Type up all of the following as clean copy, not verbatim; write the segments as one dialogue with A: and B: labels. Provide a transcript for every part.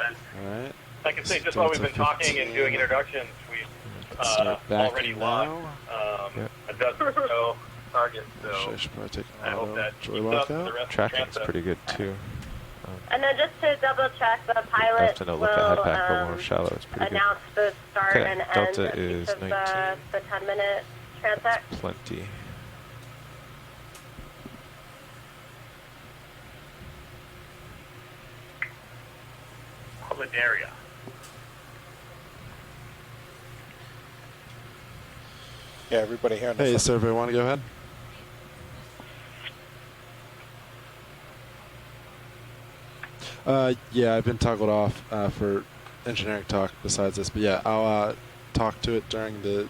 A: Alright.
B: I can say just while we've been talking and doing introductions, we've already logged a dozen or so targets, so
A: I should probably take
B: I hope that
A: joy
B: keeps
A: lock
B: up the
A: out.
B: rest
C: Tracking's pretty good too.
D: And then just to double check, the pilot
C: Have to know, look ahead back, but more shallow. It's pretty good.
D: announce the start
C: Okay,
D: and end
C: Delta
D: of
C: is
D: each of
C: 19.
D: the 10-minute transect.
C: Plenty.
B: public area.
E: Yeah, everybody here.
A: Hey, so everybody want to go ahead? Yeah, I've been toggled off for engineering talk besides this, but yeah, I'll talk to it during the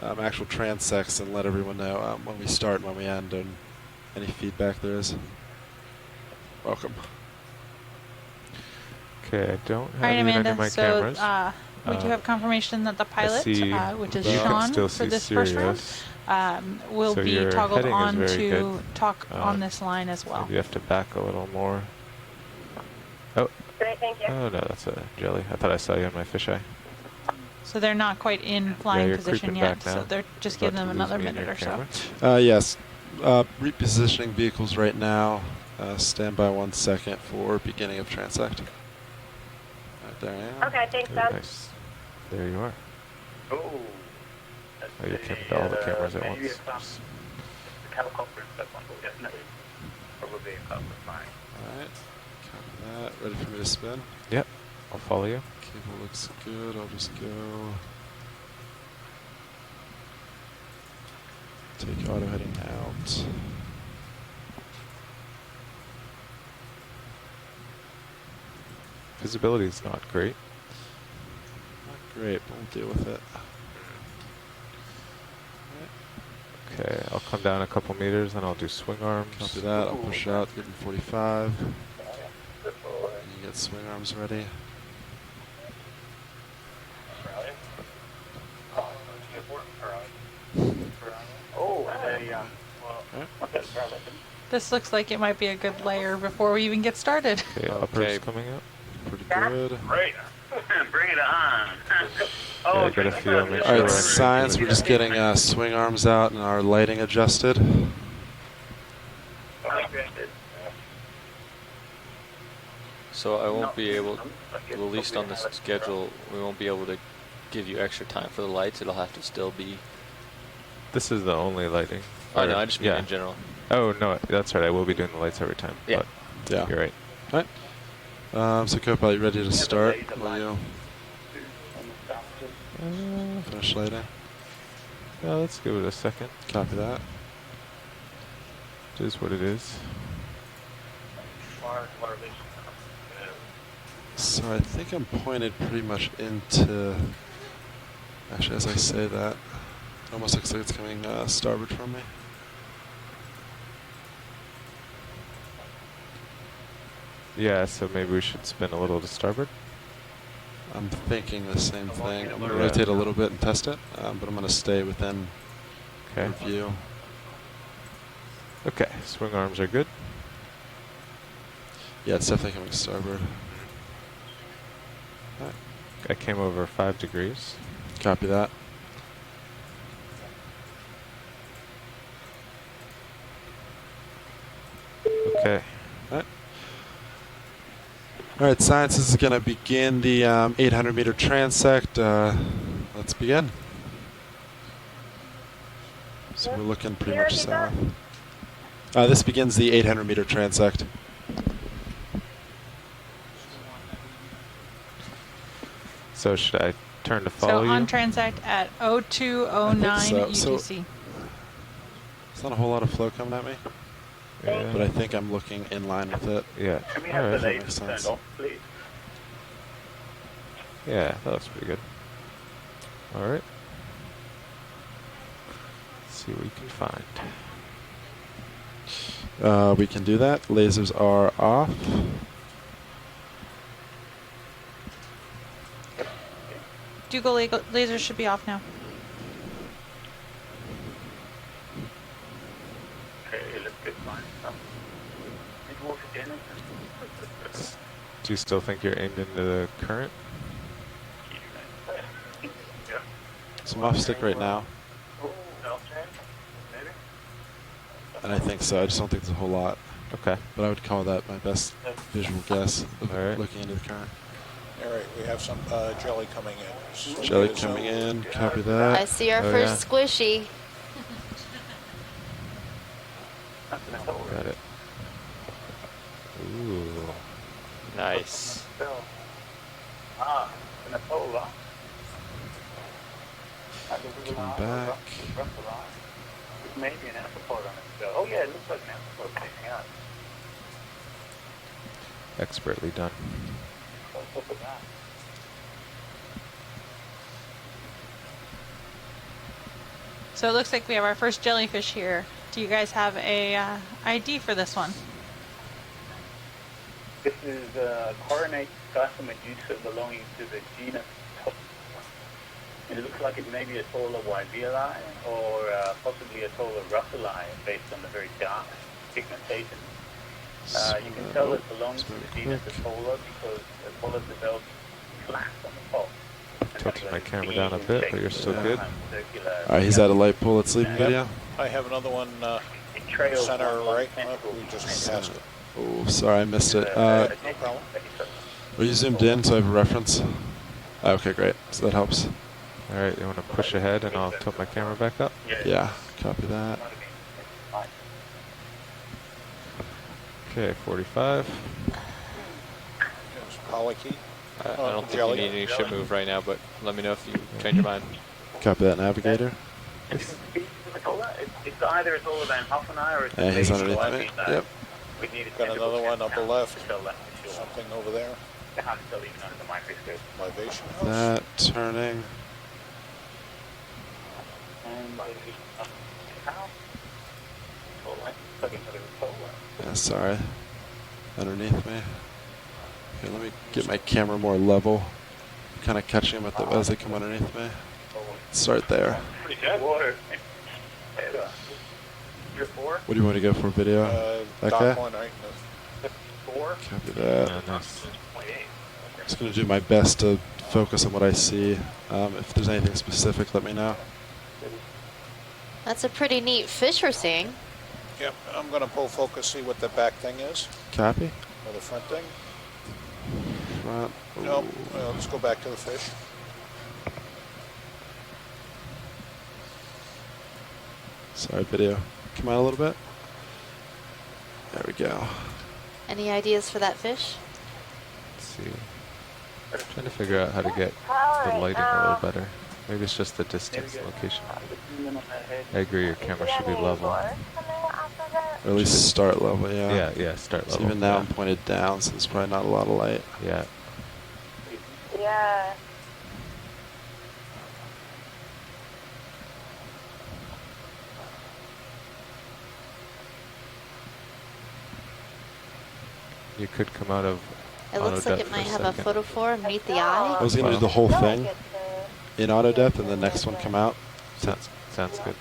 A: actual transects and let everyone know when we start and when we end and any feedback there is. Welcome.
C: Okay, I don't have
F: All right,
C: even any
F: Amanda,
C: of my
F: so
C: cameras.
F: we do have confirmation that the pilot, which is
C: you can
F: Sean
C: still
F: for
C: see
F: this first round, will
C: So
F: be
C: your
F: toggled
C: heading is
F: on
C: very
F: to
C: good.
F: talk on this line as well.
C: Maybe you have to back a little more. Oh,
D: Great, thank you.
C: oh no, that's a jelly. I thought I saw you on my fisheye.
F: So they're not quite in flying
C: you're
F: position
C: creeping
F: yet,
C: back now.
F: so they're just
C: About
F: giving them
C: to lose
F: another
C: me in
F: minute
C: your
F: or so.
C: camera.
A: Yes, repositioning vehicles right now. Stand by 1 second for beginning of transect. Right, there I am.
D: Okay, thanks,
C: Very
D: Sam.
C: nice. There you are.
B: Oh,
C: Oh, you came to all the cameras at once.
B: The helicopter and stuff will definitely probably fine.
A: Alright, copy that. Ready for me to spin?
C: Yep, I'll follow you.
A: Cable looks good. I'll just go. Take auto heading out.
C: Visibility is not great.
A: Not great, but we'll deal with it.
C: Okay, I'll come down a couple meters, then I'll do swing arms.
A: Copy that. I'll push out, give him 45. And you get swing arms ready.
B: Oh,
F: This looks like it might be a good layer before we even get started.
C: Okay, uppers coming up.
A: Pretty good.
B: great. Bring it on.
C: Yeah, I got a feel. Make sure
A: Alright,
C: we're
A: science, we're just getting swing arms out and our lighting adjusted.
G: So I won't be able, at least on this schedule, we won't be able to give you extra time for the lights. It'll have to still be.
C: This is the only lighting.
G: Oh no, I just mean in general.
C: Oh no, that's right. I will be doing the lights every time.
G: Yeah.
C: But
A: Yeah.
C: you're right.
A: Alright. So co-pilot, ready to start? Will you finish lighting?
C: Yeah, let's give it a second.
A: Copy that.
C: It is what it is.
A: So I think I'm pointed pretty much into. Actually, as I say that, it almost looks like it's coming starboard from me.
C: Yeah, so maybe we should spin a little to starboard.
A: I'm thinking the same thing. I'm going to rotate a little bit and test it, but I'm going to stay within
C: Okay.
A: view.
C: Okay, swing arms are good.
A: Yeah, it's definitely coming starboard.
C: I came over 5 degrees.
A: Copy that.
C: Okay.
A: All right, science is going to begin the 800-meter transect. Let's begin. So we're looking pretty much south. This begins the 800-meter transect.
C: So should I turn to follow
F: So
C: you?
F: on transect at 0209
A: so.
F: UTC.
A: There's not a whole lot of flow coming at me,
C: Yeah.
A: but I think I'm looking in line with it.
C: Yeah.
B: Can we
C: All
B: have
C: right.
B: the
A: makes
B: ladies
A: sense.
B: turned off, please?
C: Yeah, that looks pretty good. All right. Let's see what we can find.
A: We can do that. Lasers are off.
F: Dougal lasers should be off now.
B: Okay, let's get mine. Midwater Dennis.
C: Do you still think you're aimed into the current?
A: So I'm off stick right now, and I think so. I just don't think there's a whole lot.
C: Okay.
A: But I would call that my best visual guess of
C: All right.
A: looking into the current.
E: All right, we have some jelly coming in.
A: Jelly
E: So-
A: coming in, copy
H: I
A: that.
H: see our
C: Oh,
H: first squishy.
C: Got it. Ooh.
G: Nice.
A: Coming back.
B: Maybe an amphipod on it. Oh yeah, it looks like an amphipod taking out.
C: Expertly done.
B: Look at that.
F: So it looks like we have our first jellyfish here. Do you guys have a ID for this one?
B: This is a coronate Medusa belonging to the genus It looks like it may be a taller Wyvili or possibly a taller Russellii based on the very dark pigmentation. You can tell it belongs to the genus Atola because Atola develops flat on the top.
C: Tilted my camera down a bit, but you're still good.
A: Alright, he's at a light pool. Let's leave him video.
E: I have another one center right. We just passed it.
A: Oh, sorry, I missed it.
E: No problem.
A: Are you zoomed in so I have a reference? Okay, great. So that helps.
C: Alright, you want to push ahead and I'll tilt my camera back up?
A: Yeah, copy that.
C: Okay, 45.
E: There's Pollocky.
G: I
E: Oh,
G: don't think
E: jelly.
G: you need any ship move right now, but let me know if you change your mind.
A: Copy that, navigator.
B: It's either Atola than Huffenai or it's
A: Yeah, he's
B: the
A: underneath
B: Wyvili
A: me.
B: side.
A: Yep.
B: We need a
E: Got
B: tentacle
E: another one
B: count
E: upper left.
B: to tell that for sure.
E: Something over there.
B: It's hard to tell even under the microscope.
E: Libation house.
A: That turning.
B: And how? Looking for the Atola.
A: Yeah, sorry. Underneath me. Okay, let me get my camera more level. Kind of catching them as they come underneath me. Start there.
B: Pretty good. Water. You're 4?
A: What do you want to go for video?
E: Dock
A: Okay.
E: one, right?
B: 4?
A: Copy that.
C: Yeah, nice.
A: Just going to do my best to focus on what I see. If there's anything specific, let me know.
H: That's a pretty neat fish we're seeing.
E: Yep, I'm going to pull focus, see what the back thing is,
A: Copy.
E: or the front thing.
A: Front.
E: Nope,
A: Ooh.
E: well, let's go back to the fish.
A: Sorry, video. Come out a little bit. There we go.
H: Any ideas for that fish?
C: Let's see. I'm trying to figure out how to get the lighting a little better. Maybe it's just the distance location. I agree, your camera should be level.
A: Or at least start level, yeah.
C: Yeah, start
A: So
C: level.
A: even now
C: yeah.
A: I'm pointed down, so there's probably not a lot of light.
C: Yeah.
D: Yeah.
C: You could come out of
H: It looks like
C: auto-depth
H: it might
C: for
H: have a
C: second.
H: photophore and meet the
A: I
H: eye.
A: was going to do the whole thing in auto depth and the next one come out,
C: Sounds good.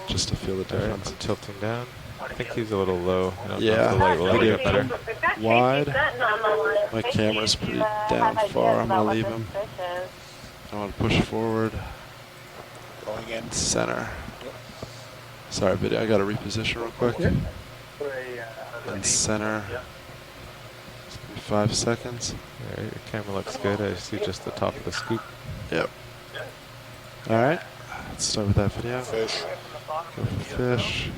A: just to feel the
C: Alright,
A: difference.
C: I'm tilting down. I think he's a little low. I don't know
A: Yeah,
C: if the light will ever
A: video.
C: get better.
A: Wide. My camera's pretty down far. I'm going to leave him. I want to push forward.
E: Going in.
A: Center. Sorry, video. I got to reposition real quick. And center. 5 seconds.
C: Alright, your camera looks good. I see just the top of the scoop.
A: Yep. Alright. Let's start with that video.
E: Fish.
A: Go for fish.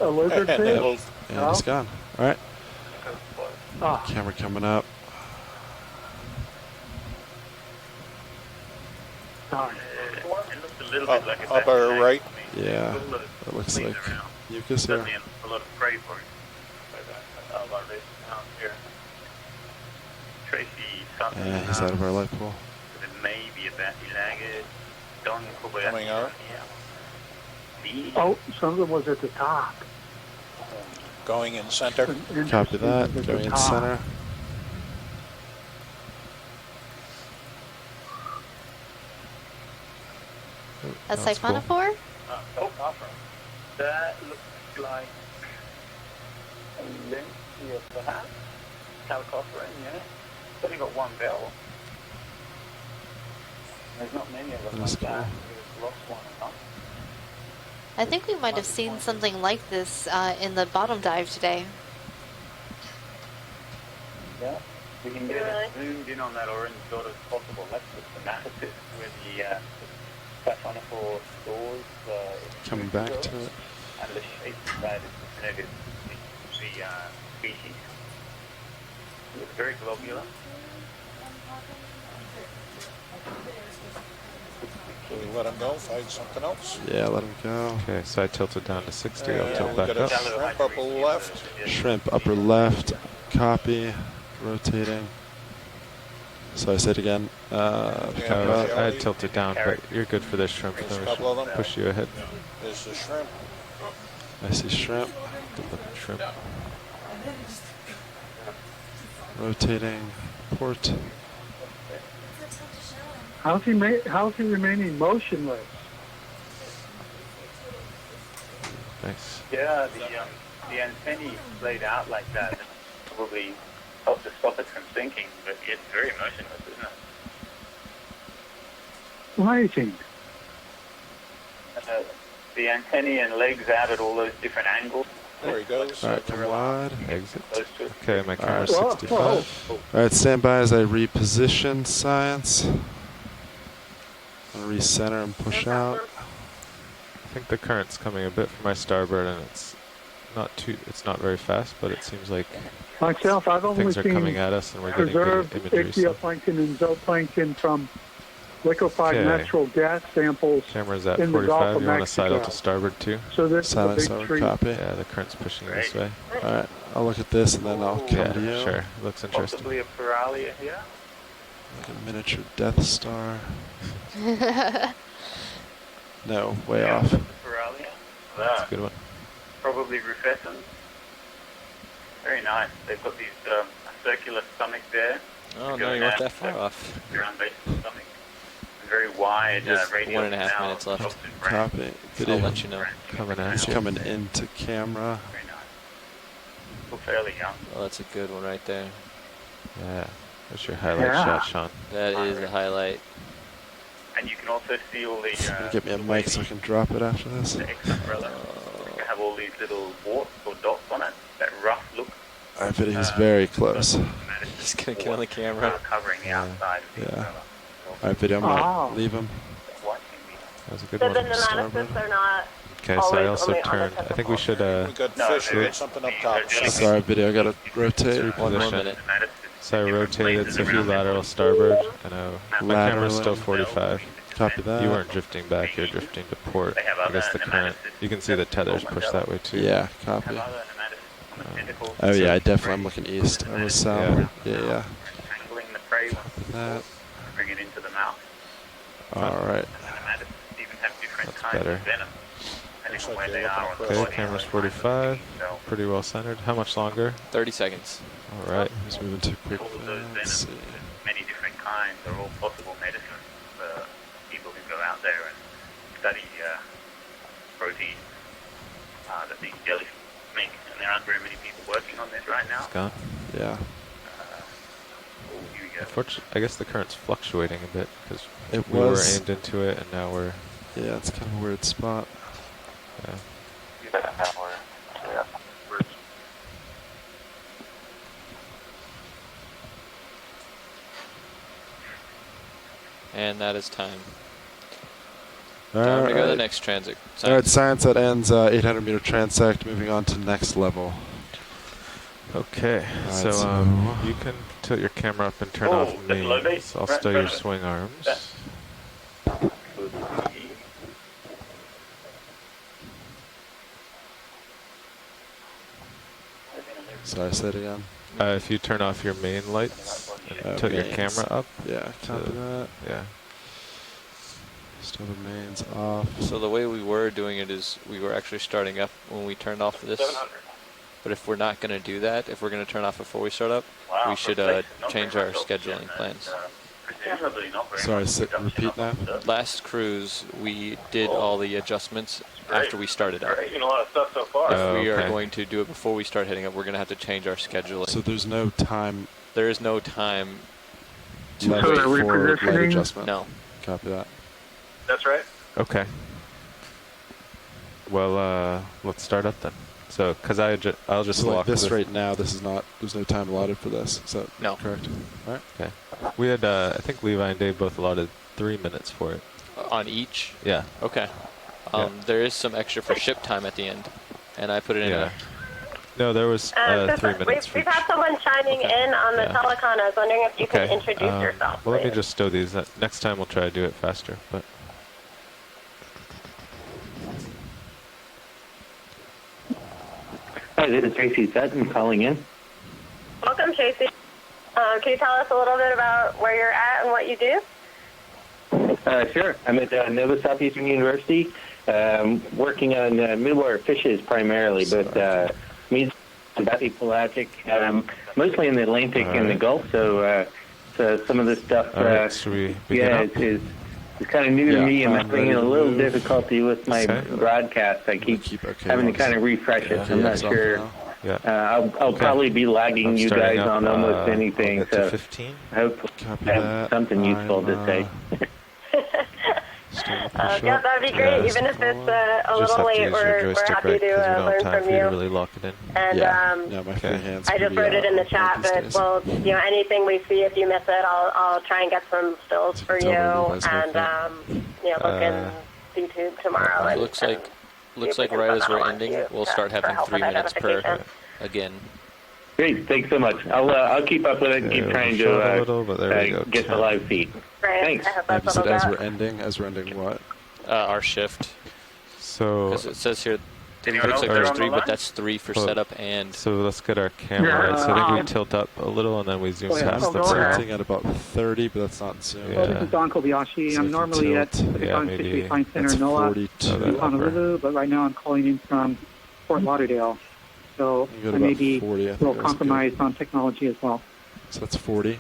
I: A lizard
E: And
I: fish?
E: it'll-
A: And it's gone. Alright. Camera coming up.
B: It looks a little bit like a
E: upper
B: back
E: right.
A: Yeah. It looks like mucus here.
B: Certainly a lot of prey for it. Here. Tracy something.
A: Yeah, he's out of our light pool.
B: It may be a Basilaga. Don
E: Coming out.
I: Oh, something was at the top.
E: Going in center.
A: Copy that.
I: At the
A: Going in
I: top.
A: center.
H: A
C: That's cool.
H: siphonophore?
B: That looks like a lens Yeah, perhaps. Calicophorine, yeah. It's only got one bell. There's not many of them
A: That's
B: like that.
A: cool.
B: We've lost one or not.
H: I think we might have seen something like this in the bottom dive today.
B: Yeah. We can get it zoomed in on that orange dot as possible. That's the synapsis where the Photophore stores
A: Coming back to it.
B: and the shape of that is denoted the species. It's very globular.
E: Can we let him go, find something else?
A: Yeah, let him go.
C: Okay, so I tilted down to 60. I'll
E: Yeah,
C: tilt
E: we
C: back
E: got a
C: up.
E: shrimp upper left.
A: Shrimp upper left, copy, rotating. So I say it again.
E: Yeah,
C: I had tilted down, but you're good for this shrimp.
E: There's
C: Then
E: a
C: we
E: couple of
C: should
E: them.
C: push you ahead.
E: There's the shrimp.
A: I see shrimp,
C: Good looking shrimp.
A: rotating, port.
I: How's he remaining motionless?
C: Nice.
B: Yeah, the antennae laid out like that probably help to stop it from sinking, but it's very motionless, isn't it?
I: Amazing.
B: The antennae and legs out at all those different angles.
E: There he goes.
A: All right, come wide.
C: Exit.
B: Those two.
C: Okay, my camera's
A: Alright.
C: 65.
A: All right, stand by as I reposition science. I'm gonna recenter and push out.
C: I think the current's coming a bit from my starboard, and it's not very fast, but it seems like
I: Myself, I've only
C: things are coming
I: seen
C: at us, and we're getting
I: preserved
C: good imagery. So
I: ichthyoplankton and zooplankton from liquefied
C: Okay.
I: natural gas samples
C: camera's at
I: in the Gulf
C: 45.
I: of
C: You want to side out
I: Mexico.
C: to starboard too?
I: So this
A: Silent
I: is a
A: side,
I: big treat.
A: copy.
C: Yeah, the current's pushing this way.
A: All right, I'll look at this and then I'll come
C: Yeah,
A: to you.
C: sure. Looks interesting.
B: Possibly a Paralia here.
A: Like a miniature Death Star. No, way off.
B: That's a Paralia.
C: That's a good one.
B: Probably rufescent. Very nice. They've got these circular stomach there.
G: Oh no, you weren't that far off.
B: Ground based stomach. Very wide
G: Just
B: radial
G: 1.5
B: canal,
G: minutes left.
B: soft and branch.
A: Copy.
G: I'll
A: Video.
G: let you know.
C: Coming
A: He's
C: at you.
A: coming into camera.
B: Very nice. Still fairly young.
G: Oh, that's a good one right there.
C: Yeah. That's your highlight
I: Yeah.
C: shot, Sean.
G: That is a highlight.
B: And you can also see all the
A: Can you get me a mic so I can drop it after this?
B: the X-umbrella. You have all these little warts or dots on it. That rough look.
A: All right, video's very close. All
G: He's gonna get on the camera.
B: Covering the outside of the
A: Yeah.
B: umbrella.
A: right, video, I'm gonna
I: Oh.
A: leave him.
B: White
C: That was a good
D: So
C: one.
D: the nematocysts
A: starboard.
D: are not
C: Okay, so I
D: always
C: also
D: only on the
C: turned. I think we should
E: We got
B: No,
E: fish. We
B: they're-
E: got something up top.
A: Sorry, video, I gotta rotate.
G: One more
C: Position.
G: minute.
C: So I rotated, so if you lateral starboard, I know my camera's still
A: Laterally.
C: 45.
A: Copy that.
C: You weren't drifting back, you're drifting to port. I guess the current, you can see the tethers push that way too.
A: Yeah, copy.
B: Have other nematocysts on the tentacles.
A: Oh yeah, I definitely am looking east. I was south. Yeah.
B: Tangling the prey once
A: Copy that.
B: bring it into the mouth.
A: All right.
B: And the nematocysts even have different
C: That's
B: kinds
C: better.
B: of venom. Depending on where they are on the
C: Okay,
B: body.
C: camera's 45.
B: So,
C: Pretty well centered. How much longer?
G: 30 seconds.
C: Alright.
A: He's moving too quick.
B: all of those
A: Let's see.
B: venoms, many different kinds, are all possible medicines for people who go out there and study proteins that these jellyfish make. And there aren't very many people working on this right now.
C: It's gone.
A: Yeah.
B: Here we go.
C: Unfortunately, I guess the current's fluctuating a bit because
A: It
C: we were
A: was.
C: aimed into it and now we're.
A: Yeah, it's kind of a weird spot.
C: Yeah.
G: And that is time.
A: All
G: Time to go to the
A: right.
G: next transit.
A: All right, science that ends 800 meter transect. Moving on to next level.
C: Okay,
A: Alright,
C: so
A: so-
C: you can tilt your camera up and turn
B: Oh,
C: off
B: that's low
C: me.
B: base.
C: So I'll
B: Right,
C: stow your
B: right.
C: swing arms.
B: That-
A: Sorry, say it again.
C: If you turn off your main lights and tilt your
A: mains.
C: camera up.
A: Yeah, copy
C: to-
A: that.
C: Yeah.
A: Still the mains off.
G: So the way we were doing it is we were actually starting up when we turned off this. But if we're not going to do that, if we're going to turn off before we start up,
B: Wow,
G: we should
B: for a place, not
G: change
B: very
G: our
B: much
G: oxygen
B: oxygen,
G: plans.
B: Presumably not very
A: Sorry,
B: much
A: sit,
B: reduction
A: repeat now.
B: of the-
G: Last cruise, we did all the adjustments after we started up.
B: Great, a lot of stuff so far.
G: If we are
C: okay.
G: going to do it before we start heading up, we're going to have to change our scheduling.
A: So there's no time
G: There is no time.
A: left
I: So are we
A: for light
I: positioning?
A: adjustment.
G: No.
A: Copy that.
B: That's right.
C: Okay. Well, let's start up then. So, because I'll just
A: So like
C: lock
A: this right now, this is not. There's no time allotted for this. Is that
G: No.
A: correct? All right.
C: Okay. We had, I think Levi and Dave both allotted 3 minutes for it.
G: On each?
C: Yeah.
G: Okay.
C: Yeah.
G: There is some extra for ship time at the end, and I put it in
C: Yeah. No, there was 3 minutes for
D: We've had someone chiming in on the
C: Yeah.
D: telecon. I was wondering if you could
C: Okay.
D: introduce yourself.
C: Well, let me
D: please.
C: just stow these. Next time we'll try to do it faster. But
J: Hi, this is Tracy Sutton calling in.
D: Welcome, Tracy. Can you tell us a little bit about where you're at and what you do?
J: Sure. I'm at Nova Southeastern University, working on midwater fishes primarily, but me and pelagic, mostly in the Atlantic and the Gulf. So some of this stuff,
C: should we begin up?
J: it's kind of new to me, and I'm
A: I'm
J: having
A: ready
J: a
A: to
J: little
A: move.
J: difficulty with my
C: Okay.
J: broadcast. I keep
A: okay
J: having to
A: off.
J: kind of refresh it.
A: Okay,
J: I'm not
A: yes, off
J: sure.
A: now.
C: yeah.
J: I'll
C: Okay.
J: probably be lagging
C: I'm
J: you
C: starting
J: guys
C: up,
J: on almost anything,
C: I'll get to
J: so
C: 15.
J: I hope
A: Copy
J: I have
A: that.
J: something useful to
A: I'm,
J: say.
A: Starting to push
D: Yeah,
A: up.
D: that'd be great.
C: Yeah,
D: Even if it's a
C: Just
D: little
C: have to
D: late,
C: use your
D: we're
C: joystick
D: happy
C: right,
D: to
C: 'cause we don't
D: learn
C: have time
D: from
C: for you
D: you.
C: to really lock it in.
D: And
A: Yeah, my free hands.
D: I just
A: pretty,
D: wrote it in the chat,
A: these
D: but
A: days.
D: well, anything we see, if you miss it, I'll try and get some stills
A: So
D: for
A: you
D: you,
A: can tell me Levi's
D: and look in YouTube tomorrow. and
G: Looks
D: and
G: like
D: see if we can
G: right
D: send
G: as
D: that
G: we're
D: along to
G: ending,
D: you
G: we'll
D: to-
G: start
D: for
G: having
D: help
G: 3
D: with
G: minutes per
D: identification.
G: again.
J: Great, thanks so much. I'll keep up with it and keep
C: Okay,
J: trying
C: shot a
J: to
C: little, but there we go.
J: get the
C: 10.
J: live feed.
D: Great.
J: Thanks.
D: I hope
A: Yeah,
D: that's
A: you said
D: little
A: as
D: bit.
A: we're ending what?
G: Our shift.
C: So,
G: Because it says here, it
B: Anyone
G: looks
B: else
G: like
B: there
G: there's
B: on the
G: 3, but
B: line?
G: that's 3 for
C: Well,
G: setup and...
C: so let's get our camera
I: Yeah,
C: right. So I think we
I: um,
C: tilt up a little and then we zoom
I: Oh, yeah.
C: past
I: Oh,
C: the
I: go ahead.
A: Tilting at about 30, but that's not Zoom.
C: Yeah.
I: Well, this is Don Kobayashi.
A: So
I: I'm
A: if you
I: normally at
A: tilt,
I: the
C: yeah,
I: Gun
C: maybe
I: Fishery Science Center
A: That's
I: in NOAA
A: 42.
C: Oh,
I: in
C: that
I: Honolulu, but right now I'm calling in from Fort Lauderdale. So
A: You got
I: I may
A: about
I: be
A: 40, I
I: a
A: think
I: little
A: that's good.
I: compromised on technology as well.
A: So that's 40.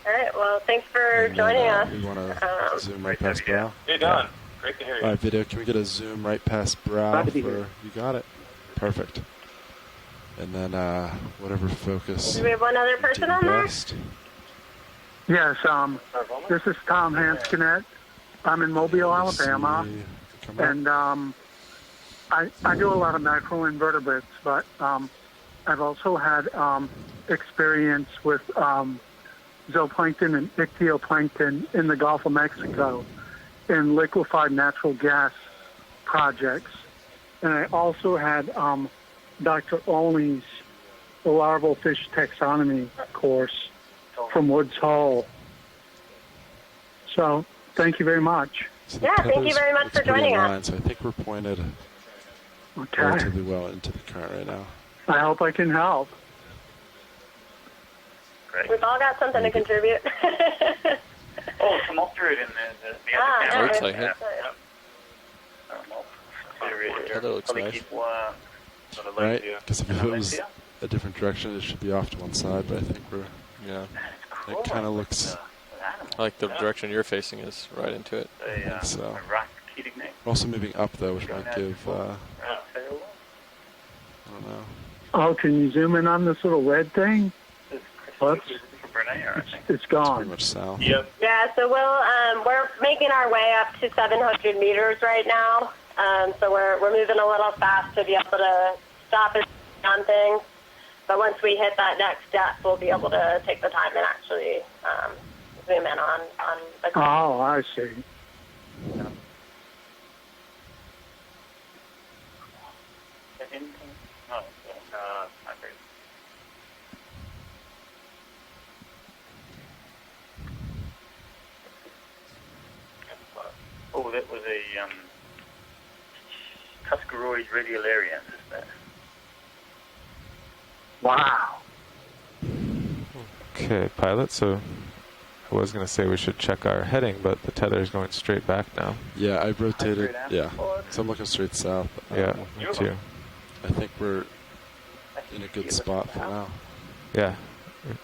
D: All right. Well, thanks for
A: And then,
D: joining us.
A: We want to zoom right past brow.
B: Hey, Don. Great to hear you.
A: All right, video. Can we get a zoom right past brow?
I: Glad to be
A: For,
I: here.
A: you got it. Perfect. And then whatever focus.
D: Do we have one other
A: you
D: person
A: do
D: on there?
A: best.
I: Yes, this is Tom Hanskinett. I'm in Mobile,
A: Let's see.
I: Alabama,
A: Come up.
I: and I do a lot of macroinvertebrates, but I've also had experience with zooplankton and ichthyoplankton in the Gulf of Mexico in liquefied natural gas projects. And I also had Dr. Olney's larval fish taxonomy course from Woods Hole. So thank you very much.
A: So the
D: Yeah, thank you
A: tether's-
D: very much
A: it's
D: for
A: pretty
D: joining
A: in
D: us.
A: line, So I think we're pointed
I: Okay.
A: relatively well into the current right now.
I: I hope I can help.
D: We've all got something to contribute.
B: Oh, some altered in the
D: Ah,
B: other
D: yeah,
B: camera.
G: Looks like it.
B: That
G: looks nice.
A: Right? Because if it was a different direction, it should be off to one side, but I think we're.
G: Yeah.
A: It kind of looks.
G: I like the direction you're facing is right into it.
A: I think so.
B: Keating neck.
A: We're also moving up though, which might give. I don't know.
I: Oh, can you zoom in on this little red thing? Whoops. It's
A: It's
I: gone.
A: pretty much south.
B: Yep.
D: Yeah, so we're making our way up to 700 meters right now. So we're moving a little fast to be able to stop and on things. But once we hit that next step, we'll be able to take the time and actually zoom in on the.
I: Oh, I see.
B: Oh, that was a Tuscaroid radiolarians, isn't it?
I: Wow.
C: Okay, pilot. So I was going to say we should check our heading, but the tether is going straight back now.
A: Yeah, I've rotated.
B: Straight
A: Yeah.
B: forward.
A: So I'm looking straight south.
C: Yeah, me too.
A: I think we're in a good spot for now.
C: Yeah,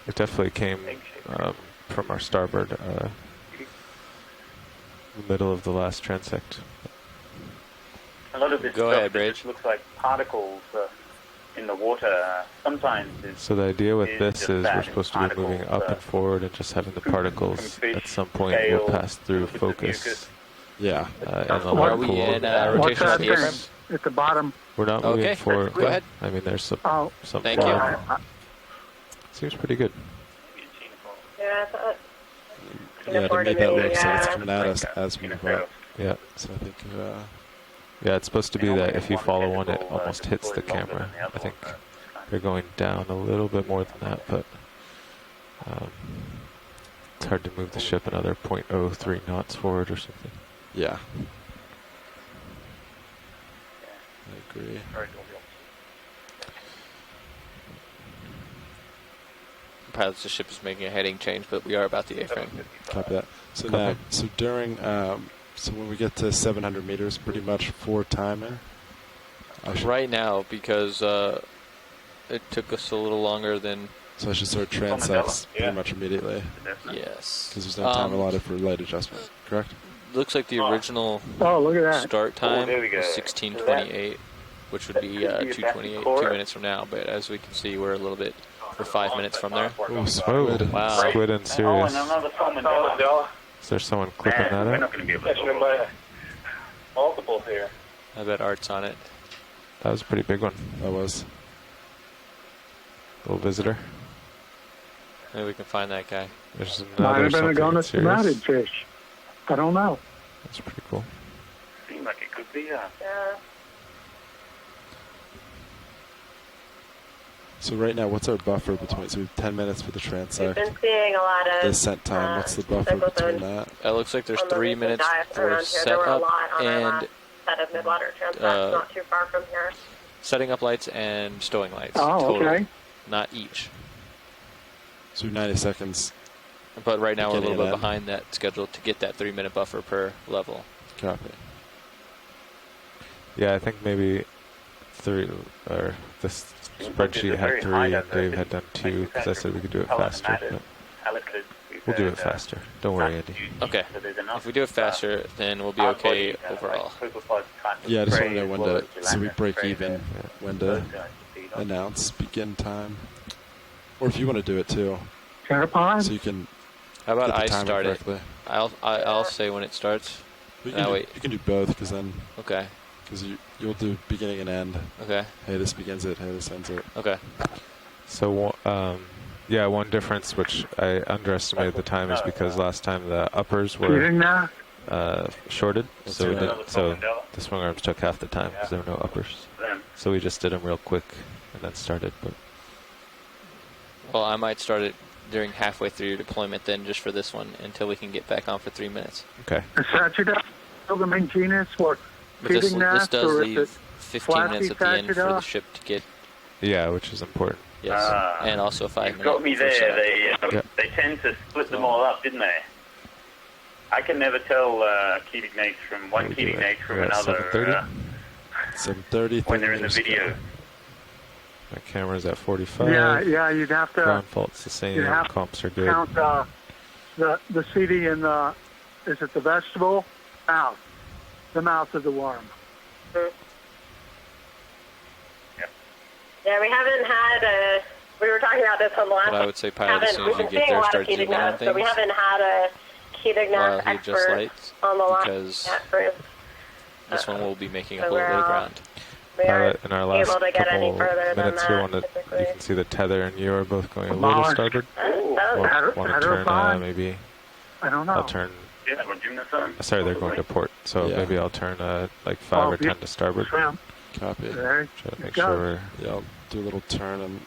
C: it definitely came from our starboard, the middle of the last transect.
B: A lot of this
G: Go
B: stuff
G: ahead, Bridge.
B: just looks like particles in the water. Sometimes it's
C: So the idea with
B: is
C: this
B: just
C: is
B: that,
C: we're
B: it's
C: supposed to be moving
B: particles,
C: up and forward and just having the particles
B: fish,
C: at some point will
B: scales,
C: pass through
B: little bits of
C: focus
B: mucus.
A: Yeah.
C: in the
I: What-
G: Are
C: light
G: we
C: pool.
G: in
I: What's
G: rotation
I: that
G: of the
I: thing
G: airframe?
I: at the bottom?
C: We're not moving
G: Okay,
C: forward.
G: go ahead.
C: I mean, there's some.
I: Oh,
G: Thank you.
C: Seems pretty good.
D: Yeah, I thought.
A: Yeah, to me that looks like it's coming at us as we move up.
C: Yeah.
A: So I think,
C: Yeah, it's supposed to be that if you follow one, it almost hits the camera. I think they're going down a little bit more than that, but it's hard to move the ship another 0.03 knots forward or something.
A: yeah. I agree.
G: Perhaps the ship is making a heading change, but we are about the A-frame.
A: Copy that. So
C: Copy.
A: now, so during, so when we get to 700 meters, pretty much for timing.
G: Right now, because it took us a little longer than...
A: So I should start transects pretty much immediately.
G: Yes.
A: Because there's no time allotted for light adjustment, correct?
G: Looks like the original
I: look at that.
G: start time
B: there we go.
G: was 16:28, which would be 2:28, 2 minutes from now. But as we can see, we're a little bit, we're 5 minutes from there.
A: Oh, squid.
G: Wow.
C: Squid and
B: Oh,
C: Sirius.
B: and another salmonella.
C: Is there someone clipping that
B: We're
C: out?
B: not going to be able to buy multiple here.
G: I bet Art's on it.
C: That was a pretty big one.
A: That was.
C: Little visitor.
G: Maybe we can find that guy.
C: There's
I: Might
C: another
I: have been a
C: something
I: gonus
C: Sirius.
I: mounted fish. I don't know.
C: That's pretty cool.
B: Seems like it could be,
D: Yeah.
A: So right now, what's our buffer between? So we have 10 minutes for the
D: We've
A: transect.
D: been seeing a lot of
A: Descent time. What's the buffer between that?
G: It looks like there's
D: on the
G: 3
D: recent
G: minutes
D: dive
G: for
D: around here. There were a
G: setup
D: lot on our
G: and
D: last set of Midwater transects, not too far from here.
G: setting up lights and stowing lights.
I: Oh,
G: total,
I: okay.
G: not each.
A: So we have 90 seconds.
G: But right now we're a
A: Beginning
G: little bit
A: and end.
G: behind that schedule to get that 3 minute buffer per level.
A: Copy.
C: Yeah, I think maybe 3, or this spreadsheet had 3, Dave had done 2, because I said we could do it faster. But we'll do it faster. Don't worry, Andy.
G: Okay. If we do it faster, then we'll be okay overall.
A: Yeah, I just want to know when to, so we break even, when to announce begin time. Or if you want to do it too,
I: Terrapon?
A: so you can
G: How about
A: get the
G: I
A: timing
G: start it?
A: correctly.
G: I'll say when it starts.
A: You
G: No,
A: can, do,
G: wait.
A: you can do both, because then,
G: Okay.
A: because you'll do beginning and end.
G: Okay.
A: Hey, this begins it. Hey, this ends it.
G: Okay.
C: So, yeah, one difference which I underestimated the time is because last time the uppers were
I: Feeding now?
C: shorted, so we
A: right.
C: did, so the swing arms took half the time because there were no uppers. So we just did them real quick and then started. But
G: Well, I might start it during halfway through your deployment then, just for this one, until we can get back on for 3 minutes.
C: okay,
I: Is Sagittal the main genus for
G: But this
I: feeding nest,
G: does
I: or is
G: leave
I: it
G: 15 minutes at the end for the
I: Sagittal?
G: ship to get,
C: yeah, which is important.
G: yes, and also 5
B: You've
G: minutes.
B: got me
G: for
B: there.
G: setup.
B: They tend to split them all up, didn't they? I can never tell Keating Nates from one
C: We do
B: Keating
C: it.
B: Nates from
C: We're at
B: another
A: 7:30.
B: when they're in the video.
C: My camera's at 45.
I: Yeah, you'd have to
C: Ground fault's the same.
I: you have
C: Comps are good.
I: count the CD in the, is it the vegetable? Mouth. The mouth of the worm.
D: Yeah, we haven't had we were talking about this on the last
G: But I would say pilot, as soon as you get there, start zooming on
D: so we
G: things
D: haven't had a Keating
G: while
D: nest
G: he just
D: expert
G: lights,
D: on the line
G: because
D: yet for
G: this one will be making up
D: so
G: a little bit of
D: we're
G: ground.
D: we
C: Pilot,
D: aren't
C: in our last
D: able to get any
C: couple
D: further than
C: minutes here,
D: that,
C: one that
D: typically.
C: you can see the tether and you are both going a little
I: Mars.
C: starboard.
D: That was-
C: Want to turn,
I: Hatterfly?
C: maybe
I: I don't know.
C: I'll turn,
B: Yeah, we're doing this on.
C: sorry, they're going to port, so
A: Yeah.
C: maybe I'll turn like 5 or
I: Oh,
C: 10 to starboard.
I: Shrimp.
A: Copy.
I: There
C: Try to
I: you
C: make
I: go.
C: sure we're,
A: Yeah, I'll do a little turn and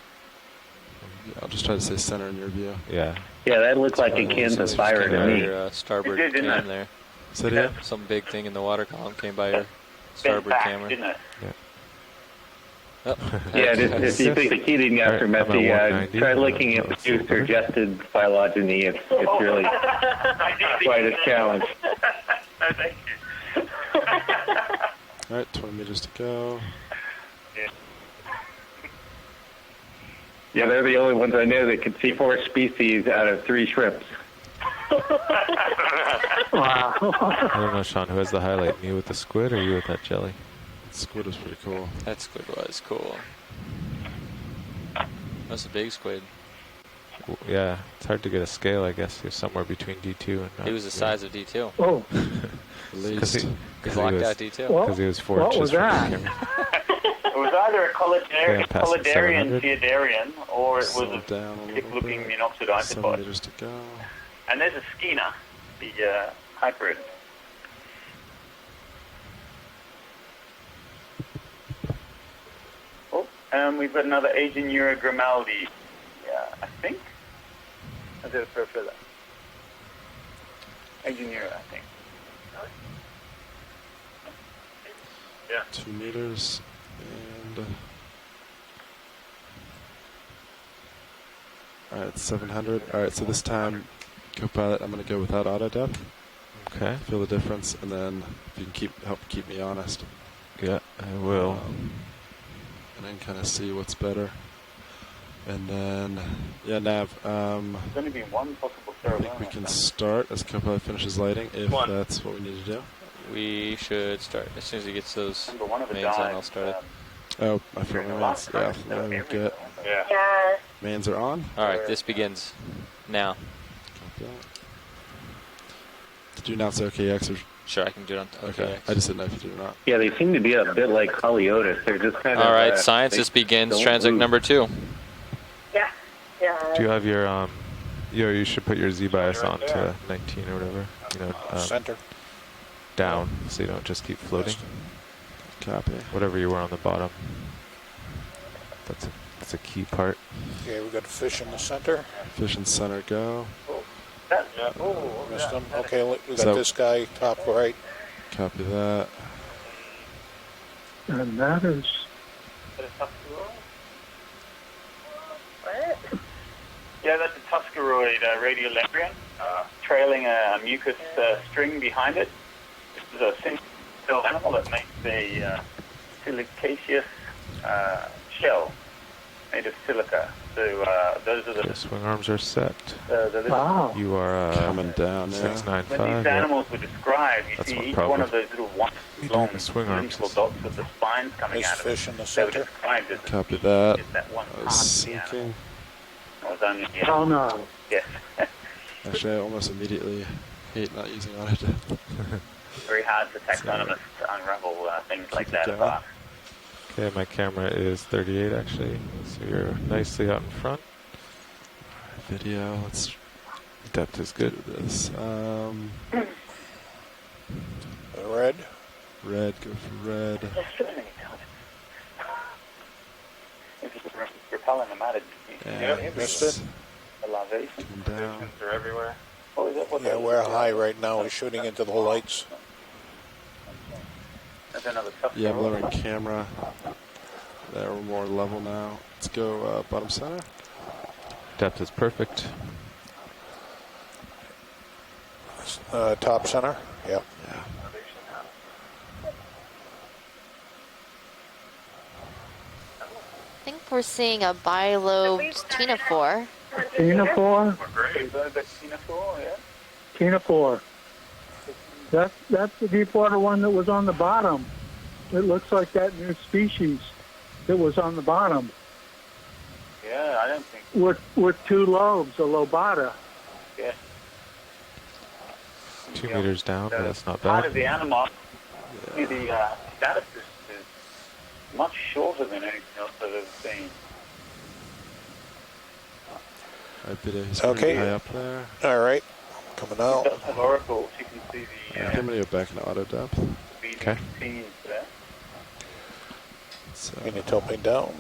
A: yeah, I'll just try to stay center in your view.
C: yeah.
J: Yeah, that looked like a Kansas fire to me.
G: Your starboard
B: It did, didn't
G: cam
B: it?
G: there.
A: Is that it?
G: Some big thing in the water column came by your
B: Bent
G: starboard
B: back,
G: camera.
B: didn't it?
G: Oh,
J: Yeah, if you think the heating after
C: Alright, I'm
J: messy,
C: at 190.
J: try looking at producer-adjusted phylogeny. It's really quite a challenge.
B: Thank you.
A: All right, 20 meters to go.
J: Yeah, they're the only ones I know that can see 4 species out of 3 shrimps.
I: Wow.
C: I don't know, Sean, who has the highlight? Me with the squid or you with that jelly?
A: Squid was pretty cool.
G: That squid was cool. That's a big squid.
C: Yeah, it's hard to get a scale, I guess. He was somewhere between D2 and...
G: He was the size of D2.
I: Oh.
A: At least.
G: Because he locked out D2.
C: Because he was 4
I: what
C: inches
I: was
C: from
I: that?
C: the camera.
B: It was either a Collidarian
C: $700.
B: Theodarian, or it was
A: Slow
B: a
A: down a little
B: thick-looking
A: bit.
B: monopsid
A: 7
B: isopod.
A: meters to go.
B: And there's a Skeena, the hybrid. Oh, we've got another Asian Urogrimaldi. Yeah, I think. Is it a further? Asian Euro, I think. Yeah.
A: 2 meters. And... Alright, 700. Alright, so this time, Copilot, I'm going to go without auto depth.
C: Okay.
A: Feel the difference, and then if you can help keep me honest.
C: Yeah, I will.
A: And then kind of see what's better. And then, yeah, Nav,
B: There's only been one possible throw.
A: I think we can start as Copilot finishes lighting, if that's what we need to do.
G: We should start. As soon as he gets those
B: Number one of the
G: mains on,
B: dives,
G: I'll start it.
A: Oh, I forgot my mains. Yeah, let me get.
B: Yeah.
A: Mains are on.
G: Alright, this begins now.
A: Did you announce OKX or?
G: Sure, I can do it on
A: Okay. I just didn't know if you did or not.
J: Yeah, they seem to be a bit like Haliotis. They're just kind of...
G: Alright, sciences begins. Transect number 2.
D: Yeah.
C: Do you have your, you should put your Z bias on to 19 or whatever. You know,
E: Center.
C: down, so you don't just keep floating.
A: Copy.
C: Whatever you were on the bottom. That's a key part.
E: Okay, we got fish in the center.
A: Fish in center, go.
E: Missed him. Okay, we got
A: So-
E: this guy top right.
A: Copy that.
I: And that is...
D: What?
B: Yeah, that's a Tuscaroid radiolambrion, trailing a mucus string behind it. This is a single animal that makes a silicaceous shell made of silica. So those are the...
C: Your swing arms are set.
I: Wow.
C: You are
A: Coming down now.
C: 695.
B: When these animals were described, you
C: That's
B: see
C: what
B: each
C: probably-
B: one of those little one long
C: the swing arms.
B: cylindrical dots with the spines coming
E: There's
B: out of
E: fish
B: it.
E: in the
B: They were
E: center.
B: described as
A: Copy that.
B: just that one
A: I
B: part
A: was
B: of the animal.
A: sinking.
B: It was only the
I: Oh, no.
B: Yes.
A: Actually, I almost immediately hate not using auto depth.
B: Very hard for taxonomists to unravel things like
A: Keep it
B: that
A: going.
B: apart.
C: Okay, my camera is 38 actually, so you're nicely out in front.
A: Video. Let's.
C: Depth is good.
A: Do this.
E: Red.
A: Red. Go for red.
B: There's so many times. It's just repelling them out of
A: And
E: missed it.
B: the larvae.
A: come down.
B: They're everywhere. Oh, is that what
E: Yeah, we're high right now. We're shooting into the lights.
B: That's another tough
A: Yeah, I'm
B: throw.
A: lowering camera. There, we're more level now. Let's go bottom center.
C: Depth is perfect.
E: Top center. Yep.
A: Yeah.
H: I think we're seeing a bilobe ctenophore.
I: Ctenophore?
B: Yeah.
I: Ctenophore. That's the deep water one that was on the bottom. It looks like that new species that was on the bottom
B: Yeah, I don't think.
I: with 2 lobes, a lobata.
B: Yeah.
C: 2 meters down, but that's not
B: Part
C: bad.
B: of the animal, the status is much shorter than anything else I've ever seen.
A: Alright, video. He's
E: Okay.
A: pretty high up there.
E: All right. Coming
B: It
E: out.
B: does have oracles. You can see the
A: I'm gonna go back into auto depth.
C: Okay.
B: scenes there.
A: So,
E: Can you tilt me down?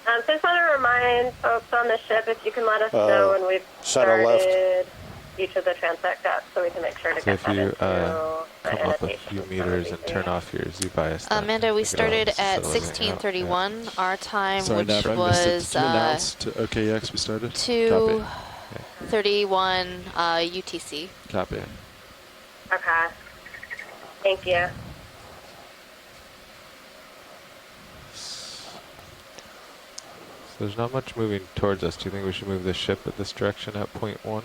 D: So I just want to remind folks on the ship if you can let us know when we've
E: center left.
D: started each of the transect depths so we can make sure to
C: So
D: get
C: if
D: that
C: you
D: into the
C: come up a
D: annotations
C: few
D: and
C: meters and
D: everything.
C: turn off your Z bias. then
H: Amanda, we
C: pick it up,
H: started
C: so
H: at
C: it doesn't hang out.
H: 1631, our time,
A: sorry,
H: which
A: Nav, I missed it.
H: was
A: Did you announce to OKX we started?
H: 2:31 UTC.
A: Copy.
D: Okay. Thank you.
C: So there's not much moving towards us. Do you think we should move the ship at this direction at point 1?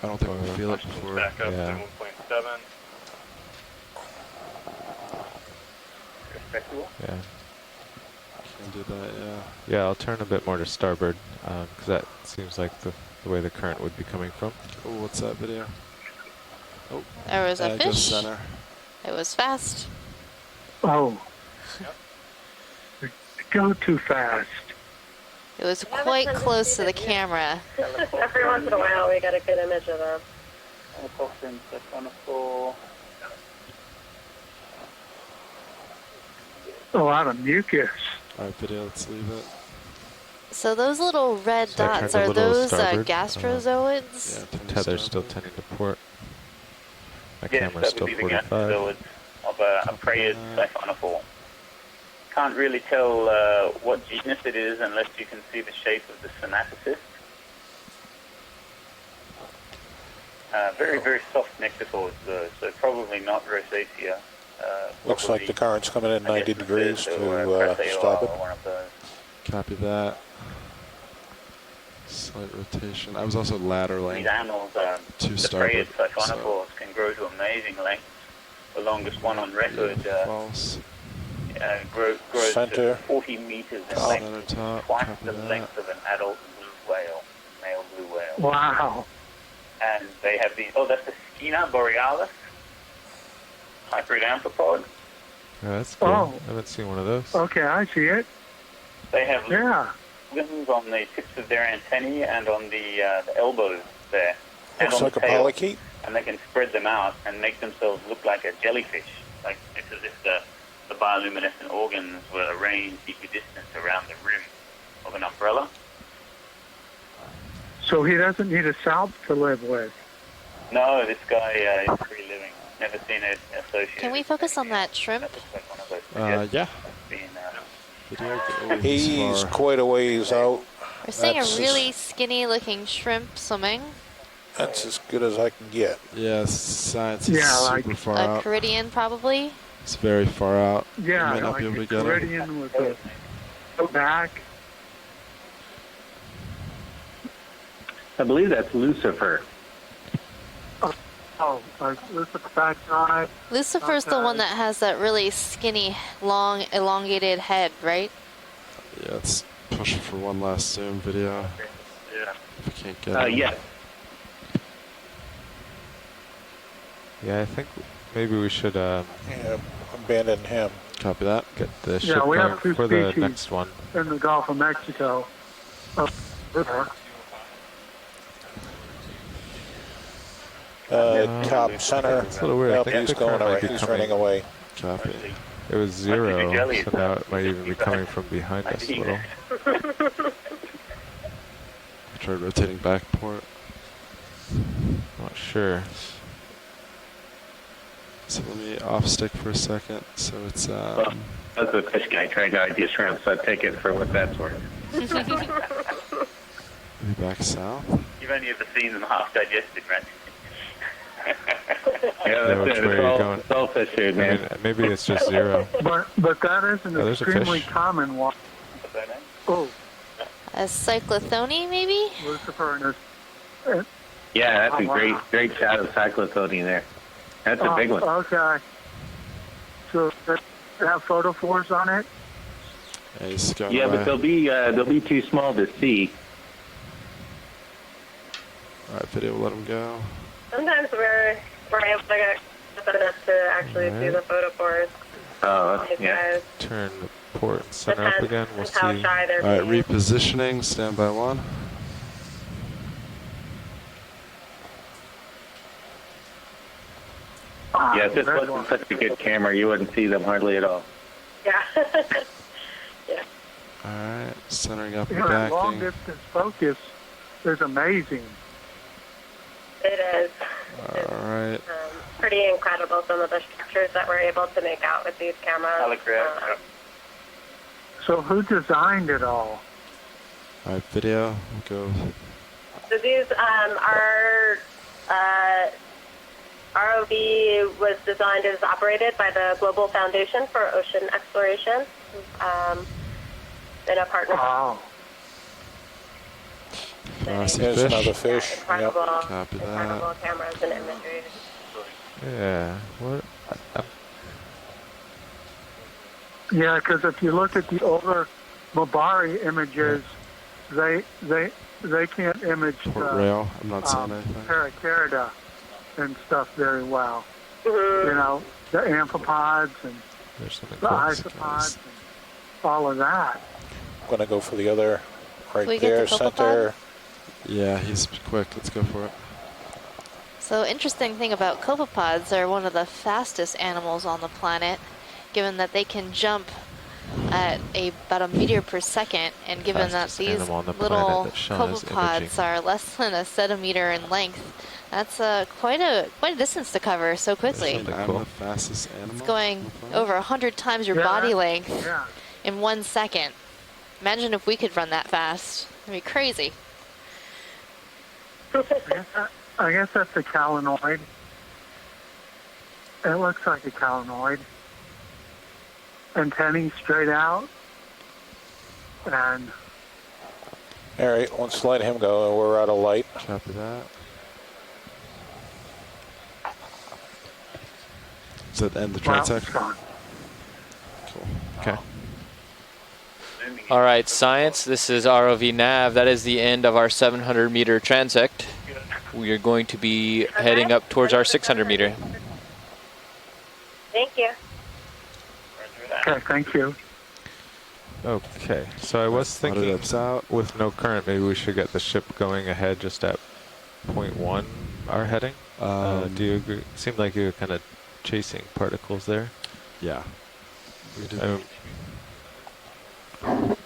A: I don't think we'll feel it before.
K: Back up
C: Yeah.
K: to 1.7.
B: Respectable.
C: Yeah.
A: Can do that, yeah.
C: Yeah, I'll turn a bit more to starboard, because that seems like the way the current would be coming from.
A: Oh, what's that video? Oh,
H: There was a
A: goes
H: fish.
A: center.
H: It was fast.
I: Oh. Go too fast.
H: It was quite close to the camera.
D: Every once in a while, we get a good image of them.
B: Toxins, Photophores.
I: A lot of mucus.
A: Alright, video, let's leave it.
H: So those little red
C: So I
H: dots,
C: turned a
H: are
C: little
H: those
C: starboard.
H: gastrozoids?
A: Yeah,
C: Tether's still tending to port. My
B: Yes,
C: camera's
B: that
C: still
B: would be the
C: 45.
B: gastrozoids of a preyed siphonophore. Can't really tell what genus it is unless you can see the shape of the synaptocyst. Very, very soft nectaphores though, so probably not Rosacea.
E: Looks like the current's coming in 90 degrees to starboard.
B: One of those.
A: Copy that. Slight rotation. I was also lateraling.
B: These animals,
A: to
B: the
A: starboard,
B: preyed siphonophores can grow to amazing lengths. The longest one on record
A: false.
B: grows
E: Center.
B: to 40 meters in
A: Top.
B: length,
A: Center top.
B: twice
A: Copy
B: the
A: that.
B: length of an adult blue whale, male blue whale.
I: Wow.
B: And they have these, that's the Schiena borealis, hybrid amphipod.
C: Yeah, that's cool.
I: Oh.
C: I haven't seen one of those.
I: Okay, I see it.
B: They have
I: Yeah.
B: limbs on the tips of their antennae and on the elbows there. And
E: Looks
B: on
E: like
B: the
E: a
B: tail.
E: polychaete.
B: And they can spread them out and make themselves look like a jellyfish. Like it's as if the bioluminescent organs were arranged equidistant around the rim of an umbrella.
I: So he doesn't need a salp to live with.
B: No, this guy is free living. Never seen it associated.
H: Can we focus on that shrimp?
B: That looks like one of those
A: Yeah.
B: being,
A: Video. Oh,
E: He's
A: far.
E: quite a ways out.
H: We're seeing a
E: That's
H: really skinny looking shrimp swimming.
E: That's as good as I can get.
A: Yeah, science is
I: Yeah,
A: super
I: like
A: far
H: A
A: out.
H: Caridian probably.
A: It's very far out.
I: Yeah,
A: You might not
I: like
A: be able to
I: the
A: get it.
I: Caridian with the back.
J: I believe that's Lucifer.
I: Oh, let's look back on it.
H: Lucifer's the one that has that really skinny, long, elongated head, right?
A: Yeah, let's push for one last zoom video.
B: yeah.
A: If we can't get it.
J: Yeah.
C: Yeah, I think maybe we should
E: Yeah, abandon him.
A: Copy that.
C: get the
I: Yeah,
C: ship
I: we
C: going
I: have two
C: for the
I: species.
C: next one.
I: In the Gulf of Mexico. River.
E: Top center.
C: It's a little weird. I
E: Nope,
C: think
E: he's
C: the
E: going
C: current might
E: away.
C: be
E: He's
C: coming.
E: running away.
A: Copy.
C: It was
B: Like the
C: 0,
B: jellies,
C: so now it might even be coming from behind us a little.
A: I tried rotating back port.
C: Not sure.
A: So let me off stick for a second. So it's
J: Well, that's a fish guy trying to ID shrimp, so I take it for what that's worth.
A: maybe back south.
B: You've only ever seen them half digested, right?
J: Yeah,
C: which
J: that's it.
C: way are you going?
J: It's all fish food,
C: I
J: man.
C: mean, maybe it's just 0.
I: But that is an
C: Oh, there's a
I: extremely
C: fish.
I: common one.
B: What's their name?
I: Oh,
H: A cyclothone, maybe?
I: Lucifer and his...
J: Yeah, that's
I: Oh,
J: a
I: wow.
J: great shot of cyclotone there. That's a big one.
I: Okay. So they have photophores on it?
A: Yeah, he's going
J: Yeah,
A: away.
J: but they'll be too small to see.
A: Alright, video, we'll let him go.
D: Sometimes we're able to get good enough to actually see the photophores.
J: Oh,
D: These
J: yeah.
D: guys.
C: Turn the port and center up
D: Depends
C: again. We'll
D: on how
C: see.
D: shy they're
A: Alright,
D: being.
A: repositioning. Stand by 1.
J: Yeah, if this wasn't such a good camera, you wouldn't see them hardly at all.
D: Yeah. Yeah.
A: Alright, centering up and
I: Yeah, that long
A: backing.
I: distance focus is amazing.
D: It is.
A: Alright.
D: Pretty incredible, some of the structures that we're able to make out with these cameras.
I: So who designed it all?
A: Alright, video, we'll go.
D: So these are ROV was designed and is operated by the Global Foundation for Ocean Exploration in a partnership.
I: Wow.
A: Classic
E: There's
A: fish.
E: another fish.
D: Incredible,
A: Copy that.
D: incredible cameras and imagery.
C: Yeah. What?
I: Yeah, because if you look at the older Mabari images, they can't image
A: Port
I: the
A: rail. I'm not seeing anything.
I: paracarida and stuff very well.
D: Mm-hmm.
I: You know, the amphipods and
C: There's something
I: the
C: cool.
I: isopods and all of that.
E: I'm going to go for the other
H: We
E: right
H: get
E: there,
H: the copepod?
E: center.
A: Yeah, he's quick. Let's go for it.
H: So interesting thing about copepods, they're one of the fastest animals on the planet, given that they can jump at about a meter per second, and given that
C: Fastest
H: these
C: animal on the planet
H: little
C: that Sean is
H: copepods
C: imaging.
H: are less than a centimeter in length, that's quite a distance to cover so quickly.
A: And I'm the fastest animal.
H: It's going
A: on the planet?
H: over 100 times your
I: Yeah,
H: body length
I: Yeah.
H: in 1 second. Imagine if we could run that fast. It'd be crazy.
I: I guess that's a calinoid. It looks like a calinoid. Antennae straight out. And
E: All right, let's let him go. We're out of light.
A: Copy that. Does that end the
I: well,
A: transect?
I: it's gone.
A: Cool.
C: Okay.
G: All right, science. This is ROV Nav. That is the end of our 700-meter transect. We are going to be heading up towards our 600-meter.
D: Thank you.
I: Okay, thank you.
C: Okay. So I was thinking,
A: Autodep's out.
C: with no current, maybe we should get the ship going ahead just at 0.1 our heading. Do you agree? Seemed like you were kind of chasing particles there.
A: Yeah. We do.
D: For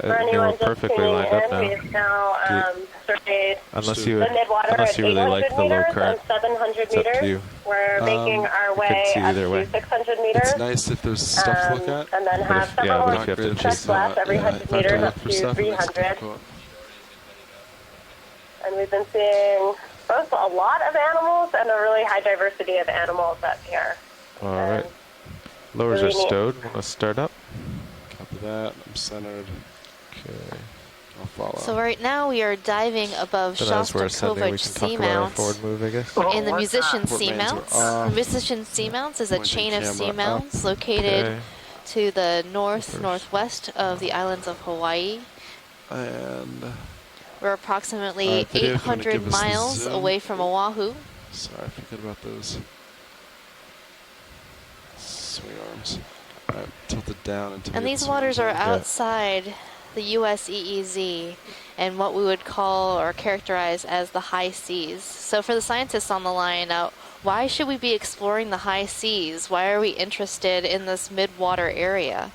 C: They were
D: anyone just
C: perfectly
D: tuning
C: lined up
D: in,
C: now.
D: we've now surveyed
C: Unless
D: the
C: you,
D: Midwater
C: unless
D: at
C: you really
D: 800
C: like the low
D: meters
C: current,
D: and 700
C: it's up to
D: meters.
C: you.
D: We're making our
C: could
D: way
C: see
D: up
C: either way.
D: to 600 meters.
A: It's nice if there's stuff to look at.
D: And then
C: But
D: have
C: if-
D: several
C: yeah, but
D: more
C: if you have to
A: Not
C: chase
D: checks left every
A: yeah,
D: 100
A: if I have to
D: meters
A: look
D: up
A: for
D: to
A: stuff, it makes it
D: 300.
A: difficult.
D: And we've been seeing both a lot of animals and a really high diversity of animals up here.
C: All right. Lowers are
D: really neat.
C: stowed. Want to start up?
A: Copy that. I'm centered.
C: Okay.
A: I'll follow.
H: So right now we are diving above
C: Then as we're ascending, we
H: Shostakovich
C: can talk about our
H: Seamount.
C: forward move, I guess.
I: Oh,
H: In the
I: what's
H: musician
I: that?
A: Port mains are
H: Seamounts.
A: off.
H: The musician Seamounts is a
A: Pointing
H: chain of
A: camera up.
H: seamounts located
C: Okay.
H: to the northwest of the islands of Hawaii.
A: And
H: We're approximately
A: video, if you wanna
H: 800
A: give us the
H: miles
A: zoom.
H: away from Oahu.
A: sorry, I forget about those swing arms. Alright, tilted down until
H: And
A: we get
H: these
A: the
H: waters
A: swing
H: are
A: arms.
H: outside the US EEZ and what we would call or characterize as the high seas. So for the scientists on the line, why should we be exploring the high seas? Why are we interested in this midwater area?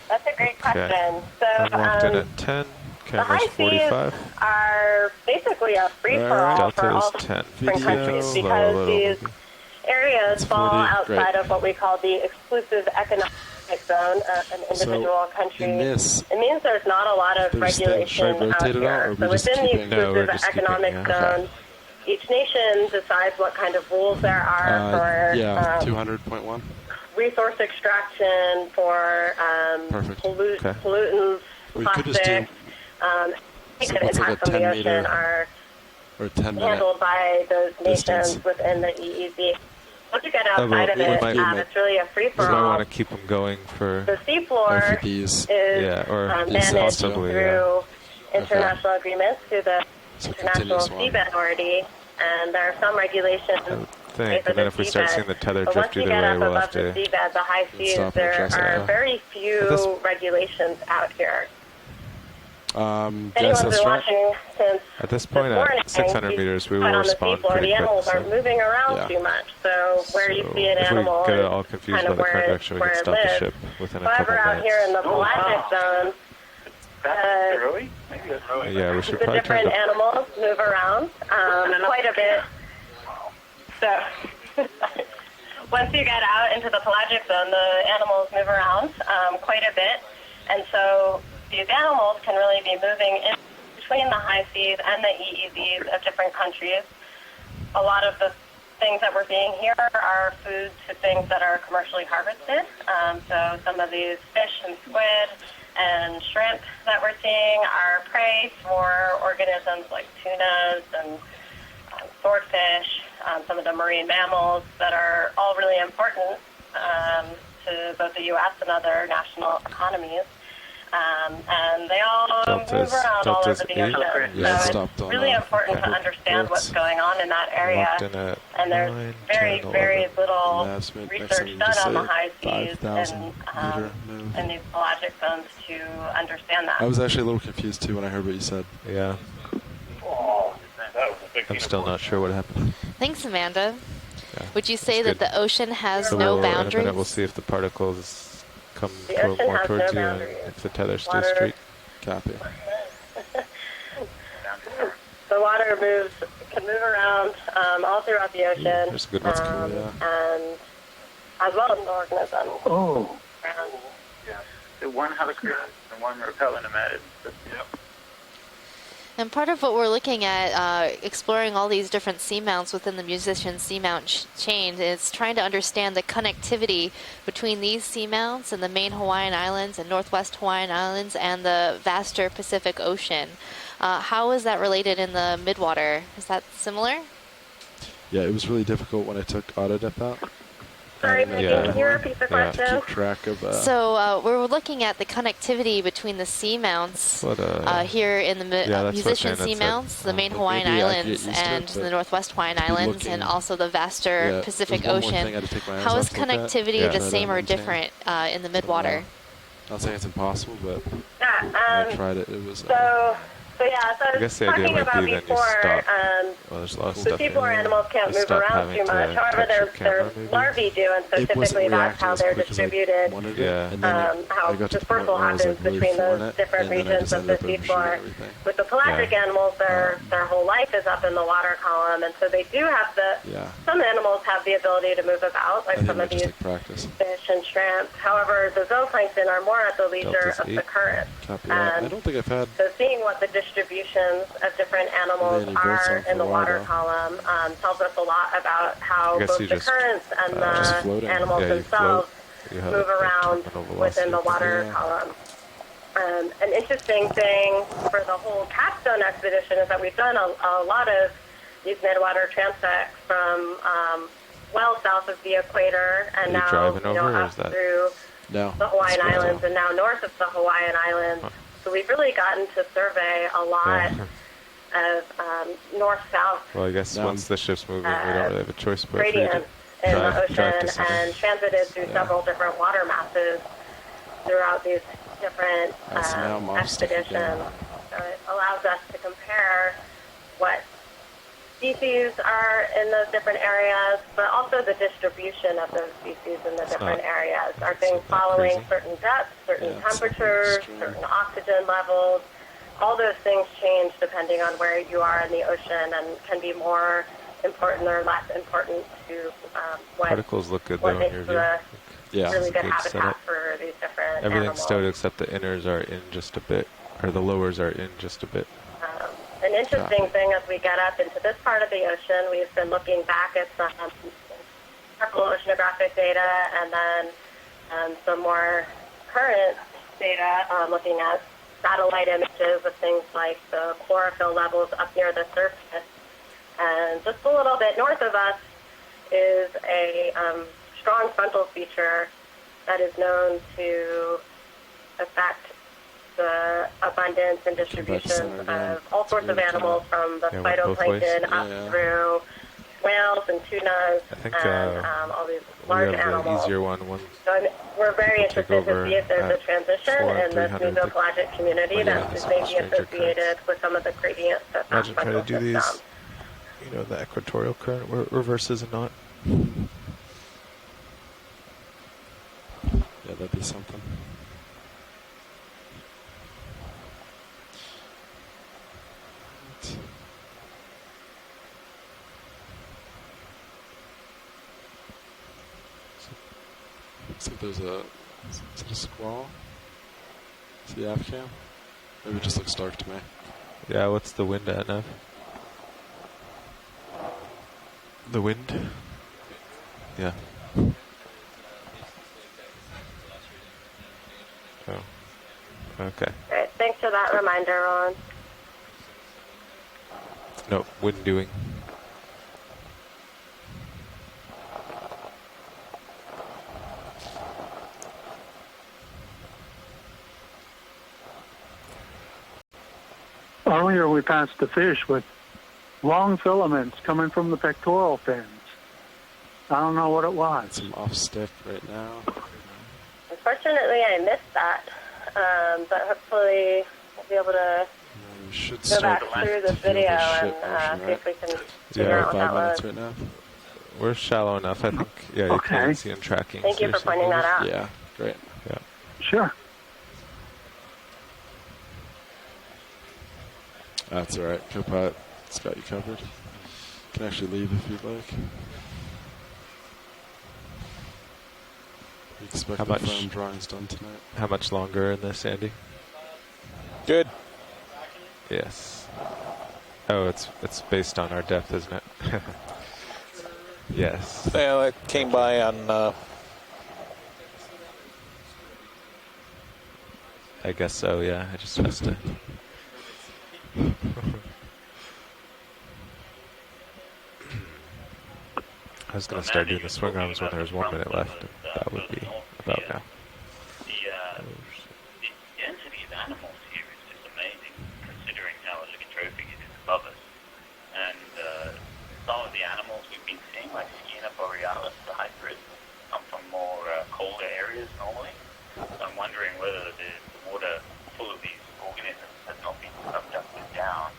D: That's a great question.
C: Okay.
D: So
C: I'm locked in at 10.
D: the
C: Camera's
D: high
C: 45.
D: seas are basically a free-for-all
C: Alright,
D: for
C: Delta
D: all
C: is 10.
D: different
A: Video.
D: countries
C: Slow a
D: because
C: little,
D: these
C: maybe.
D: areas
A: It's
D: fall
A: 40,
D: outside
A: great.
D: of what we call the exclusive economic zone of an individual country.
A: in this,
D: It means there's not a lot of
A: there's
D: regulation
A: should I
D: out
A: rotate it
D: here.
A: out, or
D: So
A: we just
D: within the
A: keeping-
C: No, we're
D: exclusive
C: just keeping,
D: economic
C: yeah.
D: zone, each nation decides what kind of rules there are for
A: yeah, 200.1.
D: resource extraction, for
A: Perfect.
C: Okay.
D: pollutants,
A: We could just do
D: plastics,
A: so
D: that
A: what's like
D: impact
A: a
D: from the
A: 10
D: ocean
A: meter
D: are
A: or 10 minute.
D: handled by those
A: distance.
D: nations within the EEZ. Once you get
C: but
D: outside of
C: we
D: it,
C: might-
D: it's really a
C: We might
D: free-for-all.
C: want to keep them going for,
D: The seafloor
A: these.
D: is
C: yeah, or
D: managed
C: possibly,
D: through
C: yeah.
D: international agreements through the
A: So
D: International
A: continuous one.
D: Seabed Authority, and there are some regulations.
C: I would think. And then if we start seeing the tether
D: But
C: drift
D: once you
C: either
D: get
C: way,
D: up
C: we'll
D: above
C: have
D: the
C: to.
D: seabed, the high seas,
A: stop and
D: there
A: adjust it,
D: are
A: yeah.
D: very few
C: At this-
D: regulations out here.
A: Yes,
D: Anyone's
A: that's
D: been
A: right.
D: watching since
C: At this point,
D: morning,
C: at 600
D: you
C: meters, we
D: out
C: will
D: on the
C: respond
D: seafloor,
C: pretty
D: the animals
C: quick.
D: aren't
C: So,
D: moving around
A: Yeah.
D: too much. So where you see an
C: if
D: animal
C: we get
D: is
C: all confused
D: kind
C: by
D: of
C: the current
D: where,
C: direction, we
D: where
C: can
D: it
C: stop the
D: lives.
C: ship within a couple
D: However, out here in
C: minutes.
D: the pelagic zone,
B: Early? Maybe that's early.
C: Yeah, we should
D: the
C: probably turn
D: different
C: the.
D: animals move around quite a bit. So once you get out into the pelagic zone, the animals move around quite a bit. And so these animals can really be moving in between the high seas and the EEZs of different countries. A lot of the things that we're seeing here are food to things that are commercially harvested. So some of these fish and squid and shrimp that we're seeing are prey for organisms like tunas and swordfish, some of the marine mammals that are all really important to both the U.S. and other national economies. And they all move around all over the ocean.
A: Yeah,
D: so it's really important to understand what's going on in that area. And there's very little research done on the high seas and these pelagic zones to understand that.
A: I was actually a little confused too when I heard what you said.
C: Yeah. I'm still not sure what happened.
H: Thanks, Amanda.
C: Yeah.
H: Would you say that
C: That's
H: the ocean has
C: So
H: no
C: in a
H: boundaries?
C: minute we'll see if the particles come
D: The ocean
C: more
D: has
C: towards
D: no
C: you and
D: boundaries.
C: if the tether stays
D: Water.
C: straight.
A: Copy.
D: The water can move around all throughout the ocean.
C: There's a good one.
D: And as well as the organisms.
I: Oh.
D: Around.
B: Yeah. So one helicopter and one repellent emitted. Yep.
H: And part of what we're looking at, exploring all these different seamounts within the musician seamount chain, is trying to understand the connectivity between these seamounts and the main Hawaiian Islands and Northwest Hawaiian Islands and the vaster Pacific Ocean. How is that related in the Midwater? Is that similar?
A: Yeah, it was really difficult when I took Autodep out.
D: Sorry, Megan, can you repeat the question?
A: To keep track of.
H: So we're looking at the connectivity between the seamounts here in the musician seamounts, the main Hawaiian Islands and the Northwest Hawaiian Islands, and also the vaster Pacific Ocean. How is connectivity the same or different in the Midwater?
A: Not saying it's impossible, but
D: Yeah,
A: I tried it. It was.
D: So I was talking about before,
C: there's a lot of
D: the
C: stuff
D: seafloor animals can't move around too much. However, their larvae do, and so typically that's how they're distributed. How dispersal happens between those different regions of the seafloor. With the pelagic animals, their whole life is up in the water column, and so they do have some animals have the ability to move about, like some of these fish and shrimp. However, the zooplankton are more at the leisure of the current.
A: I don't think I've had.
D: So seeing what the distributions of different animals are in the water column tells us a lot about how both the currents and the animals themselves move around within the water column. An interesting thing for the whole capstone expedition is that we've done a lot of these midwater transects from well south of the equator and now up through the Hawaiian Islands and now north of the Hawaiian Islands. So we've really gotten to survey a lot of north-south.
C: Well, I guess once the ship's moving, we don't really have a choice but
D: gradients in the ocean and transited through several different water masses throughout these different expeditions. So it allows us to compare what species are in those different areas, but also the distribution of those species in the different areas. Are things following certain depths, certain temperatures, certain oxygen levels? All those things change depending on where you are in the ocean and can be more important or less important to what
C: particles look good though in your view.
D: Really good habitat for these different
C: Everything's
D: animals.
C: stowed except the inners are in just a bit, or the lowers are in just a bit.
D: An interesting thing as we get up into this part of the ocean, we've been looking back at some oceanographic data and then some more current data looking at satellite images of things like the chlorophyll levels up near the surface. And just a little bit north of us is a strong frontal feature that is known to affect the abundance and distribution of all sorts of animals from the phytoplankton up through whales and tunas and all these large animals.
C: Easier one.
D: So we're very interested to see if there's a transition in this mesopelagic community that is maybe associated with some of the gradients that
C: Imagine trying to do these, the equatorial current where it reverses and not.
A: Yeah, that'd be something. Looks like there's is it a squall? See the aft cam? Maybe it just looks dark to me.
C: Yeah, what's the wind at, Nev? The wind? Yeah. Oh. Okay.
D: All right, thanks for that reminder, Ron.
C: No, wind doing.
I: Earlier we passed a fish with long filaments coming from the pectoral fins. I don't know what it was.
A: Some off stick right now.
D: Unfortunately, I missed that, but hopefully we'll be able to
A: We should
D: go back
A: start
D: through this
A: to feel
D: video
A: the
D: and
A: ship motion,
D: see if we can figure
C: Yeah,
D: out what
A: 5
D: that
A: minutes
D: was.
A: right now.
C: We're shallow enough, I think. Yeah, you
I: Okay.
C: can see in tracking.
D: Thank you for
C: Seriously,
D: pointing that out.
A: Yeah, great.
C: Yeah.
I: Sure.
A: That's all right. Copilot, it's got you covered. You can actually leave if you'd like. We expect
C: How
A: the
C: much?
A: foam drawings done tonight.
C: How much longer in this, Andy?
E: Good.
C: Yes. Oh, it's based on our depth, isn't it? Yes.
E: Yeah, that came by on.
C: I guess so, yeah. I just missed it. I was going to start doing the swing arms when there was 1 minute left. And that would be about now.
B: The density of animals here is just amazing, considering how allotropic it is above us. And some of the animals we've been seeing, like Sciena borealis, the hybrid, come from more colder areas normally. So I'm wondering whether the water full of these organisms has not been subducted down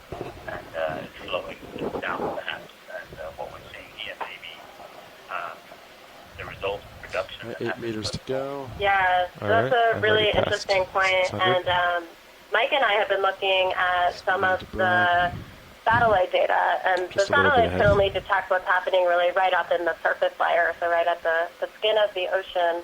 B: and is flowing south perhaps. And what we're seeing here may be the result of production.
A: 8 meters to go.
D: Yeah,
C: All
D: that's
C: right,
D: a
C: I've
D: really
C: already passed
D: interesting point.
C: 600.
D: And Mike and I have been looking at some of the satellite data, and
A: Just
D: the
A: a little bit
D: satellites
A: ahead.
D: can only detect what's happening really right up in the surface layer, so right at the skin of the ocean.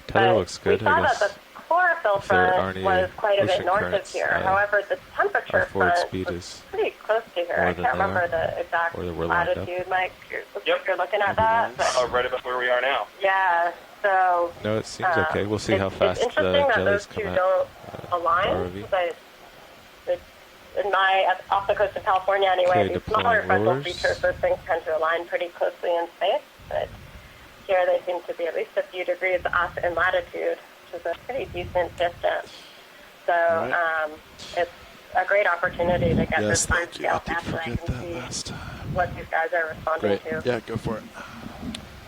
C: Tether
D: But
C: looks good,
D: we saw
C: I
D: that
C: guess.
D: the chlorophyll
C: If there
D: front
C: aren't any
D: was quite a bit
C: ocean
D: north of
C: currents,
D: here. However, the temperature
C: our forward
D: front
C: speed
D: was
C: is
D: pretty close to here.
C: more
D: I
C: than
D: can't
C: they
D: remember
C: are,
D: the exact
C: or that we're lined up.
D: latitude, Mike. You're looking at that. But,
B: Right about where we are now.
D: yeah, so
C: No, it seems okay. We'll see how
D: it's
C: fast
D: interesting
C: the
D: that
C: jellies
D: those two
C: come out.
D: don't align.
C: ROV.
D: But off the coast of California anyway,
C: Okay,
D: these smaller
C: deploying
D: frontal
C: lures.
D: features, those things tend to align pretty closely in space. But here they seem to be at least a few degrees off in latitude, which is a pretty decent distance. So
A: Right.
D: it's a great opportunity to get this
A: Yes,
D: time
A: thank you. I
D: scale
A: did
D: sampling
A: forget
D: and
A: that
D: see
A: last time.
D: what these guys are responding
A: Great.
D: to.
A: Yeah, go for it.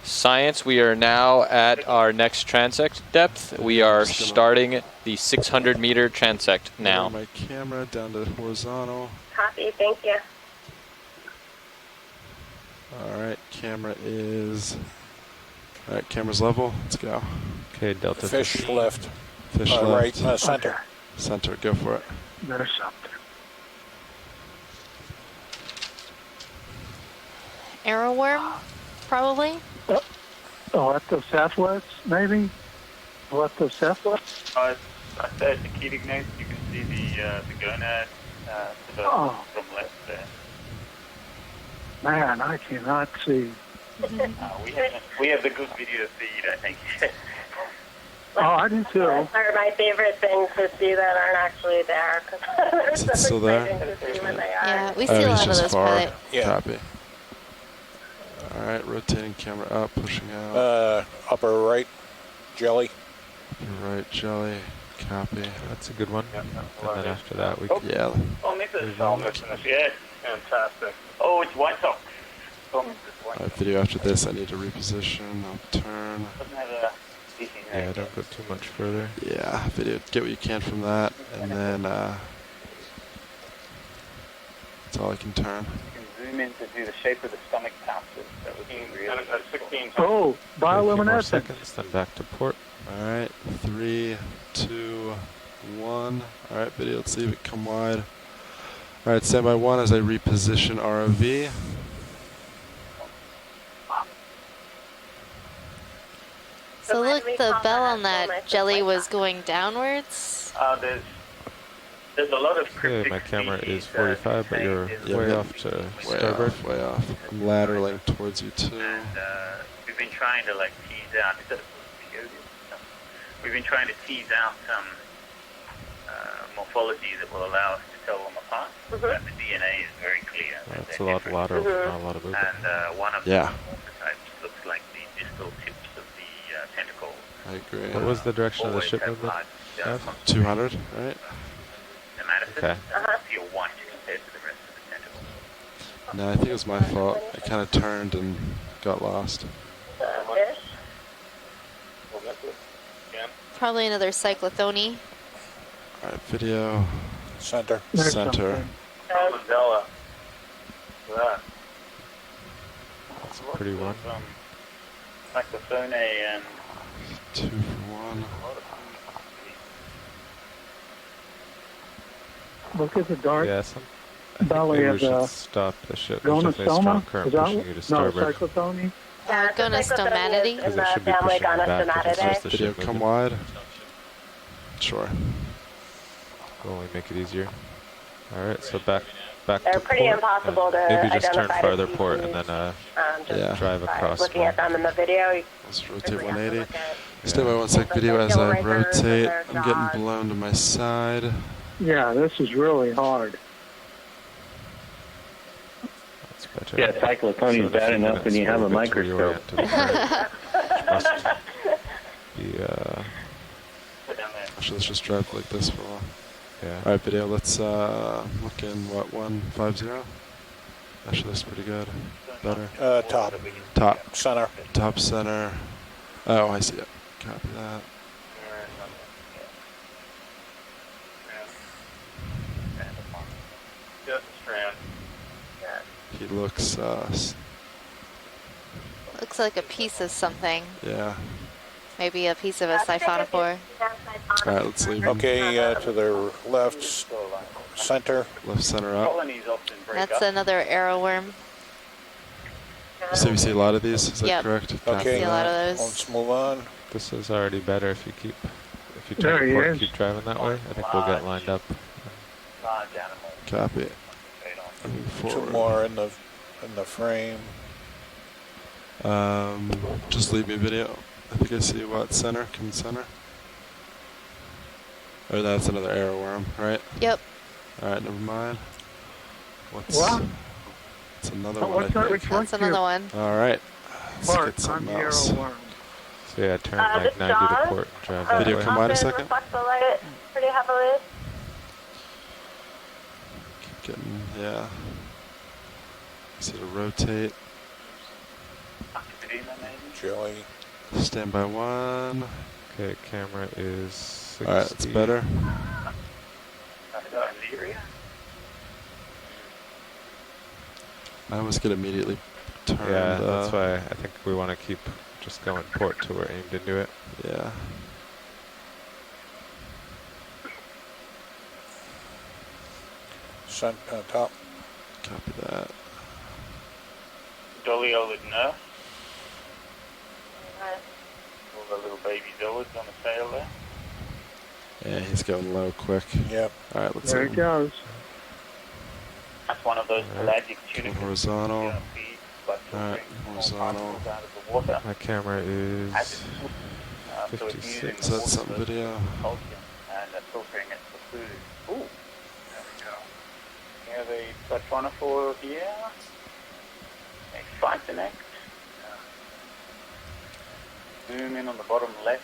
G: Science, we are now at our next transect depth. We are
A: Just gonna-
G: starting the 600 meter transect now.
A: Lower my camera down to horizontal.
D: Copy, thank you.
A: All right, camera is. All right, camera's level. Let's go.
C: Okay, Delta
E: Fish
C: 15.
E: left.
A: Fish
E: Right,
A: left.
E: center.
A: Center. Go for it.
I: There's something.
H: Arrow worm, probably.
I: Electrocephalus, maybe? Electrocephalus?
B: I said the Ketignates, you can see the gonad to the from left there.
I: Man, I cannot see.
B: We have the good video feed, I think.
I: Oh, I do too.
D: Those are my favorite things to see that aren't actually there. Cause they're
A: Is it
D: so
A: still there?
D: exciting to see when they are.
H: Yeah, we see
A: Oh,
H: a
A: he's
H: lot of
A: just
H: those
A: far.
H: pilot.
E: Yeah.
A: Copy. All right, rotating camera up, pushing out.
E: Upper right, jelly.
A: Right, jelly. Copy.
C: That's a good one. And then after that, we
A: Yeah.
B: Oh, maybe there's some missing this. Yeah, fantastic. Oh, it's white top. Oh, it's white.
A: All right, video after this, I need to reposition. I'll turn.
B: Doesn't have a decent
C: yeah, don't go too much further.
A: Yeah, video. Get what you can from that, and then that's all I can turn.
B: You can zoom in to do the shape of the stomach passes. That would be really 16.
I: Oh,
C: Okay, a few more
I: bioluminescent.
C: seconds, then back to port.
A: All right, 3, 2, 1. All right, video. Let's see if it come wide. All right, stand by 1 as I reposition ROV.
H: So
D: why
H: look,
D: do we
H: the
D: call
H: bell
D: that
H: on that
D: almost
H: jelly
D: like
H: was
D: that?
H: going downwards.
B: There's a lot of
C: Okay,
B: cryptic
C: my camera
B: species,
C: is 45, but you're
A: Yeah,
C: way
A: yeah.
C: off to
A: Way
C: starboard.
A: off, way off. I'm lateraling towards you too.
B: And we've been trying to like tease out. We've been trying to tease out morphology that will allow us to tell them apart. But the DNA is very clear.
C: That's a lot lateral, not a lot of movement.
B: And one of the morphotypes looks like the distal tips of the tentacles.
A: I agree.
C: What was the direction of the ship movement?
A: 200, right?
C: Okay.
B: Feel white compared to the rest of the tentacles.
A: No, I think it was my fault. I kind of turned and got lost.
H: Probably another cyclothony.
A: Alright, video.
E: Center.
A: Center.
B: Mandela.
C: That's a pretty one.
B: Cyclophone and
A: 2 for 1.
I: Look at the dark
C: Yeah, I
I: belly
C: think
I: of
C: we should
I: the
C: stop the ship. There's definitely a strong current pushing you to
I: no,
C: starboard.
I: cyclothony?
H: Gonostomatida.
C: Because it should be pushing you back as fast as the
A: Video
C: ship
A: come
C: moving.
A: wide. Sure.
C: Will only make it easier. Alright, so back
D: They're
C: to
D: pretty
C: port.
D: impossible to
C: Maybe just turn
D: identify
C: farther
D: the
C: port
D: species.
C: and then
D: Just
C: drive across.
D: looking at them in the video.
A: Let's rotate 180. Stay by 1 sec video as I rotate. I'm getting blown to my side.
I: Yeah, this is really hard.
C: That's better.
J: Yeah, cyclothony is bad enough when you have a microscope.
A: Actually, let's just drive like this for a while.
C: Yeah.
A: Alright, video, let's look in, what, 150? Actually, that's pretty good. Better.
E: Top.
A: Top.
E: Center.
A: Top center. Oh, I see it. Copy that. He looks,
H: Looks like a piece of something.
A: yeah.
H: Maybe a piece of a siphonophore.
A: Alright, let's leave him.
E: Okay, to the left, center.
A: Left center up.
H: That's another arrowworm.
A: So we see a lot of these, is that
H: Yep.
A: correct?
E: Okay,
H: See a lot of those.
E: let's move on.
C: This is already better if you
I: There
C: turn
I: he
C: port
I: is.
C: and keep driving that way. I think we'll get lined up.
A: Copy. Moving
E: Two
A: forward.
E: more in the frame.
A: Just leave me video. I think I see what, center? Come center? Oh, that's another arrow worm, right?
H: Yep.
A: Alright, never mind. What's
I: What?
A: It's another
I: Oh,
A: one,
I: what's
A: I
I: that?
A: think.
I: Which one's
H: That's another one.
A: Alright. Let's
I: Mark,
A: get
I: on
A: something
I: the
A: else.
I: arrow worm.
C: So yeah, turn
D: This
C: like 90 to
D: Jaws,
C: port and drive that
A: Video
C: way.
A: come wide a
D: often
A: second.
D: reflects the light pretty heavily.
A: Keep getting, yeah. See to rotate.
E: Jelly.
A: Stand by 1.
C: Okay, camera is 60.
A: Alright, it's better. I almost get immediately turned.
C: Yeah, that's why I think we want to keep just going port till we're aimed into it.
A: Yeah.
E: Top.
A: Copy that.
B: Dolly Olive Nurse. All the little baby dollies on the tail there.
A: Yeah, he's going low quick.
E: Yep.
A: Alright, let's
I: There
A: see.
I: it goes.
B: That's one of those pelagic
A: Come
B: tunicals.
A: horizontal.
B: Feed by
A: Alright,
B: filtering
A: horizontal.
B: particles out of the water.
C: My camera is
B: As it's so it's
C: 56.
B: using
A: Is
B: the
A: that
B: water
A: some
B: versus
A: video?
B: calcium and filtering it for food. Ooh, there we go. We have a Photophore here, a Phytonex. Zoom in on the bottom left.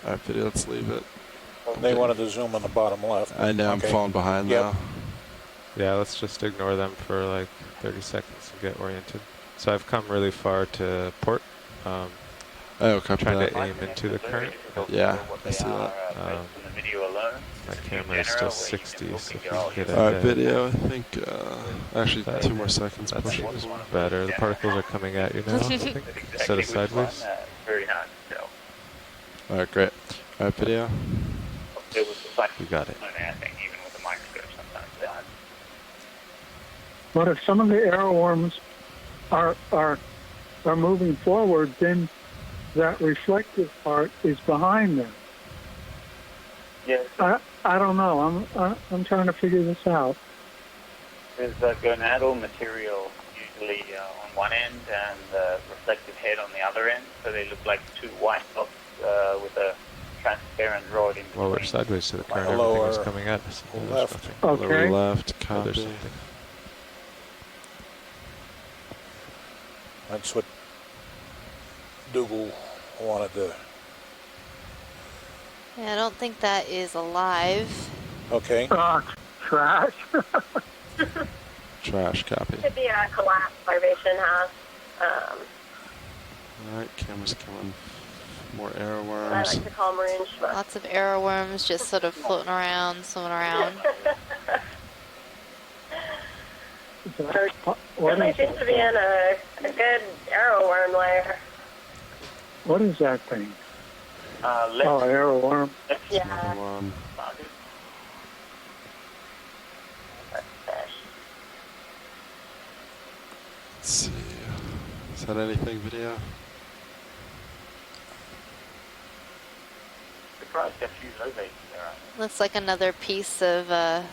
A: Alright, video, let's leave it.
E: They wanted to zoom on the bottom left.
A: I know, I'm
E: Okay.
A: falling behind
E: Yep.
A: now.
C: Yeah, let's just ignore them for like 30 seconds and get oriented. So I've come really far to port.
A: Oh, copy
C: Trying
A: that.
C: to aim into the current.
A: Yeah, I see that.
C: My camera is still 60, so if you can get it.
A: Alright, video, I think, actually
C: That-
A: 2 more seconds.
C: That's
A: Pushing.
C: better. The particles are coming at you now, I think, instead of sideways.
B: Very hard to tell.
A: Alright, great. Alright, video.
B: There was a cycle.
C: You got it.
B: I think even with a microscope sometimes they're hard.
I: But if some of the arrow worms are moving forward, then that reflective part is behind them.
B: Yes.
I: I don't know. I'm trying to figure this out.
B: There's a gonadal material usually on one end and the reflective head on the other end, so they look like two white dots with a transparent rod in
C: Well, we're
B: between.
C: sideways to the current.
E: Lower
C: Everything is coming at us. There's
E: left.
C: nothing.
I: Okay.
A: Lower left,
C: Oh,
A: copy.
C: there's something.
E: That's what Dougal wanted to.
H: Yeah, I don't think that is alive.
E: Okay.
I: Trash.
A: Trash, copy.
D: Could be a collapsed starvation house.
A: Alright, camera's coming. More arrow
D: I
A: worms.
D: like to call marine schmuck.
H: Lots of arrow worms just sort of floating around, swimming around.
I: What
D: There
I: is
D: seems to be in a good arrow worm layer.
I: What is that thing?
B: Left.
I: Oh, arrow worm.
D: Yeah.
A: Another one. Let's see. Is that anything video?
B: Surprised a few lobates there.
H: Looks like another piece of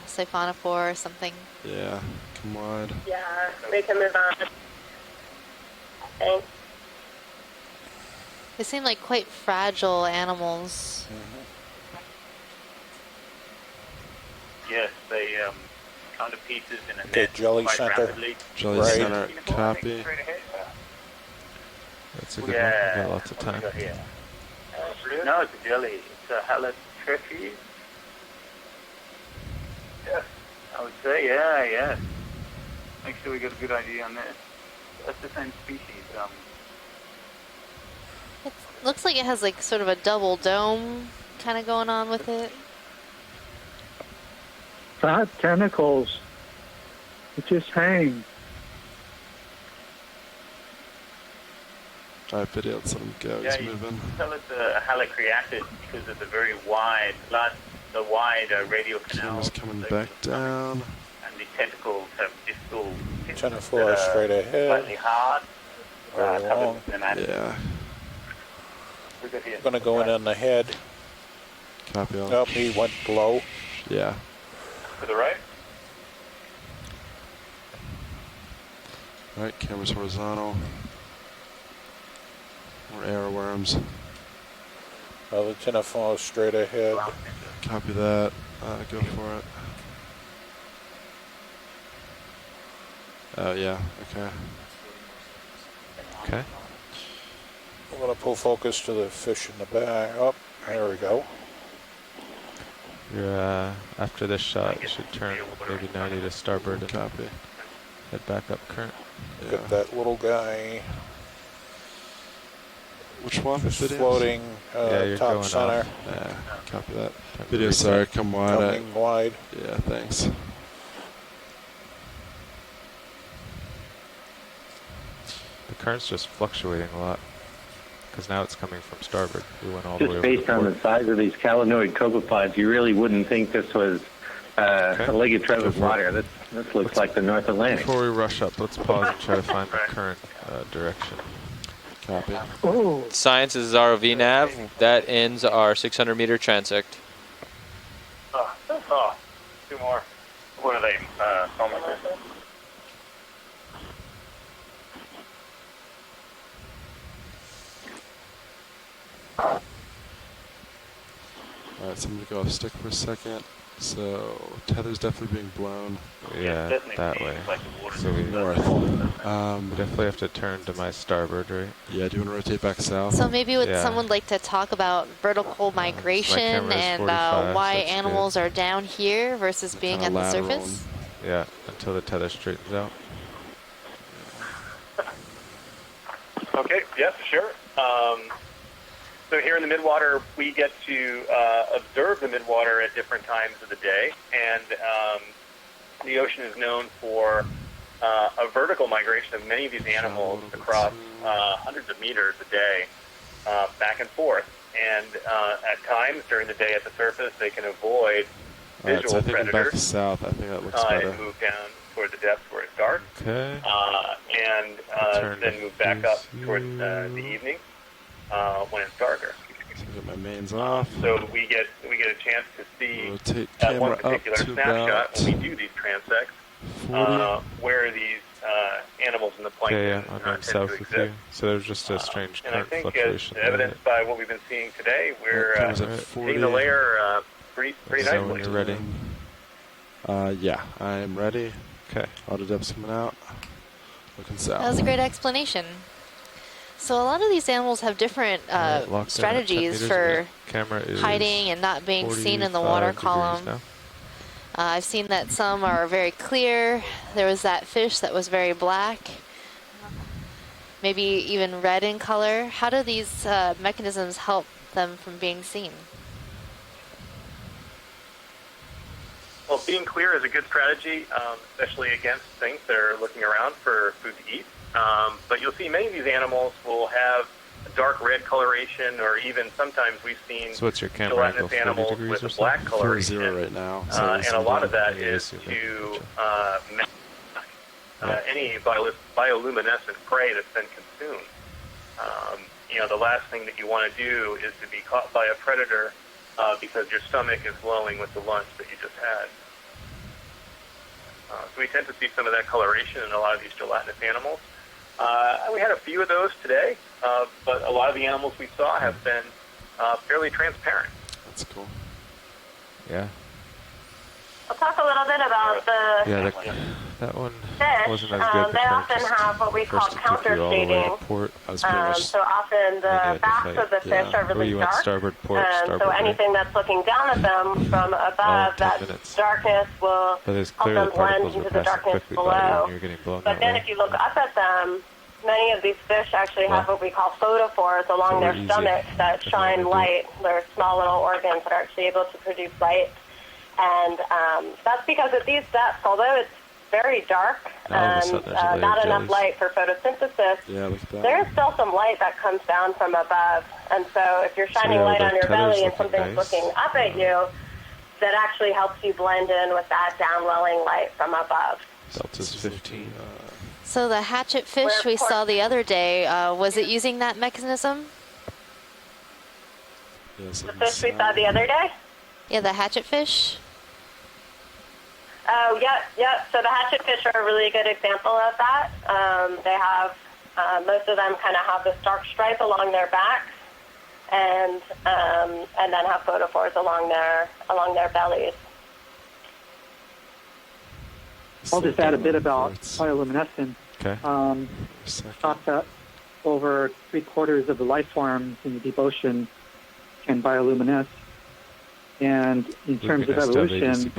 H: siphonophore or something.
A: Yeah, come wide.
D: Yeah, we can move on. Thanks.
H: They seem like quite fragile animals.
B: Yes, they come to pieces in a
E: Okay,
B: net
E: Jelly
B: quite
E: Center.
B: rapidly.
A: Jelly
E: Right.
A: Center, copy.
C: That's a good one.
B: Yeah.
C: Got lots of
B: What do we
C: time.
B: got here? No, it's a jelly. It's a Hatchet Fish. Yes. I would say, yeah. Make sure we get a good idea on this. That's the same species.
H: It looks like it has like sort of a double dome kind of going on with it.
I: Fat tentacles. It just hangs.
A: Alright, video, let's let him go.
B: Yeah,
A: He's
B: you
A: moving.
B: can tell it's a halocreatid because of the very wide, radial canals.
A: Camera's coming back down.
B: And the tentacles have distal tips
E: 10
B: that
E: 4
B: are
E: straight ahead.
B: slightly hard.
E: Very
B: covered
E: long.
B: with pneumatic.
A: Yeah,
B: We're good here.
E: Going to go in on the head.
A: copy all.
E: Nope, he went below.
A: Yeah.
B: To the right.
A: Alright, camera's horizontal. More arrow worms.
E: The 10 4 straight ahead.
A: Copy that. Go for it. Oh, yeah, okay.
C: Okay.
E: I'm going to pull focus to the fish in the back. Oh, there we go.
C: You're, after this shot, you should turn maybe 90 to starboard and
A: Copy.
C: head back up current.
A: Yeah.
E: Got that little guy
A: Which one?
E: just
A: Videos?
E: floating
C: Yeah, you're
E: top
C: going
E: center.
C: off.
A: Yeah, copy that.
C: Time to
A: Video,
C: reset.
A: sorry, come wide.
E: Coming wide.
A: Yeah, thanks.
C: The current's just fluctuating a lot because now it's coming from starboard. We went all the way
J: Just
C: over
J: based
C: the
J: on the
C: port.
J: size of these calanoid copepods, you really wouldn't think this was a ligatrev of water. This looks like the North Atlantic.
C: Before we rush up, let's pause and try to find the current direction.
A: Copy.
I: Oh,
G: Science is our VNav. That ends our 600 meter transect.
B: Oh, two more. What are they? Almost.
A: Alright, so I'm going to go off stick for a second. So, tether's definitely being blown
C: Yeah,
B: Definitely
C: that
B: seems
C: way.
B: like the water.
C: So we
A: north.
C: definitely have to turn to my starboard, right?
A: Yeah, do you want to rotate back south?
H: So maybe would
C: Yeah.
H: someone like to talk about vertical migration
C: camera is
H: and
C: 45,
H: why
C: that's
H: animals are down here versus being
A: Kinda
H: at the
A: lateral
H: surface?
C: Yeah, until the tether straightens out.
B: Okay, yeah, sure. So here in the Midwater, we get to observe the Midwater at different times of the day, and the ocean is known for a vertical migration of many of these animals across hundreds of meters a day, back and forth. And at times during the day at the surface, they can avoid
A: Alright, so
B: visual
A: I think I'm back
B: predators
A: to south. I think that looks better.
B: and move down toward the depths where it's dark,
C: Okay.
B: and
C: Turn
B: then
C: to
B: move back up
C: face
B: towards
C: you.
B: the evening when it's darker.
A: So get my mains off.
B: So we get a chance to see
A: Rotate
B: at one
A: camera up
B: particular
A: to
B: snapshot
A: about
B: when we do these transects
A: 40.
B: where these
K: animals in the plankton
C: Yeah, I'm
K: tend
C: south
K: to
C: with
K: exist.
C: you. So there's just a strange
K: And I
C: current
K: think, as
C: fluctuation.
K: evidenced by what we've been seeing today, we're
A: That was at 40.
K: seeing the layer pretty
C: So
K: nicely.
C: when you're ready.
A: Yeah, I am ready.
C: Okay.
A: Auto depth's coming out. Looking south.
H: That was a great explanation. So a lot of these animals have different
C: Alright, locked in at 10
H: strategies
C: meters.
H: for
C: Camera is
H: hiding and not being seen in the water
C: 45
H: column.
C: degrees now.
H: I've seen that some are very clear. There was that fish that was very black, maybe even red in color. How do these mechanisms help them from being seen?
K: Well, being clear is a good strategy, especially against things that are looking around for food to eat. But you'll see many of these animals will have a dark red coloration, or even sometimes we've seen
C: So what's your camera angle,
K: gelatinous
C: 40
K: animals
C: degrees
K: with
C: or
K: a black
C: something?
K: coloration.
A: 4-0 right now.
K: And a lot of that
C: Yeah,
K: is
C: I see that.
K: to any bioluminescent prey that's been consumed. The last thing that you want to do is to be caught by a predator because your stomach is glowing with the lunch that you just had. So we tend to see some of that coloration in a lot of these gelatinous animals. We had a few of those today, but a lot of the animals we saw have been fairly transparent.
A: That's cool.
C: Yeah.
D: We'll talk a little bit about the
C: Yeah, that one
D: fish.
C: wasn't as good.
D: They often have what we call
C: First it took you all the way
D: counter-shading.
C: to port.
A: I was pretty much
D: So often the
C: had to
D: backs
C: fight.
D: of the fish
A: Yeah.
D: are
C: Where
D: really
C: you went
D: dark.
C: starboard port,
D: So
C: starboard
D: anything that's looking down at them from above,
C: 10
D: that
C: minutes.
D: darkness will
C: But it's
D: help
C: clear
D: them
C: the
D: blend
C: particles were
D: into the
C: passing
D: darkness
C: quickly by you
D: below.
C: and you were getting blown
D: But
C: that
D: then
C: way.
D: if you look up at them, many of these fish actually have
C: Well,
D: what we call photophores along
C: so
D: their
C: easy.
D: stomachs that
C: That's
D: shine
C: what they do.
D: light. They're small little organs that are actually able to produce light. And that's because at these depths, although it's very dark
C: All of a
D: and
C: sudden there's a layer
D: not
C: of
D: enough
C: jellies.
D: light for photosynthesis,
A: Yeah, look at that.
D: there's still some light that comes down from above. And so if you're shining
C: yeah,
D: light
C: the
D: on your
C: tether's
D: belly and
C: looking
D: something's
C: nice.
D: looking up at you, that actually helps you blend in with that downwelling light from above.
C: Delta's 15.
H: So the hatchet fish we saw the other day, was it using that mechanism?
A: Yes,
D: The fish we saw the other day?
H: Yeah, the hatchet fish.
D: Oh, yep. So the hatchet fish are a really good example of that. They have, most of them kind of have this dark stripe along their backs, and then have photophores along their bellies.
I: I'll just add a bit about bioluminescence.
C: Okay.
I: Thought that over 3/4 of the life forms in the deep ocean can bioluminesce. And in terms of evolution,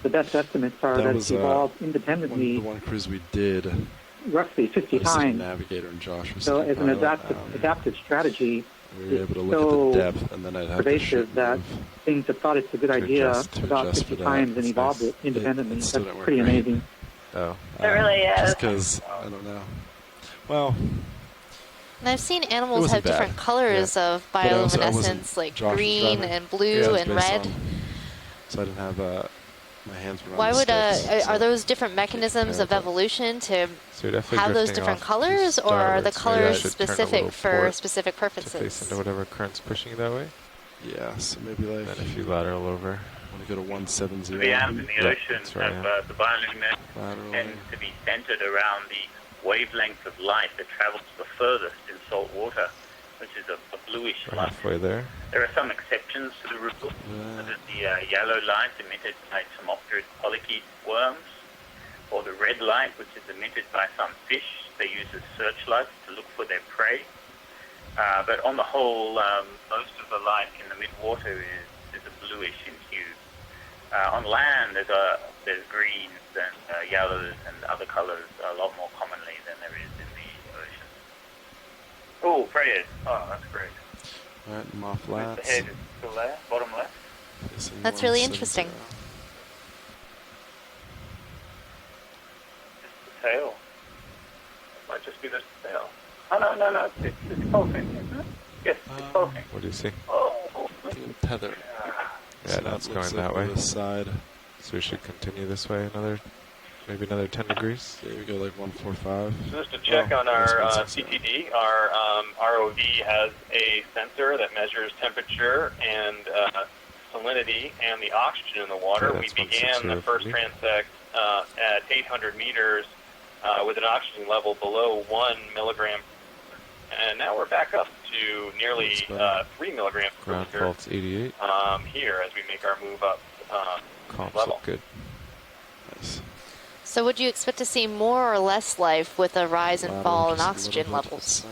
I: the best estimates are that it's evolved independently
A: the one cruise we did.
I: roughly 50
A: I was thinking
I: times.
A: Navigator and Josh was
I: So
A: thinking
I: as an
A: pilot,
I: adaptive strategy,
A: we were able to look
I: so
A: at the depth, and then I'd have to
I: pervasive that
A: move.
I: things have thought it's a good idea
A: to
I: about
A: adjust
I: 50
A: for that.
I: times and
A: It's
I: evolved
A: nice.
I: it independently.
A: It still
I: That's
A: didn't work
I: pretty
A: great.
I: amazing.
C: Oh.
D: It really is.
A: Just because, I don't know. Well,
H: And I've seen animals
A: wasn't
H: have different
A: bad.
H: colors of
A: But I wasn't
H: bioluminescence, like
A: Josh was
H: green
A: driving.
H: and blue
A: Yeah, it was
H: and
A: based
H: red.
A: on- so I didn't have my hands were on
H: Why
A: the
H: would
A: sticks, so
H: are those different mechanisms
A: compare
H: of
A: that.
H: evolution to
C: So you're definitely
H: have those
C: drifting
H: different
C: off
H: colors,
C: to
H: or are the
C: starboard, so maybe I
H: colors
C: should turn a
H: specific
C: little
H: for
C: port
H: specific
C: to face
H: purposes?
C: into whatever current's pushing you that way.
A: Yeah, so maybe like.
C: Then if you lateral over.
A: I want to go to 170.
B: The atoms in the
C: Yeah,
B: ocean
C: that's right,
B: have the bioluminescence
A: Laterally.
B: tend to be centered around the wavelength of light that travels the furthest in salt water, which is a bluish
C: We're
B: light.
C: halfway there.
B: There are some exceptions to the rule, such as the yellow light emitted by Tomopterid polychaete worms, or the red light, which is emitted by some fish. They use as searchlights to look for their prey. But on the whole, most of the light in the midwater is a bluish in hue. On land, there's greens and yellows and other colors a lot more commonly than there is in the ocean. Oh, preyers. Oh, that's great.
A: Alright, I'm off
B: The
A: lats.
B: head is still there, bottom left.
A: Facing
H: That's really
A: 170.
H: interesting.
B: Just the tail. It might just be the tail. Oh, no. It's pulsing, isn't it? Yes, it's pulsing.
C: What do you see?
B: Oh,
A: Tether.
C: Yeah,
A: So
C: no, it's
A: that
C: going
A: looks
C: that
A: like
C: way.
A: This side.
C: So we should continue this way maybe another 10 degrees.
A: Yeah, we go like 145.
K: Just to check on our CTD, our ROV has a sensor that measures temperature and salinity and the oxygen in the water.
C: Okay,
K: We
C: that's
K: began the
C: 160
K: first
C: for me.
K: transect at 800 meters with an oxygen level below 1 milligram. And now we're back up to nearly 3 milligrams per
C: Ground
K: liter
C: fault's 88.
K: here as we make our move up
C: Comps
K: level.
C: look good.
A: Nice.
H: So would you expect to see more or less life with a rise and fall in oxygen levels?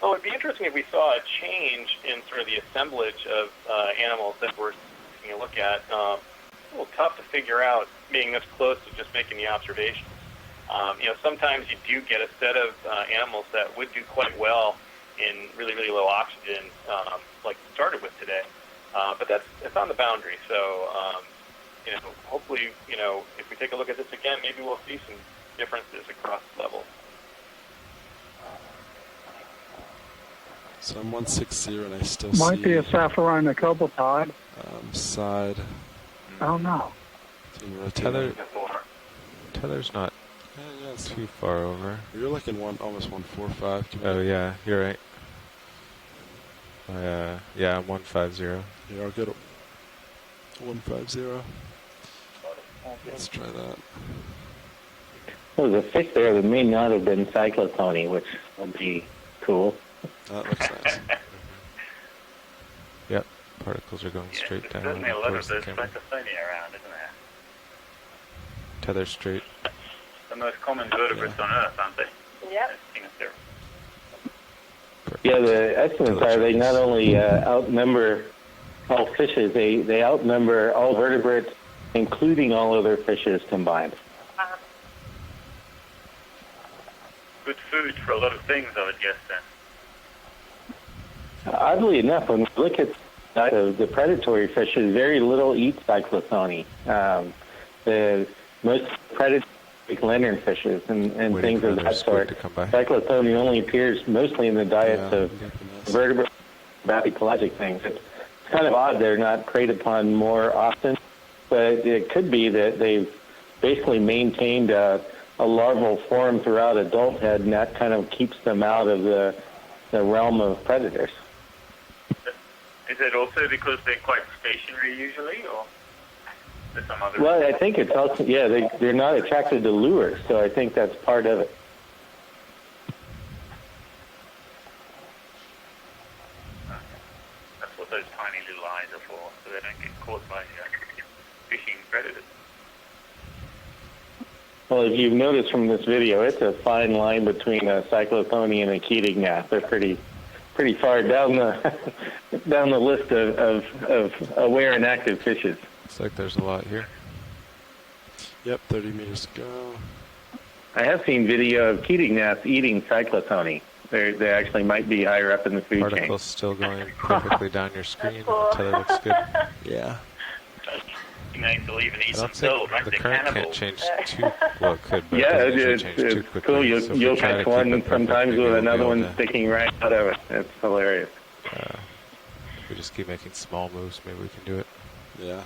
K: Well, it'd be interesting if we saw a change in sort of the assemblage of animals that we're taking a look at. A little tough to figure out being this close to just making the observations. Sometimes you do get a set of animals that would do quite well in really, really low oxygen, like we started with today. But it's on the boundary. So, hopefully, if we take a look at this again, maybe we'll see some differences across levels.
A: So I'm 160 and I still
I: Might
A: see...
I: be a sapphirine copepod.
A: Side.
I: Oh no.
C: Tether's not too far over.
A: You're looking almost 145.
C: Oh yeah, you're right. Yeah, I'm 150.
A: Here, I'll get 150. Let's try that.
J: There's a fish there that may not have been cyclotony, which would be cool.
A: That looks nice.
C: Yep, particles are going straight down.
B: Certainly a lot of those cyclothonia around, isn't there?
C: Tether straight.
B: The most common vertebrates on Earth, aren't they?
D: Yep.
J: Yeah, the estimates are they not only outnumber all fishes, they outnumber all vertebrates, including all other fishes combined.
B: Good food for a lot of things, I would guess, then.
J: Oddly enough, when we look at the predatory fishes, very little eat cyclotony. The most predatory lanternfishes and things of that sort. Cyclotony only appears mostly in the diets of vertebrate, bathypelagic things. It's kind of odd they're not preyed upon more often, but it could be that they've basically maintained a larval form throughout adulthood, and that kind of keeps them out of the realm of predators.
B: Is it also because they're quite stationary usually, or there's some other...
J: Well, I think it's also, they're not attracted to lures, so I think that's part of it.
B: That's what those tiny little eyes are for, so they don't get caught by fishing predators.
J: Well, if you've noticed from this video, it's a fine line between a cyclothony and a keating gnat. They're pretty far down the list of aware and active fishes.
C: Looks like there's a lot here.
A: Yep, 30 meters to go.
J: I have seen video of keating gnats eating cyclothony. They actually might be higher up in the food chain.
C: Particles still going perfectly down your screen. The tether looks good.
A: Yeah.
C: I don't think the current can't change too well. It could, but
J: yeah,
C: it
J: it's
C: change too quickly.
J: cool. You'll
C: Try to
J: catch
C: keep
J: one
C: it
J: sometimes
C: perfect,
J: with
C: maybe
J: another
C: we'll be
J: one
C: able
J: sticking right out of it. It's hilarious.
C: If we just keep making small moves, maybe we can do it.
A: Yeah.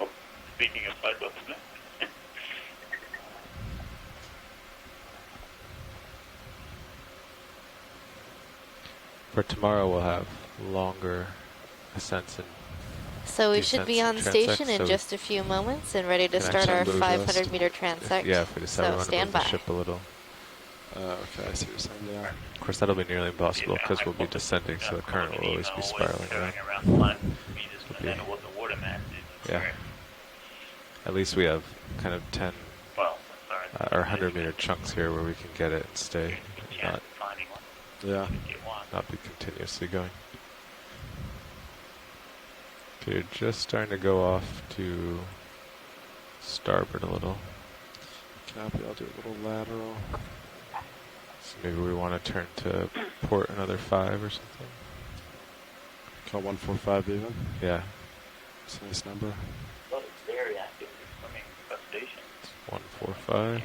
B: Oh, speaking of cyclothony.
C: For tomorrow, we'll have longer ascents and
H: So we should be on station in
C: so
H: just a few moments and ready to start our 500-meter transect.
C: Yeah, if we decide we want to move the
H: stand by.
C: ship a little.
A: Okay, I see what you're saying, yeah.
C: Of course, that'll be nearly impossible because we'll be descending, so the current will always be spiraling around. Yeah. At least we have kind of 10 or 100-meter chunks here where we can get it and stay, and not be continuously going. Okay, you're just starting to go off to starboard a little.
A: Copy, I'll do a little lateral.
C: So maybe we want to turn to port another 5 or something.
A: Call 145 even?
C: Yeah.
A: It's a nice number.
B: Well, it's very active swimming crustaceans.
C: 145.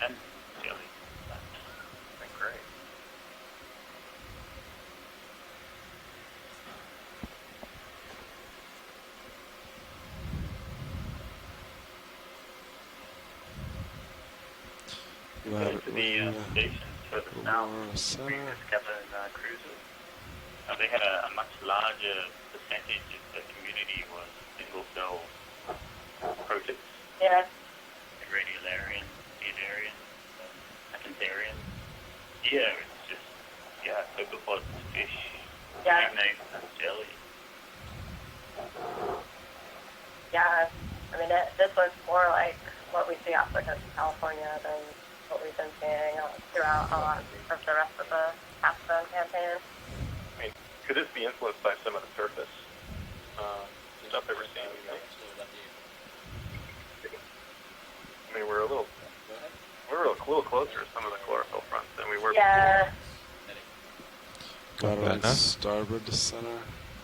B: And jelly. That's great.
A: Ladder,
B: To the stations further south, we discovered cruisers. they had a much larger percentage of the community was single-cell protists.
D: Yeah.
B: Radiolarian, Diodarian, Acantharian. Yeah, it's just, copepods, fish, magnates, jelly.
D: Yeah, I mean, this was more like what we see off the coast of California than what we've been seeing throughout a lot of the rest of the capstone campaign.
K: I mean, could this be influenced by some of the surface stuff that we're seeing? I mean, we're a little closer to some of the chlorophyll fronts than we were before.
A: Got on starboard center.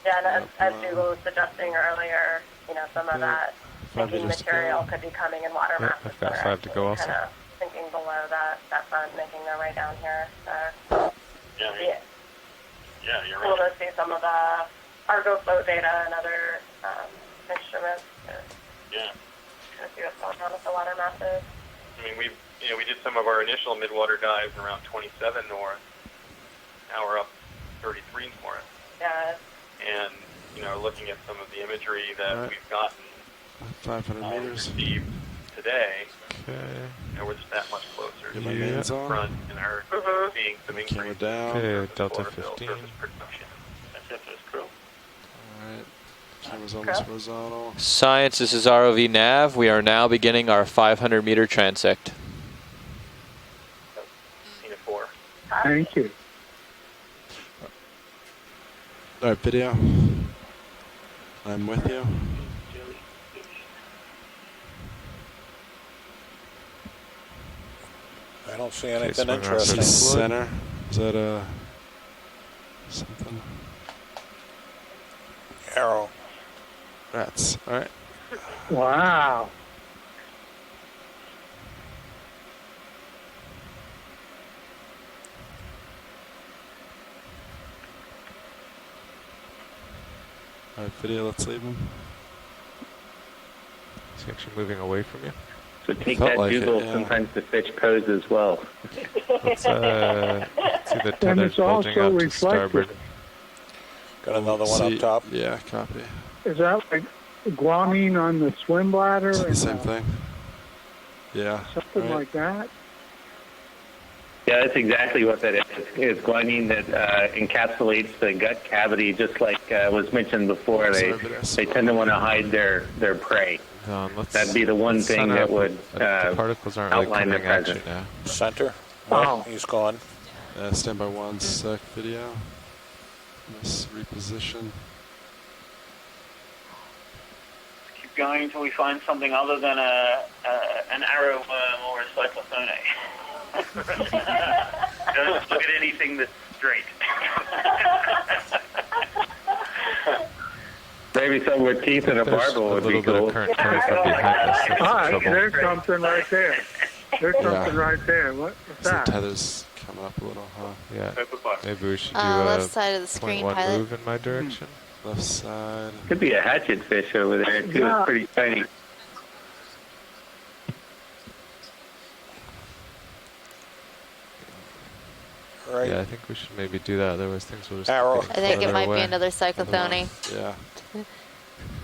D: Yeah, and as Google was suggesting earlier, some of that sinking material could be coming in water masses.
C: I've got 5 to go also.
D: Kind of sinking below that front, making their way down here. So,
K: you're
D: cool
K: right.
D: to see some of the Argo float data and other instruments.
K: Yeah.
D: To see what's going on with the water masses.
K: I mean, we did some of our initial midwater dives around 27 north. Now we're up 33 north.
D: Yeah.
K: And, looking at some of the imagery that we've gotten
A: 500 meters
K: received today,
C: okay.
K: we're just that much closer to
A: my
K: the
A: hands on.
K: front and are seeing some
A: Camera
K: increase
A: down.
C: Okay, Delta
K: chlorophyll
C: 15.
K: surface production. That's it for this crew.
A: Alright. Camera's almost horizontal.
G: Science, this is ROV Nav. We are now beginning our 500-meter transect.
K: Scene of 4.
I: Thank you.
A: Alright, video. I'm with you.
E: I don't see anything
C: swing around
E: interesting.
A: Center. Is that something?
E: Arrow.
A: Rats. Alright.
I: Wow.
A: Alright, video, let's leave him.
C: Is he actually moving away from you?
J: So take
A: Felt
J: that
A: like
J: Google.
A: it, yeah.
J: Sometimes the fish pose as well.
C: Let's see the
I: And
C: tethers
I: it's
C: bulging
I: also
C: out to
I: reflected.
C: starboard.
E: Got another one up top.
A: Yeah, copy.
I: Is that like guanine on the swim bladder?
A: Is it the
I: and,
A: same thing? Yeah.
I: Something like that?
J: Yeah, that's exactly what that is. It's guanine that encapsulates the gut cavity, just like was mentioned before. They tend to want to hide their prey. That'd be the one thing that would
C: the particles aren't really
J: outline their
C: coming at you
J: presence.
C: now.
E: Center.
I: Oh.
E: He's gone.
A: Stand by 1 sec, video. Let's reposition.
B: Keep going until we find something other than an arrowworm or a cyclophone. Don't look at anything that's straight.
J: Maybe some with teeth and a barbel would be cool.
C: Current coming from behind us. That's
I: Ah,
C: trouble.
I: there's something right there. There's something right there. What's
A: The
I: that?
A: tether's coming up a little, huh?
C: Yeah. Maybe we should do
H: left
C: a
H: side of the screen,
C: 0.1
H: pilot.
C: move in my direction.
A: Left side.
J: Could be a hatchet fish over there too.
I: Yeah.
J: It's pretty tiny.
E: Right.
C: Yeah, I think we should maybe do that. Otherwise, things will just
E: Arrow.
C: keep
H: I
C: getting
H: think it
C: farther
H: might
C: away.
H: be another cyclothony.
A: Yeah.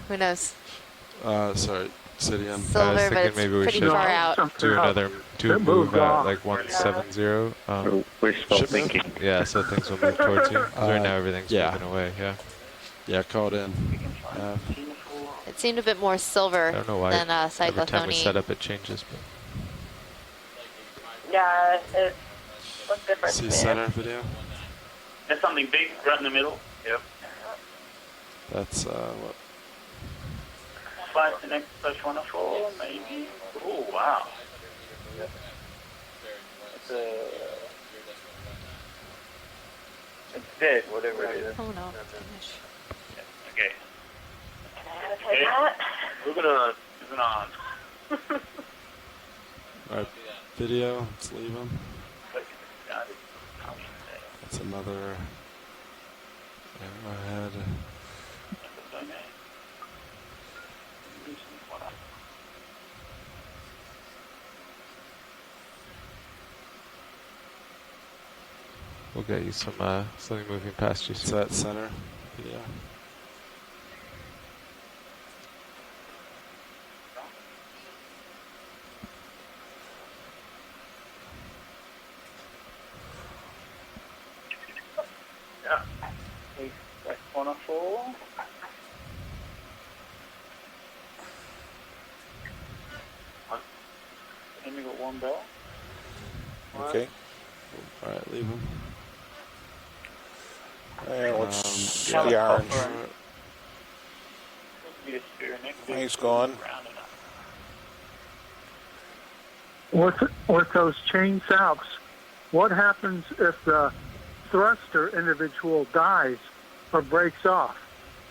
H: Who knows?
A: Sorry, City M.
H: Silver, but
C: thinking
H: it's
C: maybe we
H: pretty
C: should
H: far out.
C: do another move at like 170.
J: Wishful
A: Shipment?
J: thinking.
C: Yeah, so things will move towards you. 'Cause right now everything's
A: yeah.
C: moving away. Yeah.
A: Yeah, called in.
H: It seemed a bit more silver
C: I don't know why.
H: than
C: Every time we
H: cyclothony.
C: set up, it changes. But
D: Yeah, it looks different to
A: See
D: me.
A: center video.
B: There's something big right in the middle. Yep.
A: That's what?
B: 5 to next push 104, maybe. Oh, wow. It's dead, whatever it is.
H: Oh no.
B: Okay.
D: Take that.
B: Moving on. Moving on.
A: Alright, video. Let's leave him. That's another arrowhead.
C: We'll get you some something moving past you.
A: It's that center. Yeah.
B: Photophore. Only got one bell.
E: Okay.
A: All right, leave him.
E: And what's the orange? He's gone.
I: With those chain salps, what happens if the thruster individual dies or breaks off?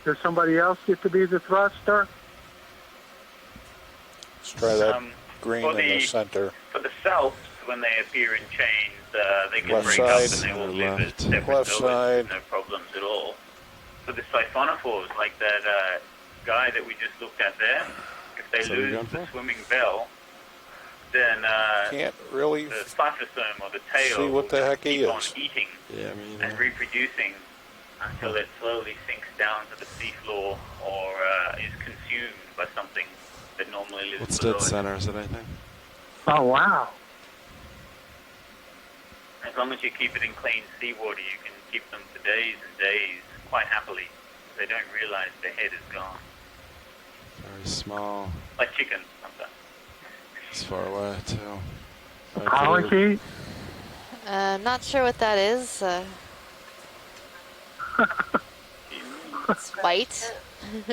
I: Does somebody else get to be the thruster?
E: Let's try that green in the center.
B: For the salps, when they appear in chains, they can
E: Left
B: break
E: side.
B: up and they all live as separate
E: Left
B: zoas,
E: side.
B: no problems at all. For the siphonophores, like that guy that we just looked at there, if they lose the swimming bell, then
E: Can't really
B: the cyphosome or the tail
E: see what the heck he
B: keep on
E: is.
B: eating
A: Yeah, I mean,
B: and reproducing until it slowly sinks down to the seafloor or is consumed by something that normally lives
A: what's
B: below
A: dead
B: it.
A: center? Is it anything?
I: Oh, wow.
B: As long as you keep it in clean seawater, you can keep them for days and days quite happily. They don't realize their head is gone.
A: Very small.
B: Like chicken, sometimes.
A: It's far away too.
I: Apology?
H: Not sure what that is. It's white.
J: I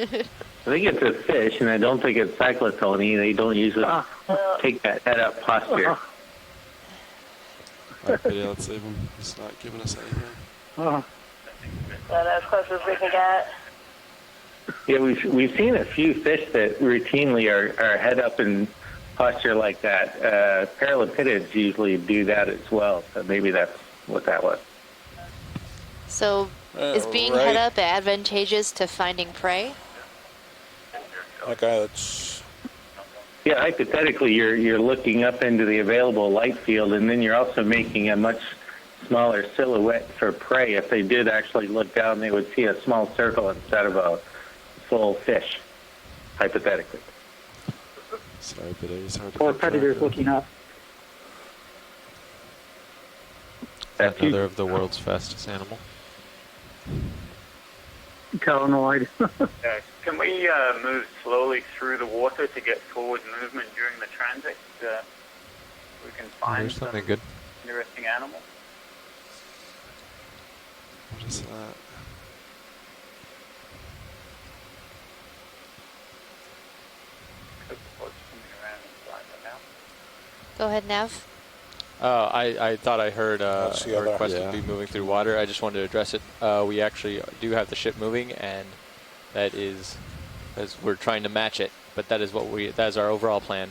J: think it's a fish, and I don't think it's cyclotony. They don't usually take that head up posture.
A: Alright, but yeah, let's leave him. He's not giving us anything.
D: That's as close as we can get.
J: Yeah, we've seen a few fish that routinely are head up in posture like that. Paralapidids usually do that as well, so maybe that's what that was.
H: So, is being head up advantageous to finding prey?
E: Okay, that's...
J: Yeah, hypothetically, you're looking up into the available light field, and then you're also making a much smaller silhouette for prey. If they did actually look down, they would see a small circle instead of a full fish, hypothetically.
A: Sorry, but it was hard to
I: Or
A: keep track
I: predators
A: of.
I: looking up.
C: Another of the world's fastest animal.
I: Calanoid.
B: Can we move slowly through the water to get forward movement during the transit? We can find
C: There's something good.
B: interesting animals.
A: What is that?
H: Go ahead, Nav.
G: I thought I heard a
E: That's the other-
G: request
A: yeah.
G: to be moving through water. I just wanted to address it. We actually do have the ship moving, and that is as we're trying to match it. But that is that is our overall plan.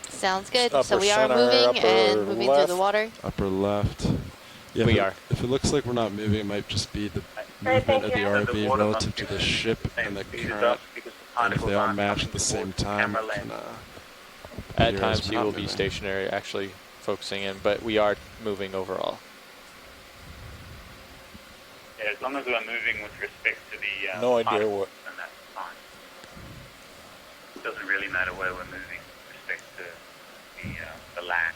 H: Sounds good.
E: Upper
H: So we are
E: center,
H: moving
E: upper
H: and moving through the
E: left.
H: water.
A: Upper left. Yeah,
G: We
A: if
G: are.
A: If it looks like we're not moving, it might just be the
D: Right,
A: movement of
D: thank
A: the
D: you.
A: RV relative to the ship and the current. And if they all match at the same time, it can,
G: At
A: appear as
G: times
A: we're
G: he
A: not
G: will be
A: moving.
G: stationary, actually focusing in, but we are moving overall.
B: Yeah, as long as we're moving with respect to the
E: No idea
B: pilot,
E: what...
B: then that's fine. It doesn't really matter where we're moving with respect to the land.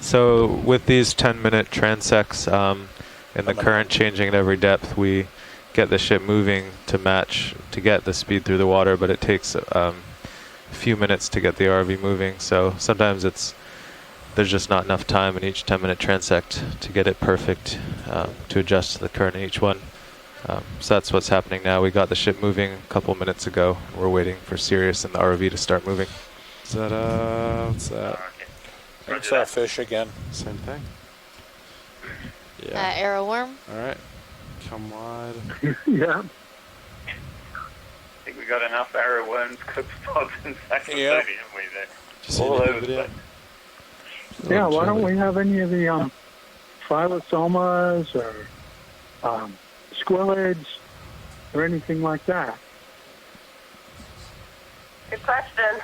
C: So with these 10-minute transects, in the current changing at every depth, we get the ship moving to match, to get the speed through the water, but it takes a few minutes to get the RV moving. So sometimes there's just not enough time in each 10-minute transect to get it perfect, to adjust to the current in each one. So that's what's happening now. We got the ship moving a couple minutes ago. We're waiting for Sirius and the RV to start moving.
A: Is that, what's that?
E: It's our fish again.
A: Same thing? Yeah.
H: Arrow worm.
A: Alright. Come wide.
I: Yeah.
B: I think we got enough arrow worms, cooked pods, and saxophone,
E: Yeah.
B: haven't we? They're
A: Did you see
B: all
A: the
B: over the
A: video?
B: place.
I: Yeah, why don't we have any of the phyllosomas or squillids or anything like that?
D: Good question.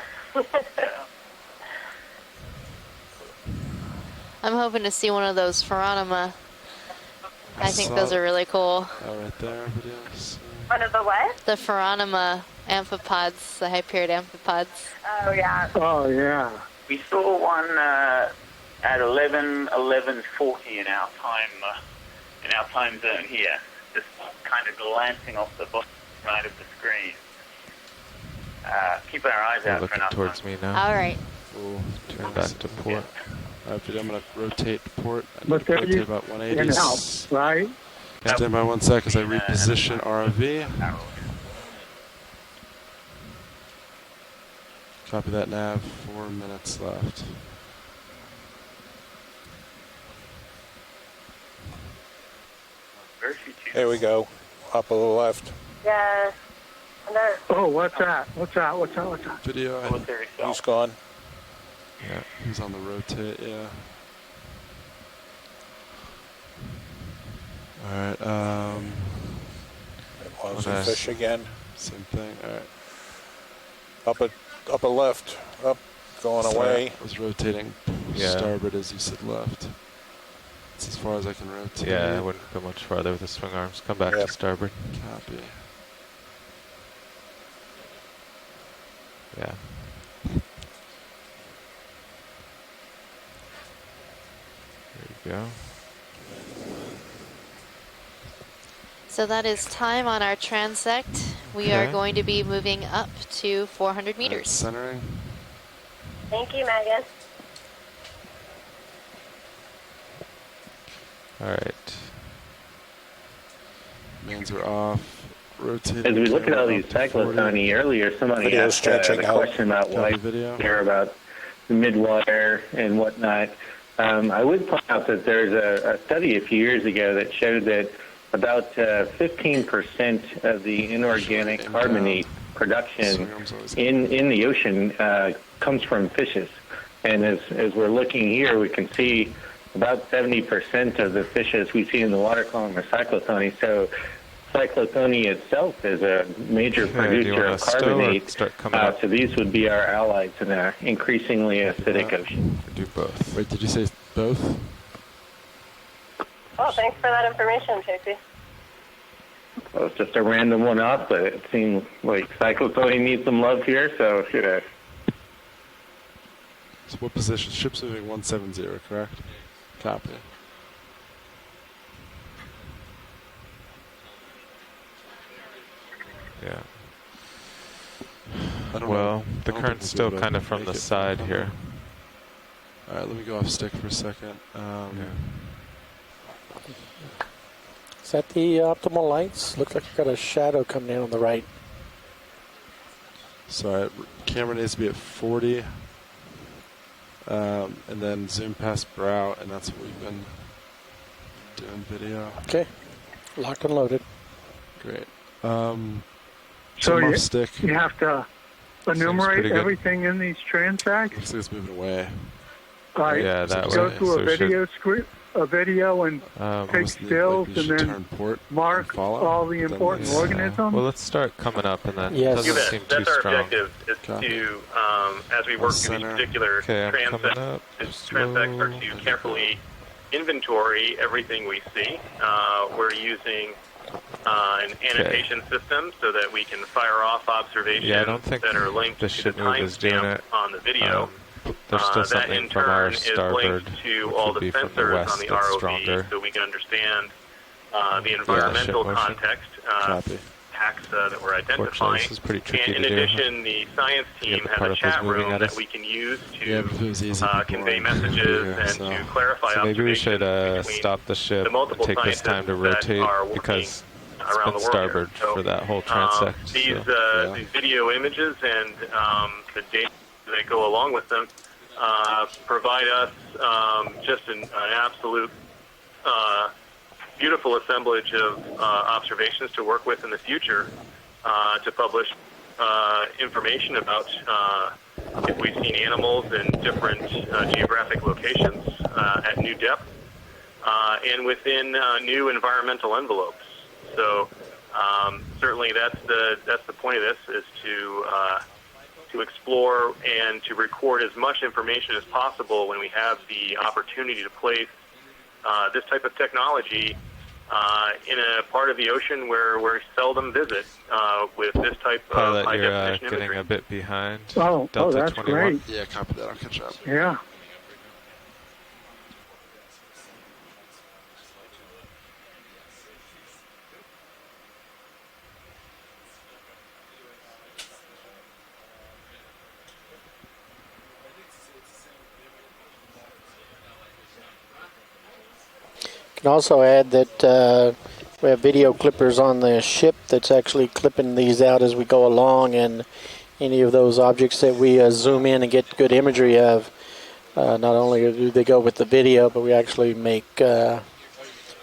H: I'm hoping to see one of those Phoronima. I think those are really cool.
A: Oh, right there, videos.
D: One of the what?
H: The Phoronima amphipods, the hyperiid amphipods.
D: Oh, yeah.
I: Oh, yeah.
B: We saw one at 11:40 in our time zone here, just kind of glancing off the bottom right of the screen. Keep our eyes out for
C: looking
B: enough
C: towards
B: time.
C: me now.
H: All right.
C: We'll turn back to port.
A: I'm going to rotate to port. I
I: But
A: need to
I: there
A: rotate
I: you
A: about
I: in
A: 180.
I: and out, right?
A: Stand by 1 sec as I reposition ROV. Copy that nav. 4 minutes left.
E: Here we go. Up a little left.
D: Yeah.
I: Oh, what's that? What's that? What's that? What's that?
A: Video.
E: He's gone.
A: Yeah, he's on the rotate, yeah. Alright,
E: It was a fish again.
A: Same thing, alright.
E: Up a left. Up, going away.
A: I was rotating starboard as you said left. It's as far as I can rotate.
C: Yeah, I wouldn't go much farther with the swing arms. Come back to starboard.
A: Copy.
C: Yeah. There you go.
H: So that is time on our transect. We are going to be moving up to 400 meters.
A: Centering.
D: Thank you, Megan.
C: All right.
A: Mains are off. Rotating.
J: As we look at all these cyclotony, earlier somebody asked a question about why care about the Midwater and whatnot. I would point out that there's a study a few years ago that showed that about 15% of the inorganic carbonate production in the ocean comes from fishes. And as we're looking here, we can see about 70% of the fishes we see in the water column are cyclotony. So cyclotony itself is a major producer of carbonate. So these would be our allies in an increasingly acidic ocean.
C: Do both.
A: Wait, did you say both?
D: Oh, thanks for that information, JP.
J: Well, it's just a random one up, but it seemed like cyclotony needs some love here, so should I?
A: So what position? Ship's moving 170, correct? Copy.
C: Yeah.
A: Well,
C: the current's still kind of from the side here.
A: Alright, let me go off stick for a second.
L: Is that the optimal lights? Looks like you got a shadow coming in on the right.
A: Sorry, camera needs to be at 40. And then zoom past brow, and that's what we've been doing video.
L: Okay, locked and loaded.
A: Great.
I: So
A: stick.
I: you have to enumerate everything in these transacts?
A: Looks like it's moving away.
C: Yeah, that way.
I: Go through a video and take stills and then mark all the important organisms?
C: Well, let's start coming up and then
L: yes.
C: doesn't seem too strong.
K: That's our objective, is to, as we work through these particular transects, are to carefully inventory everything we see. We're using an annotation system so that we can fire off observations that are linked to the timestamp on the video.
C: There's still something from our starboard,
K: to all the sensors on the ROV, so we can understand the environmental context packs that we're identifying.
C: This is pretty tricky
K: and in addition, the science team has a chat room that we can use to convey messages and to clarify
C: so maybe we should
K: observations
C: stop the ship
K: the multiple
C: and take this time to rotate because it's been starboard for that whole transect.
K: These video images and the data that go along with them provide us just an absolute beautiful assemblage of observations to work with in the future to publish information about if we've seen animals in different geographic locations at new depth and within new environmental envelopes. So certainly that's the point of this, is to to explore and to record as much information as possible when we have the opportunity to place this type of technology in a part of the ocean where we seldom visit with this type
C: Pilot,
K: of high-definition
C: you're getting
K: imagery.
C: a bit behind.
I: Oh,
C: Delta
I: that's
C: 21.
I: great.
A: Yeah, copy that. I'll catch up.
I: Yeah.
L: Can also add that we have video clippers on the ship that's actually clipping these out as we go along, and any of those objects that we zoom in and get good imagery of, not only do they go with the video, but we actually make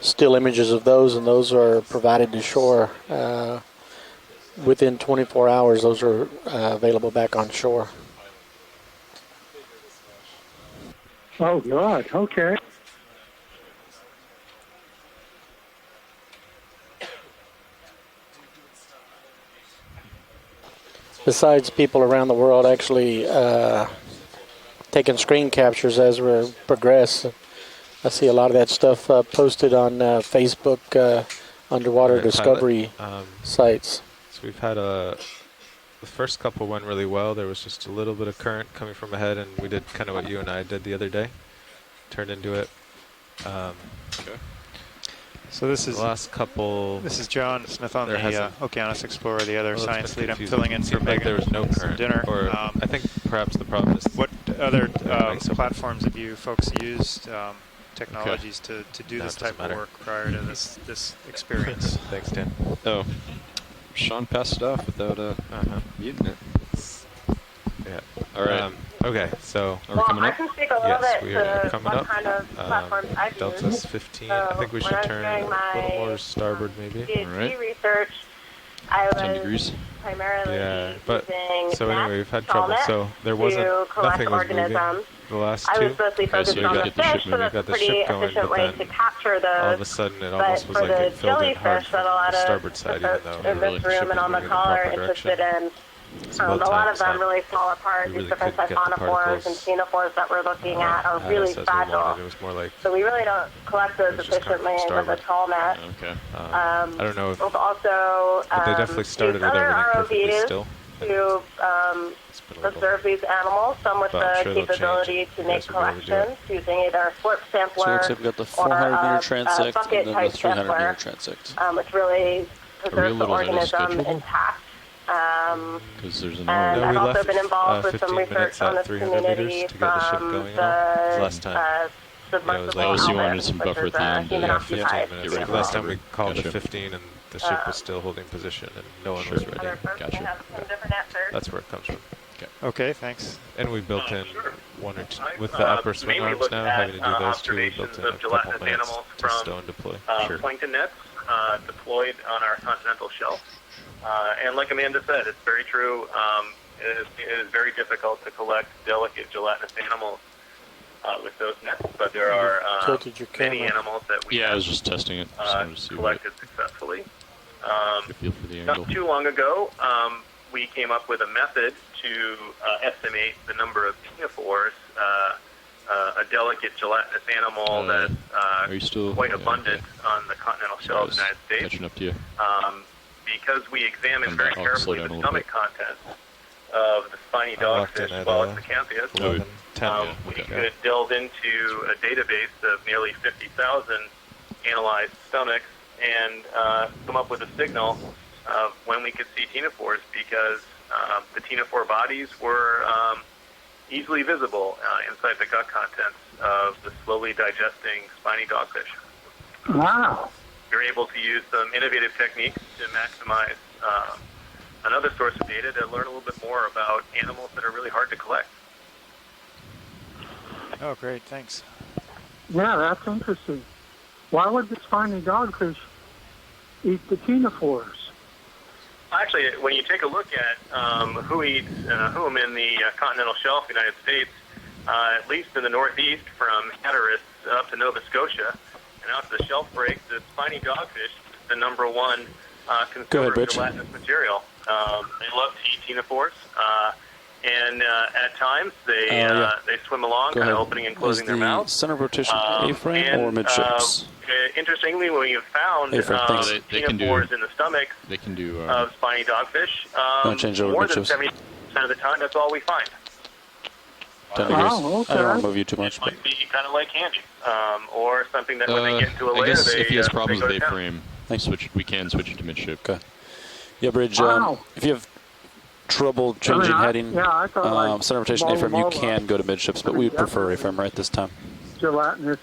L: still images of those, and those are provided to shore. Within 24 hours, those are available back on shore.
I: Oh, God. Okay.
L: Besides people around the world actually taking screen captures as we progress, I see a lot of that stuff posted on Facebook underwater discovery sites.
C: So we've had the first couple went really well. There was just a little bit of current coming from ahead, and we did kind of what you and I did the other day. Turned into it.
M: Okay. So this is
C: the last couple.
M: This is John Smith on the Okeanos Explorer, the other science lead. I'm
C: confusing.
M: filling in for Megan.
C: There was no current
M: dinner.
C: Or I think perhaps the problem is
M: what other platforms have you folks used, technologies to do this type of work prior to this experience?
C: Thanks, Dan.
N: Oh, Sean passed it off without muting it.
C: Yeah.
N: All right.
C: Okay, so
N: are we coming
D: I
N: up?
D: can speak a little
C: Yes,
D: bit
C: we are
D: to
C: coming
D: what
C: up.
D: kind of platforms I've
C: Delta's
D: used.
C: 15.
D: So
C: I think we
D: when
C: should
D: I was
C: turn
D: doing
C: a little
D: my
C: more starboard, maybe.
D: PhD research, I
N: 10
D: was
N: degrees.
D: primarily
C: but
D: using
C: so anyway, we've had trouble.
D: nets
C: So there wasn't
D: to collect
C: nothing was moving
D: organisms.
C: the last
D: I
C: two.
D: was mostly focused
C: so
D: on the
C: got the
D: fish,
C: ship
D: so
C: moving,
D: that's
C: got
D: a
C: the
D: pretty
C: ship going,
D: efficient
C: but
D: way
C: then
D: to capture those.
C: all of a sudden it
D: But
C: almost was
D: for
C: like
D: the
C: it filled in hard
D: jellyfish
C: from
D: that a lot
C: the
D: of
C: starboard
D: the
C: side,
D: folks
C: even though
D: in this room and on the call are interested in, a lot of them really fall apart. These different Photophores and Seamount that we're looking at are really fragile.
C: It was more like
D: So we really don't collect those efficiently with a tall net.
C: Okay. I don't know if
D: We've also
C: but they definitely started with
D: other
C: everything perfectly
D: ROVs
C: still.
D: to observe these animals, some with the capability to make collections using either a slurp sampler
O: So it looks like we've got the
D: or
O: 400 meter
D: a
O: transect
D: bucket
O: and then the
D: type
O: 300 meter
D: sampler,
O: transect.
D: which really preserves the
O: little ahead of
D: organism
O: schedule?
D: intact.
O: Because there's an
D: And
O: hour.
D: I've also been involved with
C: 15
D: some research on this
C: 300
D: community
C: meters to get the ship
D: from
C: going
D: the
C: last time.
D: submersible
O: Oh, so you wanted
D: Alvin,
O: some
D: which
O: buffer
D: is
O: at the
D: a
O: end.
D: human
C: Yeah,
D: occupied
C: 15 minutes. Last time we called the 15 and the ship was still holding position and no one was ready.
O: Gotcha.
C: That's where it comes from.
M: Okay, thanks.
C: And we built in one or two, with the upper swing arms now, having to do those two, we built in a couple minutes to stow and deploy.
K: Plankton nets deployed on our continental shelf. And like Amanda said, it's very true. It is very difficult to collect delicate gelatinous animals with those nets, but there are many animals that we
N: I was just testing it.
K: collected successfully.
N: Get a feel for the angle.
K: Not too long ago, we came up with a method to estimate the number of Photophores, a delicate gelatinous animal that's quite abundant on the continental shelf of the United States.
N: Catching up to you.
K: Because we examined very
N: I'll
K: carefully
N: slow
K: the
N: down a little
K: stomach contents of the spiny dogfish as well as the Canthias, we could delve into a database of nearly 50,000 analyzed stomachs and come up with a signal of when we could see Photophores, because the Photophore bodies were easily visible inside the gut contents of the slowly digesting spiny dogfish.
I: Wow.
K: You're able to use some innovative techniques to maximize another source of data to learn a little bit more about animals that are really hard to collect.
M: Oh, great, thanks.
I: Yeah, that's interesting. Why would the spiny dogfish eat the Photophores?
K: Actually, when you take a look at who eats whom in the continental shelf of the United States, at least in the Northeast, from Hatteras up to Nova Scotia, and out to the shelf break, the spiny dogfish is the number one consumer of gelatinous material. They love to eat Photophores, And at times they swim along, kind of opening and closing their mouths.
N: Center of rotation A-frame or midships?
K: Interestingly, when you've found Photophores in the stomachs of spiny dogfish, more than 70% of the time, that's all we find.
N: Okay. I don't want to move you too much.
K: It might be kind of like candy, or something that when they get into a layer,
P: I guess if he has problems with A-frame, we can switch it to midship.
N: Okay. Yeah, Bridge, if you have trouble changing heading, center of rotation A-frame, you can go to midships, but we prefer A-frame right this time.
I: Gelatinous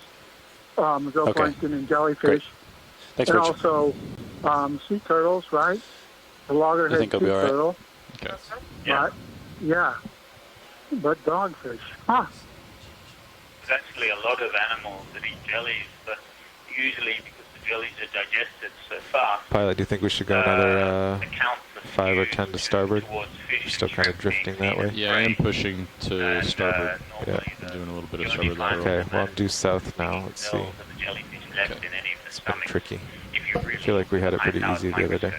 I: zooplankton and jellyfish.
N: Great. Thanks,
I: and
N: Rich.
I: also sea turtles, right? The loggerhead sea turtle.
N: Okay.
I: Yeah. But dogfish. Huh.
B: There's actually a lot of animals that eat jellies, but usually because the jellies are digested so fast.
C: Pilot, do you think we should go another 5 or 10 to starboard? We're still kind of drifting that way.
P: Yeah, I am pushing to starboard.
C: Yeah.
P: I'm doing a little bit of starboard lateral.
C: Okay, well, I'm due south now. Let's see. It's been tricky. I feel like we had it pretty easy the other day.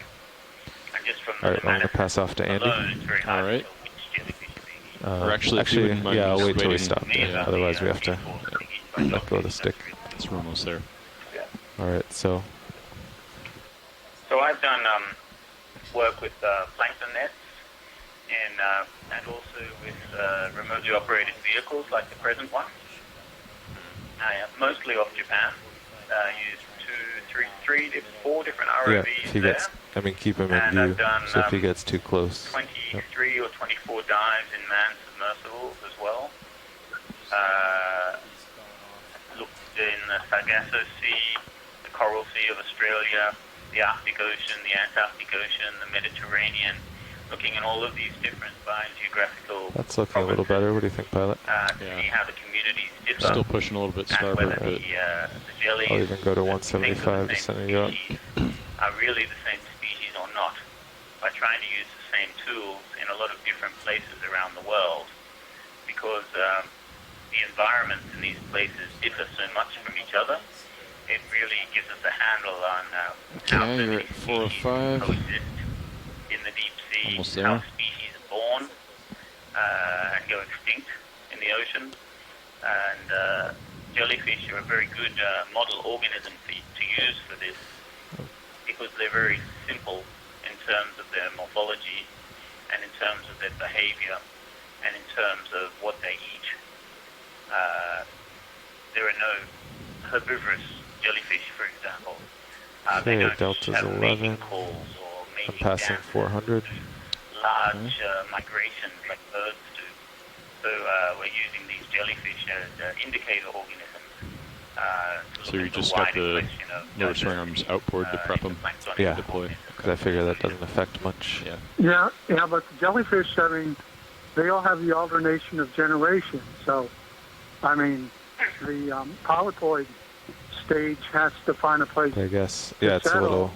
C: Alright, I'm going to pass off to Andy.
P: Alright. Or actually,
C: yeah, I'll wait till we stop. Yeah. Otherwise, we have to let go of the stick.
P: We're almost there.
C: Alright, so.
B: So I've done work with plankton nets and also with remotely operated vehicles like the present one. Mostly off Japan. Used 4 different ROVs
C: yeah, if he gets, I mean, keep him in view, so if he gets too close.
B: 23 or 24 dives in manned submersibles as well. Looked in the Sargasso Sea, the Coral Sea of Australia, the Arctic Ocean, the Antarctic Ocean, the Mediterranean, looking at all of these different biogeographical
C: That's looking a little better. What do you think, Pilot?
B: See how the communities differ.
P: Still pushing a little bit starboard, but
B: the jellies,
C: I'll even go to 175 to center you up.
B: Are really the same species or not, by trying to use the same tools in a lot of different places around the world, because the environments in these places differ so much from each other. It really gives us a handle on how
N: you're at 405.
B: coexist in the deep sea, how species are born and go extinct in the ocean. And jellyfish are a very good model organism to use for this, because they're very simple in terms of their morphology and in terms of their behavior and in terms of what they eat. There are no herbivorous jellyfish, for example.
C: Okay, Delta's 11. I'm passing 400.
B: Large migrations like birds do. So we're using these jellyfish as indicator organisms.
P: So you just got the lower swing arms outboard to prep them
C: Yeah,
P: deploy.
C: because I figure that doesn't affect much.
I: Yeah, but the jellyfish, I mean, they all have the alternation of generations. So, I mean, the polypoid stage has to find a place.
C: I guess, yeah, it's a little.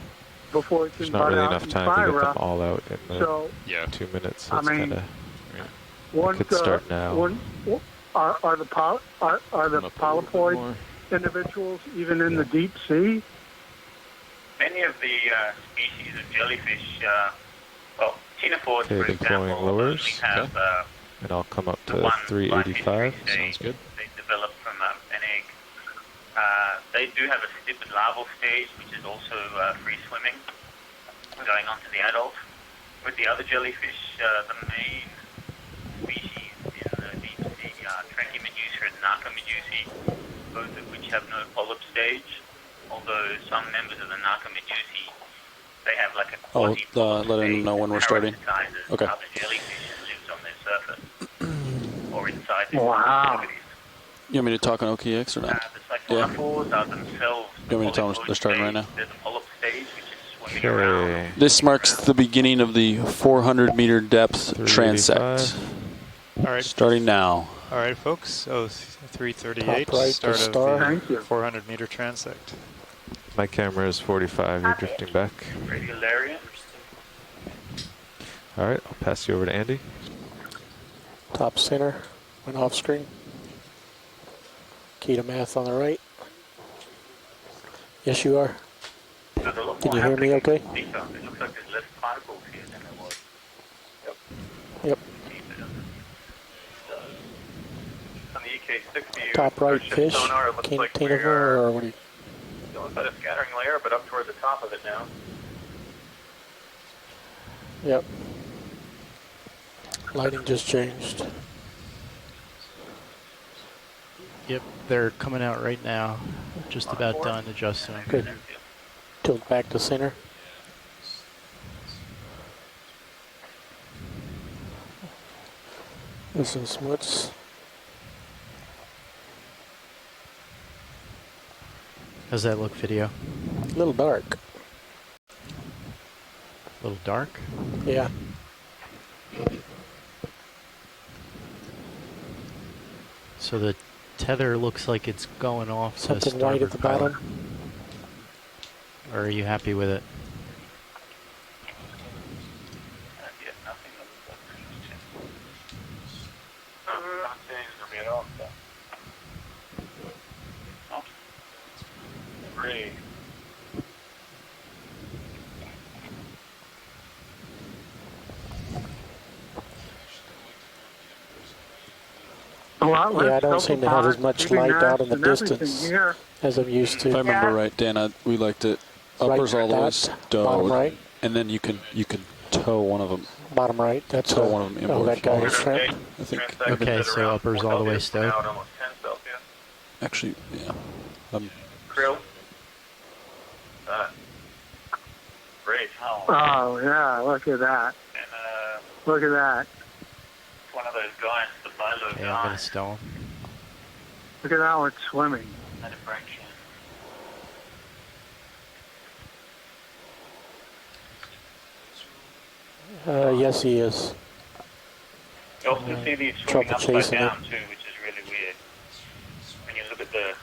I: Before it
C: There's
I: can
C: not
I: bud
C: really
I: out
C: enough
I: and
C: time to
I: fire
C: get them
I: up.
C: all out in the
I: So,
C: 2 minutes. So
I: I
C: it's
I: mean,
C: kind of.
I: One
C: could start now.
I: Are the polypoid individuals even in the deep sea?
B: Many of the species of jellyfish, Photophores,
C: Okay,
B: for
C: deploying
B: example,
C: lowers.
B: only have
C: And I'll come up
B: the
C: to
B: one
C: 385.
B: Sounds good. They develop from an egg. They do have a stipid larval stage, which is also free swimming, going on to the adult. With the other jellyfish, the main species in the deep sea are Trachymedusa and Narcomedusae, both of which have no polyp stage, although some members of the Narcomedusae, they have like a quasi
N: let him know when we're starting. Okay.
B: other jellyfish and lives on their surface or inside their cavities.
N: You want me to talk on OKX or not?
B: The Photophores are themselves.
N: You want me to tell them they're starting right now?
B: There's a polyp stage which is swimming around.
N: This marks the beginning of the 400-meter depth transect.
M: All right.
N: Starting now.
M: All right, folks. 338.
L: Top right
M: start
L: to
M: of
L: start.
M: the 400-meter transect.
C: My camera is 45. You're drifting back.
B: Regularian.
C: All right, I'll pass you over to Andy.
L: Top center, went off screen. Key to math on the right. Yes, you are. Can you hear me okay?
B: It looks like there's less particles here than there was.
L: Yep.
K: OK6
L: Top right fish,
K: sonar, it looks like
L: cantilever, or what do you?
K: Still inside a scattering layer, but up toward the top of it now.
L: Yep. Lighting just changed.
Q: Yep, they're coming out right now. Just about done adjusting.
L: Good. Tilt back to center. There's some smuts.
Q: How's that look, video?
L: A little dark.
Q: A little dark?
L: Yeah.
Q: So the tether looks like it's going off.
L: Something white at the bottom.
Q: Or are you happy with it?
L: Yeah, I don't seem to have as much light out in the distance as I'm used to.
N: If I remember right, Dan, we liked it uppers all the way stowed,
L: right,
N: and then you can tow one of them.
L: Bottom right. That's
N: tow one of them inboard.
L: Oh, that guy is shrimp.
N: I think.
Q: Okay, so uppers all the way stowed.
N: Actually, yeah.
B: Krill. Great.
I: Oh yeah, look at that.
B: And
I: look at that.
B: One of those guys, the Bioluminescent.
Q: Yeah, I'm gonna stow him.
I: Look at how it's swimming.
B: Let it break in.
L: Yes, he is.
B: You also see these swimming upside down too, which is really weird. When you look at the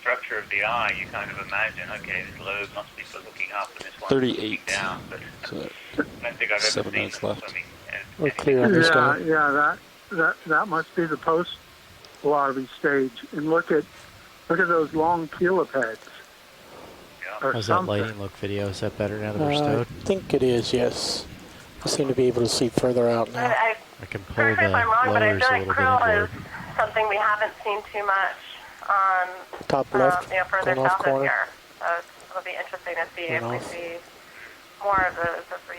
B: structure of the eye, you kind of imagine, okay, this lobe must be for looking up, and this one's
N: 38.
B: looking down. But
N: So
B: I don't think I've ever
N: 7
B: seen
N: minutes
B: them
N: left.
B: swimming.
L: We're clear on this guy.
I: Yeah, that must be the post larvae stage. And look at those long coelipeds.
Q: How's that lighting look, video? Is that better now that we're stowed?
L: I think it is, yes. I seem to be able to see further out now.
Q: I can pull
D: Correct me
Q: the
D: if I'm wrong, but I
Q: lowers
D: feel
Q: a
D: like
Q: little bit
D: krill
Q: inboard.
D: is something we haven't seen too much on
L: top left,
D: further
L: going off
D: south of
L: corner.
D: here. So it'll be interesting to see if we see more of those as we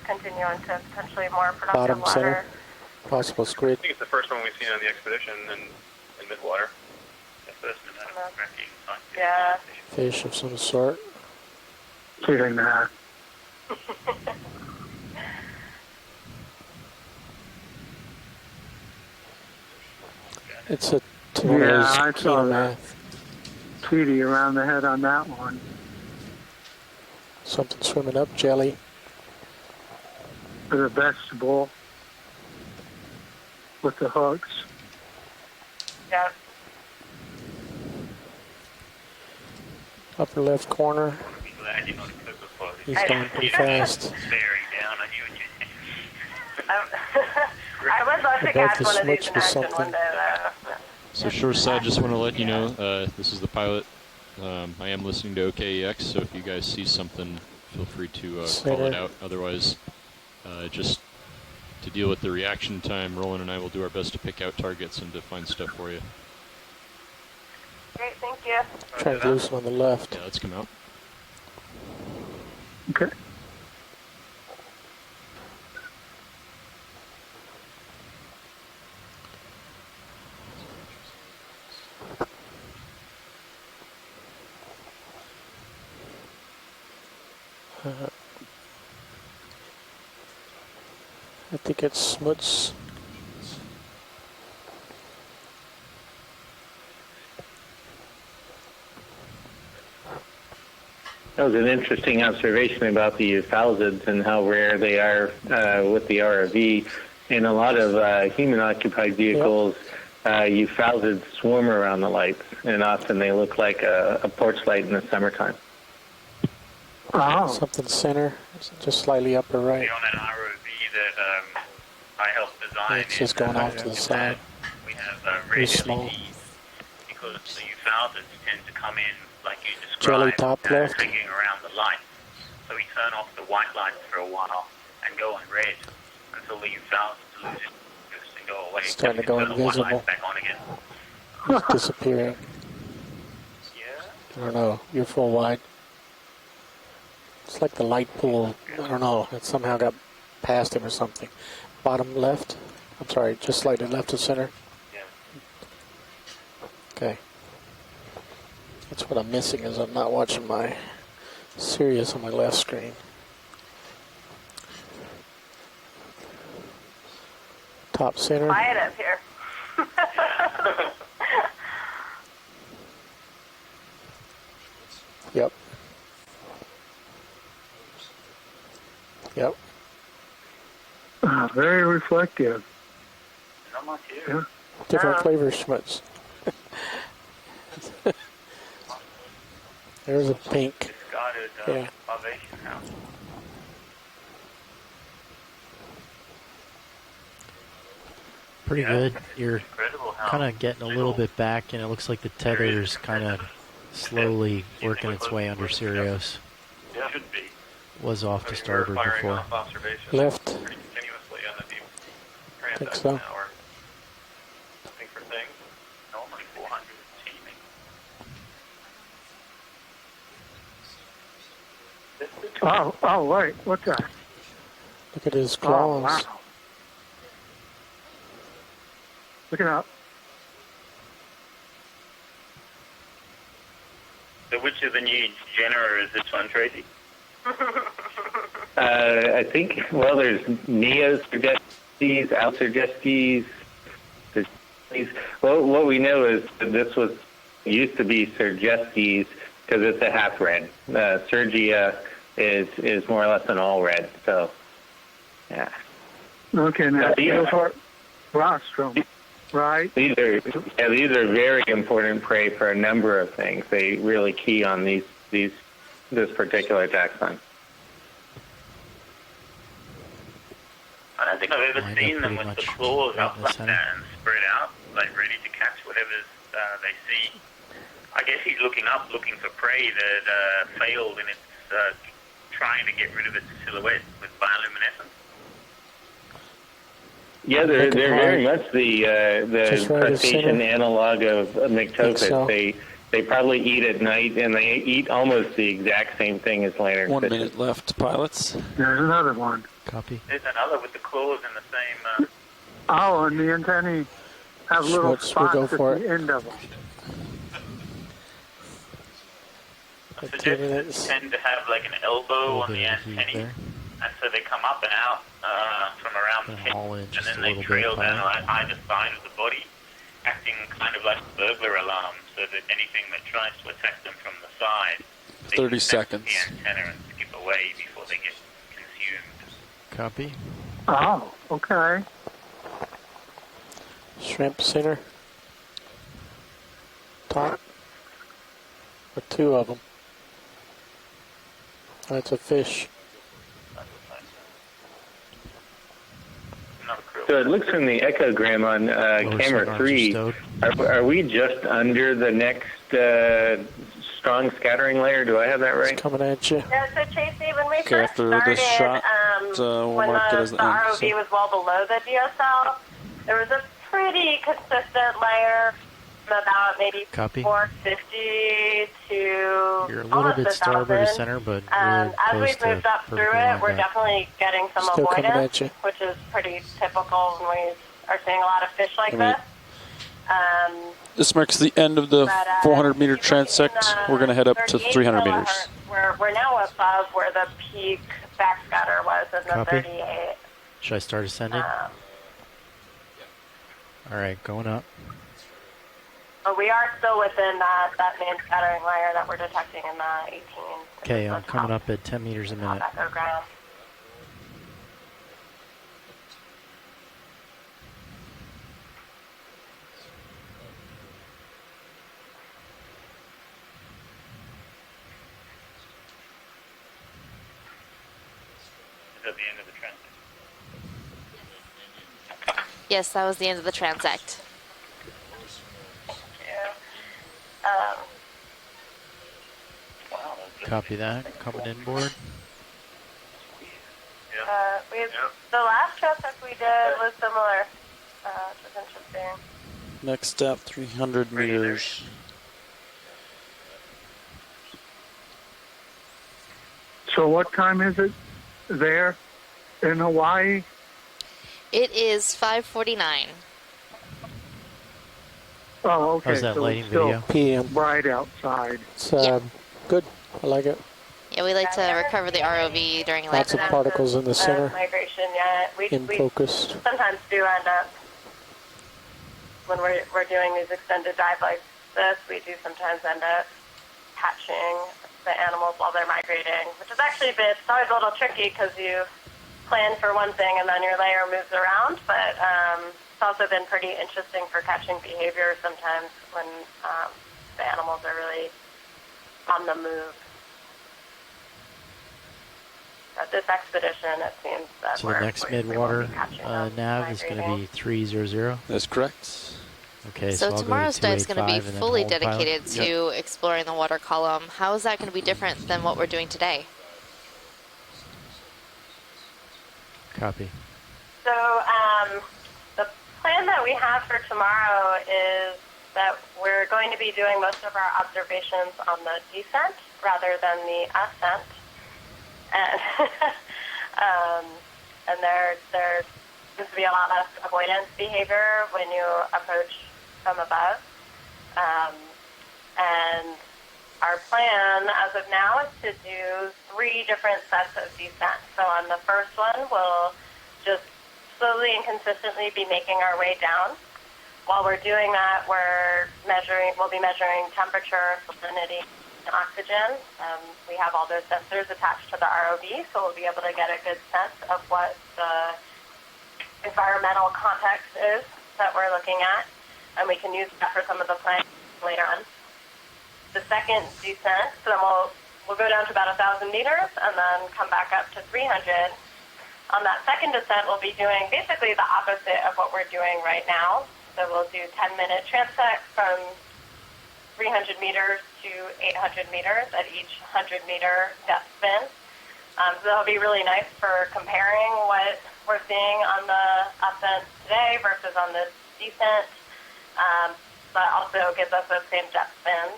D: continue into potentially more productive
L: Bottom
D: water.
L: center, possible squid.
K: I think it's the first one we've seen on the expedition in Midwater. The first
D: Yeah.
L: Fish of some sort.
I: Kidding that.
L: It's a
I: Yeah, I saw
L: that.
I: Tweety around the head on that one.
L: Something swimming up, jelly.
I: With a vegetable with the hooks.
D: Yeah.
L: Upper left corner. He's going pretty fast.
D: I would love to
L: Above
D: catch
L: the
D: one of these
L: switch
D: in
L: was
D: action
L: something.
D: one day, though.
P: So shoreside, just want to let you know, this is the pilot. I am listening to OKEX, so if you guys see something, feel free to call it out. Otherwise, just to deal with the reaction time, Roland and I will do our best to pick out targets and to find stuff for you.
D: Great, thank you.
L: Trying to loosen on the left.
P: Yeah, let's come out.
I: Okay.
L: I think it's smuts.
J: That was an interesting observation about the euphausids and how rare they are with the ROV. In a lot of human-occupied vehicles, euphausids swarm around the lights, and often they look like a porch light in the summertime.
I: Oh.
L: Something center, just slightly upper right.
B: On an ROV that I helped design.
L: It's just going off to the side.
B: We have
L: Very
B: radius
L: small.
B: because the euphausids tend to come in like you
L: Jelly
B: described,
L: top left.
B: hanging around the light. So we turn off the white lights for a while and go on red until the euphausids lose interest and go away.
L: It's starting to go invisible.
B: Back on again.
L: It's disappearing. I don't know. You're full wide. It's like the light pool. I don't know. It somehow got past him or something. Bottom left. I'm sorry, just slightly left of center. Okay. That's what I'm missing is I'm not watching my Sirius on my left screen. Top center.
D: Quiet up here.
L: Yep. Yep.
I: Very reflective.
B: Not much here.
I: Yeah.
L: Different flavor schmutz. There's a pink. Yeah.
B: Now.
Q: Pretty good. You're kind of getting a little bit back, and it looks like the tether's kind of slowly working its way under Sirius.
K: Yeah. Should be.
Q: Was off to starboard before.
L: Left.
K: Continuously on the deep
L: I think so.
K: hour. Looking for things. Normally 400 teaming.
I: Oh, wait. What's that?
L: Look at his claws.
I: Oh, wow. Looking up.
B: So which of the new genera is this one, Tracy?
J: I think, well, there's Neo-Sergestes, Alsergestes. Well, what we know is that this used to be Sergestes because it's a half red. Sergia is more or less an all red. So, yeah.
I: Okay, now rostrum, right?
J: These are very important prey for a number of things. They really key on this particular taxon.
B: I don't think I've ever seen them with the claws up like that and spread out, like ready to catch whatever they see. I guess he's looking up, looking for prey that failed in its trying to get rid of its silhouette with bioluminescence.
J: Yeah, they're very much the crustacean analog of Nyctophis.
L: So.
J: They probably eat at night, and they eat almost the exact same thing as lantern
N: 1
J: fishes.
N: minute left, pilots.
I: There's another one.
Q: Copy.
B: There's another with the claws in the same...
I: Oh, and the antennae have little spots at the end of them.
B: Suggestions tend to have like an elbow on the antennae, and so they come up and out from around the tip, and then they trail down either side of the body, acting kind of like a burglar alarm, so that anything that tries to attack them from the side,
N: 30 seconds.
B: The antenna and skip away before they get consumed.
Q: Copy.
I: Oh, okay.
L: Shrimp center. Top. Or two of them. That's a fish.
J: So it looks from the echogram on camera 3, are we just under the next strong scattering layer? Do I have that right?
L: It's coming at you.
D: Yeah, so Tracy, when we
N: Okay,
D: first
N: after
D: started,
N: this shot, we'll
D: when
N: mark it as
D: the
N: the end,
D: ROV
N: so.
D: was well below the DSL, there was a pretty consistent layer from about maybe
Q: Copy.
D: 450 to
Q: You're a little
D: almost
Q: bit
D: 1,000.
Q: starboard of center, but
D: As
Q: really
D: we've
Q: close
D: moved
Q: to
D: up through
Q: vertical
D: it,
Q: line
D: we're
Q: back.
D: definitely getting some
L: Still coming at
D: avoidance,
L: you.
D: which is pretty typical when we are seeing a lot of fish like
N: Alright.
D: this.
N: This marks the end of the 400-meter transect. We're going to head up to 300 meters.
D: We're now above where the peak backscatter was in the
Q: Copy.
D: 38.
Q: Should I start ascending? All right, going up.
D: But we are still within that main scattering layer that we're detecting in the 18.
Q: Okay, I'm coming up at 10 meters a minute.
D: Echogram.
B: Is that the end of the transect?
H: Yes, that was the end of the transect.
Q: Copy that. Coming inboard.
D: The last transect we did was similar. which is interesting.
N: Next step, 300 meters.
I: So what time is it there in Hawaii?
H: It is 5:49.
I: Oh, okay.
Q: How's that
I: so
Q: lighting
I: it's still
Q: video?
L: PM.
I: bright outside.
L: It's good. I like it.
H: Yeah, we like to recover the ROV during light.
L: Lots of particles in the center.
D: Migration, yeah. We
L: focus.
D: sometimes do end up, when we're doing these extended dive like this, we do sometimes end up catching the animals while they're migrating, which is actually it's always a little tricky because you plan for one thing and then your layer moves around, but it's also been pretty interesting for catching behavior sometimes when the animals are really on the move. At this expedition, it seems that
Q: So the next Midwater nav is going to be 300.
N: That's correct.
Q: Okay,
H: So
Q: I'll
H: tomorrow's
Q: go to
H: dive is going to be
Q: 285 and then
H: fully
Q: hold pilot.
H: dedicated to exploring the water column. How is that going to be different than what we're doing today?
Q: Copy.
D: So the plan that we have for tomorrow is that we're going to be doing most of our observations on the descent rather than the ascent. And there seems to be a lot of avoidance behavior when you approach from above. And our plan as of now is to do 3 different sets of descent. So on the first one, we'll just slowly and consistently be making our way down. While we're doing that, we'll be measuring temperature, salinity, and oxygen. We have all those sensors attached to the ROV, so we'll be able to get a good sense of what the environmental context is that we're looking at, and we can use that for some of the plans later on. The second descent, so then we'll go down to about 1,000 meters and then come back up to 300. On that second descent, we'll be doing basically the opposite of what we're doing right now. So we'll do 10-minute transects from 300 meters to 800 meters at each 100-meter depth spin. So that'll be really nice for comparing what we're seeing on the ascent today versus on the descent, but also gives us those same depth spins,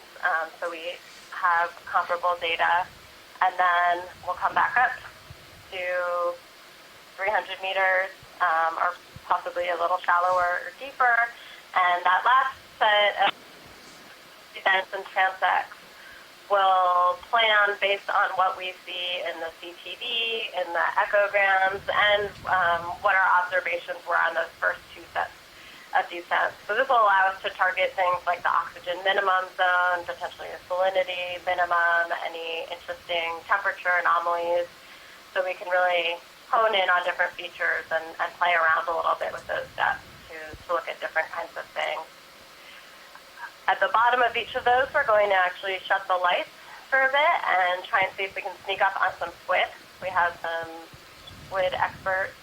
D: so we have comparable data. And then we'll come back up to 300 meters, or possibly a little shallower or deeper. And that last set of descents and transects will plan based on what we see in the CTV, in the echograms, and what our observations were on those first 2 sets of descents. So this will allow us to target things like the oxygen minimum zone, potentially a salinity minimum, any interesting temperature anomalies, so we can really hone in on different features and play around a little bit with those depths to look at different kinds of things. At the bottom of each of those, we're going to actually shut the lights for a bit and try and see if we can sneak up on some squid. We have some squid experts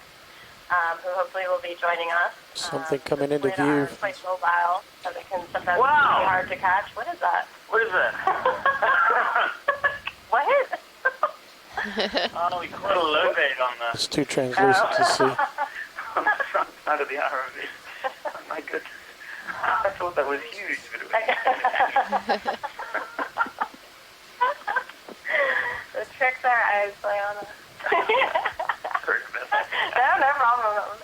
D: who hopefully will be joining us.
L: Something coming into
D: squid
L: view.
D: are quite mobile, so they can sometimes be hard to catch. What is that?
B: What is that?
D: What?
B: Oh, we caught a lobate on the...
L: It's too translucent to see.
B: on the front side of the ROV. Oh my goodness. I thought that was huge, but it was...
D: The tricks our eyes play on us. No problem.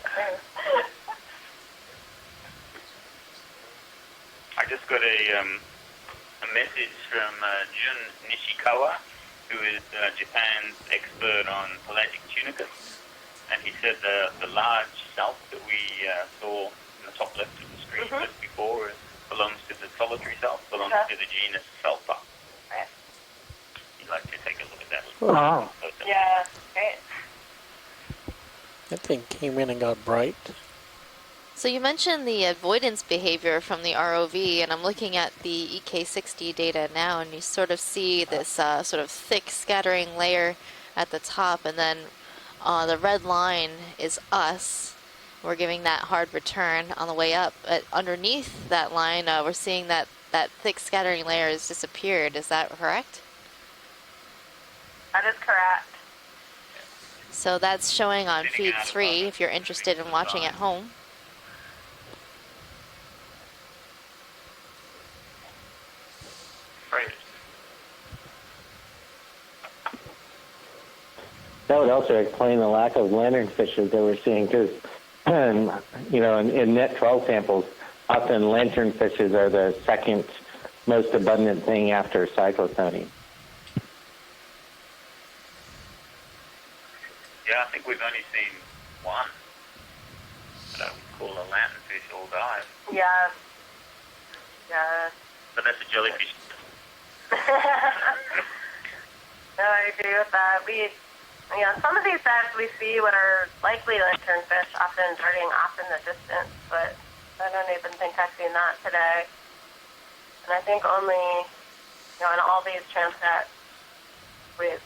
B: I just got a message from Jun Nishikawa, who is Japan's expert on pelagic tunicus, and he said the large self that we saw in the top left of the screen just before belongs to the solitary self, belongs to the genus Sulfa.
D: Right.
B: You'd like to take a look at that.
L: Wow.
D: Yeah, great.
L: That thing came in and got bright.
H: So you mentioned the avoidance behavior from the ROV, and I'm looking at the EK60 data now, and you sort of see this sort of thick scattering layer at the top, and then the red line is us. We're giving that hard return on the way up. But underneath that line, we're seeing that thick scattering layer has disappeared. Is that correct?
D: That is correct.
H: So that's showing on feed 3 if you're interested in watching at home.
J: that would also explain the lack of lanternfishes that we're seeing, because, in net trawl samples, often lanternfishes are the second most abundant thing after cyclothony.
B: Yeah, I think we've only seen one that I would call a lanternfish all dive.
D: Yeah. Yeah.
B: But that's a jellyfish.
D: No, I agree with that. Some of these dives we see what are likely lanternfish, often darting off in the distance, but I don't even think I've seen that today. And I think only, in all these transects, we've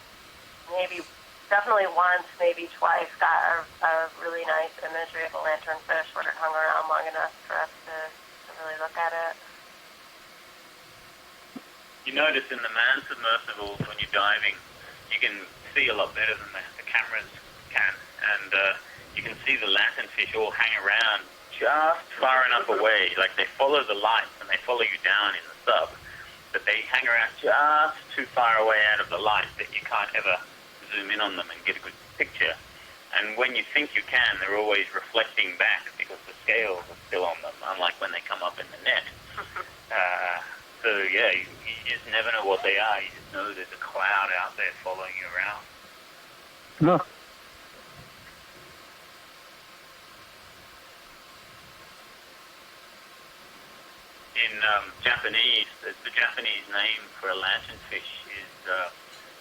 D: definitely once, maybe twice, got a really nice imagery of a lanternfish when it hung around long enough for us to really look at it.
B: You notice in the man submersibles when you're diving, you can see a lot better than the cameras can, and you can see the lanternfish all hang around just far enough away, like they follow the lights and they follow you down in the sub, but they hang around just too far away out of the light that you can't ever zoom in on them and get a good picture. And when you think you can, they're always reflecting back because the scales are still on them, unlike when they come up in the net. So yeah, you just never know what they are. You just know there's a cloud out there following you around.
I: No.
B: In Japanese, the Japanese name for a lanternfish is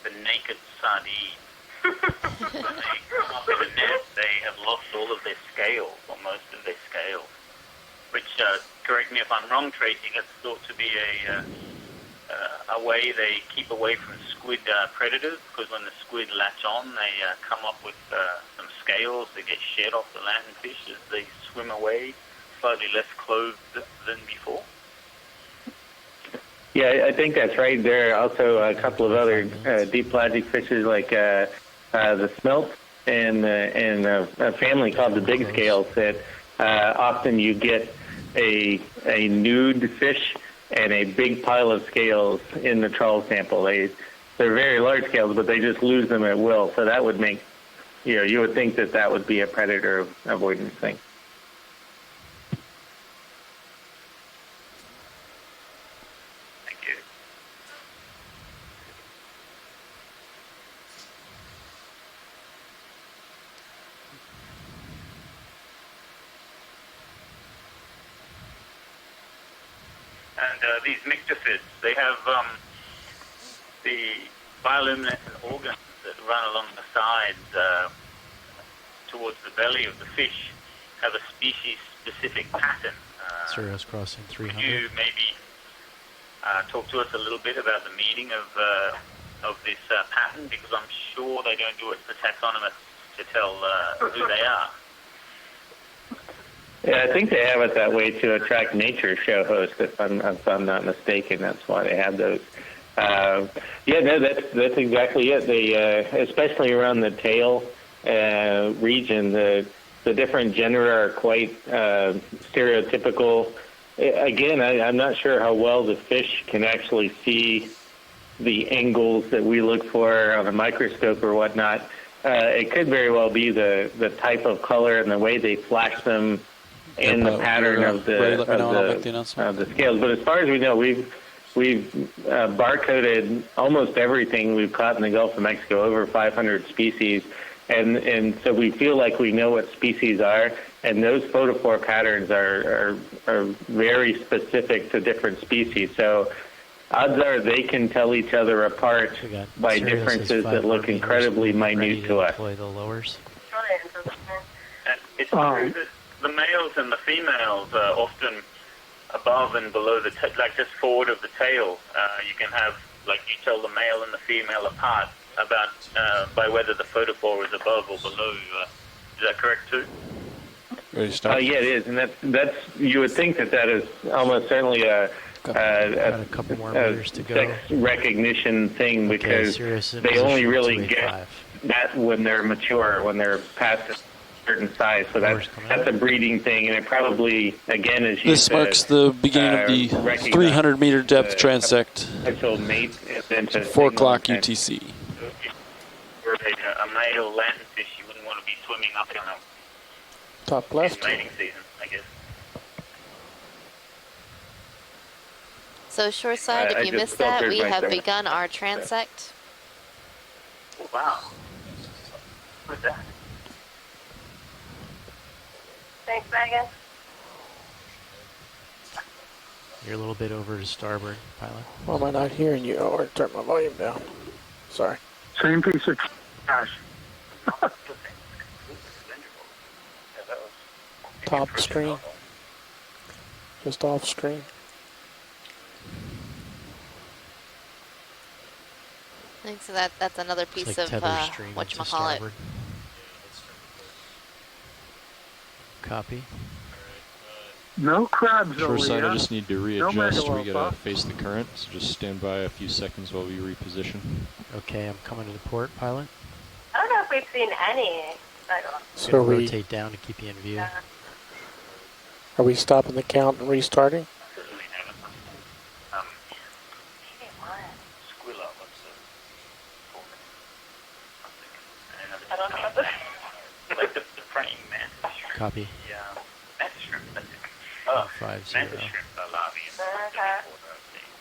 B: the Naked Sardine. When they come up in a net, they have lost all of their scales, or most of their scales. Which, correct me if I'm wrong, Tracy, that's thought to be a way they keep away from squid predators, because when the squid latch on, they come up with some scales that get shed off the lanternfish as they swim away, slightly less clothed than before.
J: Yeah, I think that's right. There are also a couple of other deep pelagic fishes like the smelt and a family called the big scales that often you get a nude fish and a big pile of scales in the trawl sample. They're very large scales, but they just lose them at will. So that would make, you would think that would be a predator avoidance thing.
B: Thank you. And these myctophids, they have the bioluminescent organs that run along the sides towards the belly of the fish, have a species-specific pattern.
Q: Cirrus crossing 300.
B: Could you maybe talk to us a little bit about the meaning of this pattern? Because I'm sure they don't do it for taxonomists to tell who they are.
J: Yeah, I think they have it that way to attract nature show hosts, if I'm not mistaken. That's why they have those. That's exactly it. They, especially around the tail region, the different genera are quite stereotypical. Again, I'm not sure how well the fish can actually see the angles that we look for on a microscope or whatnot. It could very well be the type of color and the way they flash them and the pattern of the scales. But as far as we know, we've barcoded almost everything we've caught in the Gulf of Mexico, over 500 species, and so we feel like we know what species are, and those photophore patterns are very specific to different species. So odds are they can tell each other apart by differences that look incredibly minute to us.
Q: The lowers.
B: And it's true that the males and the females are often above and below the like just forward of the tail. You can have, like, you tell the male and the female apart about by whether the photophore is above or below. Is that correct too?
J: Yeah, it is, and that's you would think that is almost certainly a
Q: couple more meters to go.
J: Sex recognition thing, because they only really get that when they're mature, when they're past a certain size. So that's a breeding thing, and it probably, again, as you said,
N: marks the beginning of the 300-meter depth transect.
J: Mate
N: 4 o'clock UTC.
B: A pale lanternfish, you wouldn't want to be swimming up in them.
L: Top left.
B: In mating season, I guess.
H: So shoreside, if you missed that, we have begun our transect.
B: Oh, wow. What's that?
D: Thanks, Megan.
Q: You're a little bit over to starboard, pilot.
L: Why am I not hearing you? I want to turn my volume down. Sorry.
I: Same piece of trash.
L: Top screen. Just off screen.
H: I think so that's another piece
Q: like
H: of whatchamacallit.
Q: Copy.
I: No crabs over
P: Shoreside,
I: here.
P: I just need to readjust. We gotta face the current, so just stand by a few seconds while we reposition.
Q: Okay, I'm coming to the port, pilot.
D: I don't know if we've seen any.
L: So we
Q: rotate down to keep you in view.
L: Are we stopping the count and restarting?
D: I don't know.
B: Like the praying mantis.
Q: Copy.
B: Yeah. Mantis shrimp, that's it.
Q: 50.
B: Mantis shrimp are larvae.
D: Okay.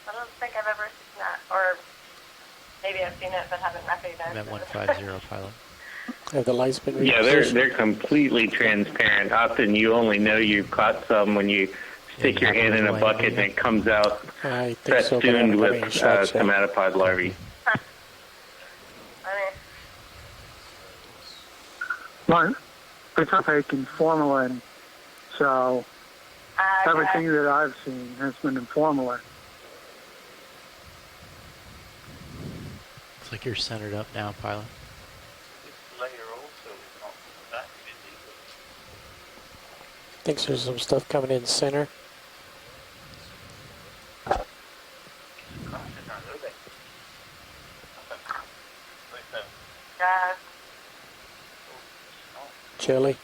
D: I don't think I've ever seen that. Or maybe I've seen it but haven't recognized
Q: I'm at
D: it.
Q: 150, pilot.
L: Have the lights been
J: Yeah,
L: repositioned?
J: they're completely transparent. Often you only know you've caught some when you stick your hand in a bucket and it comes out
L: I think so, but I
J: festooned
L: don't have any
J: with
L: shots yet.
J: somatopod larvae.
I: But it's opaque and formalin, so everything that I've seen has been in formalin.
Q: Looks like you're centered up now, pilot.
B: This layer also is not that busy.
L: Thinks there's some stuff coming in center.
D: Yeah.
L: Jelly.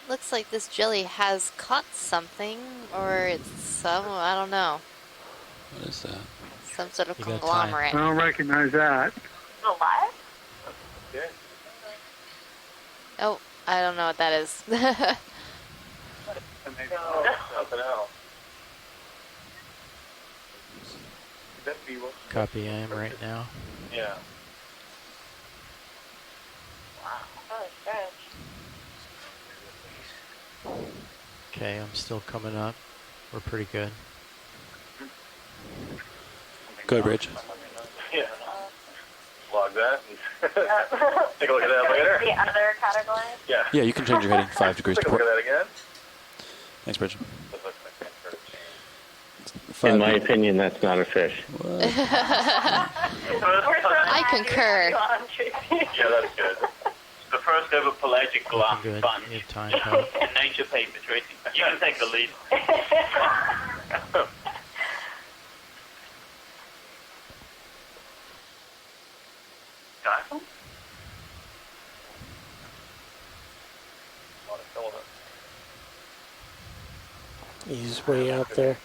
H: Looks like this jelly has caught something, or it's some, I don't know.
N: What is that?
H: Some sort of
I: I
H: conglomerate.
I: don't recognize that.
D: What?
B: Good.
H: Oh, I don't know what that is.
B: Something else. Could that be what?
Q: Copy, I am right now.
B: Yeah.
D: Oh, strange.
Q: Okay, I'm still coming up. We're pretty good.
N: Good, Rich.
B: Yeah. Log that and take a look at that later.
D: The other category?
B: Yeah.
N: Yeah, you can change your heading 5 degrees to
B: Take a look
N: port.
B: at that again.
N: Thanks, Bridget.
J: In my opinion, that's not a fish.
H: I concur.
B: Yeah, that's good. The first ever pelagic glass
Q: Good.
B: sponge
Q: You have time, pilot.
B: in nature paper, Tracy. You can take the lead. Got
L: He's way out there.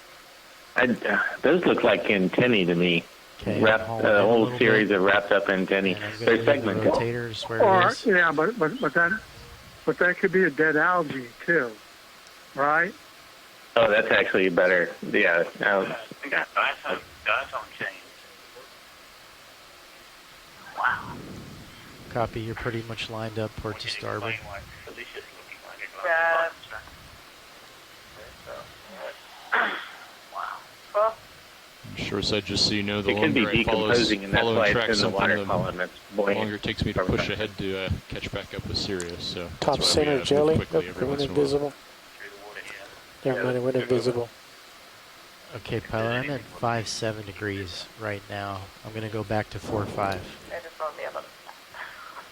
J: Those look like antennae to me.
Q: Okay,
J: Wrapped, a whole series of wrapped up antennae. They're segmented.
Q: Rotators where
I: Or
Q: it is.
I: yeah, but that could be a dead algae too, right?
J: Oh, that's actually better. Yeah.
B: We got diatom chains. Wow.
Q: Copy, you're pretty much lined up port to starboard.
D: Yeah. Cool.
P: Shoreside, just so you know, the
J: It could be
P: longer I
J: decomposing, and that's
P: follow
J: why it's
P: tracks
J: in the
P: up
J: water
P: them,
J: column. That's
P: the
J: buoyant.
P: longer it takes me to push ahead to catch back up with Sirius. So
L: Top
P: that's why we,
L: center
P: move
L: jelly.
P: quickly
L: Nope,
P: every
L: it went
P: once in a while.
L: invisible. Never mind, it went invisible.
Q: Okay, pilot, I'm at 5-7 degrees right now. I'm going to go back to 4-5.
D: I just won't be able to.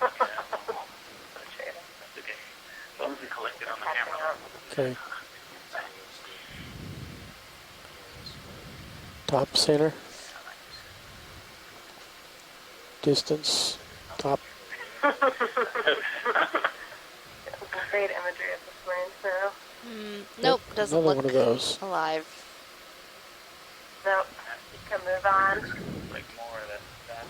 B: As long as we collect it on the camera.
L: Okay. Top center. Distance. Top.
D: Great imagery of the plane, so.
H: Nope, doesn't
L: Another
H: look
L: one of those.
H: alive.
D: Nope. You can move on.
B: Like more of that.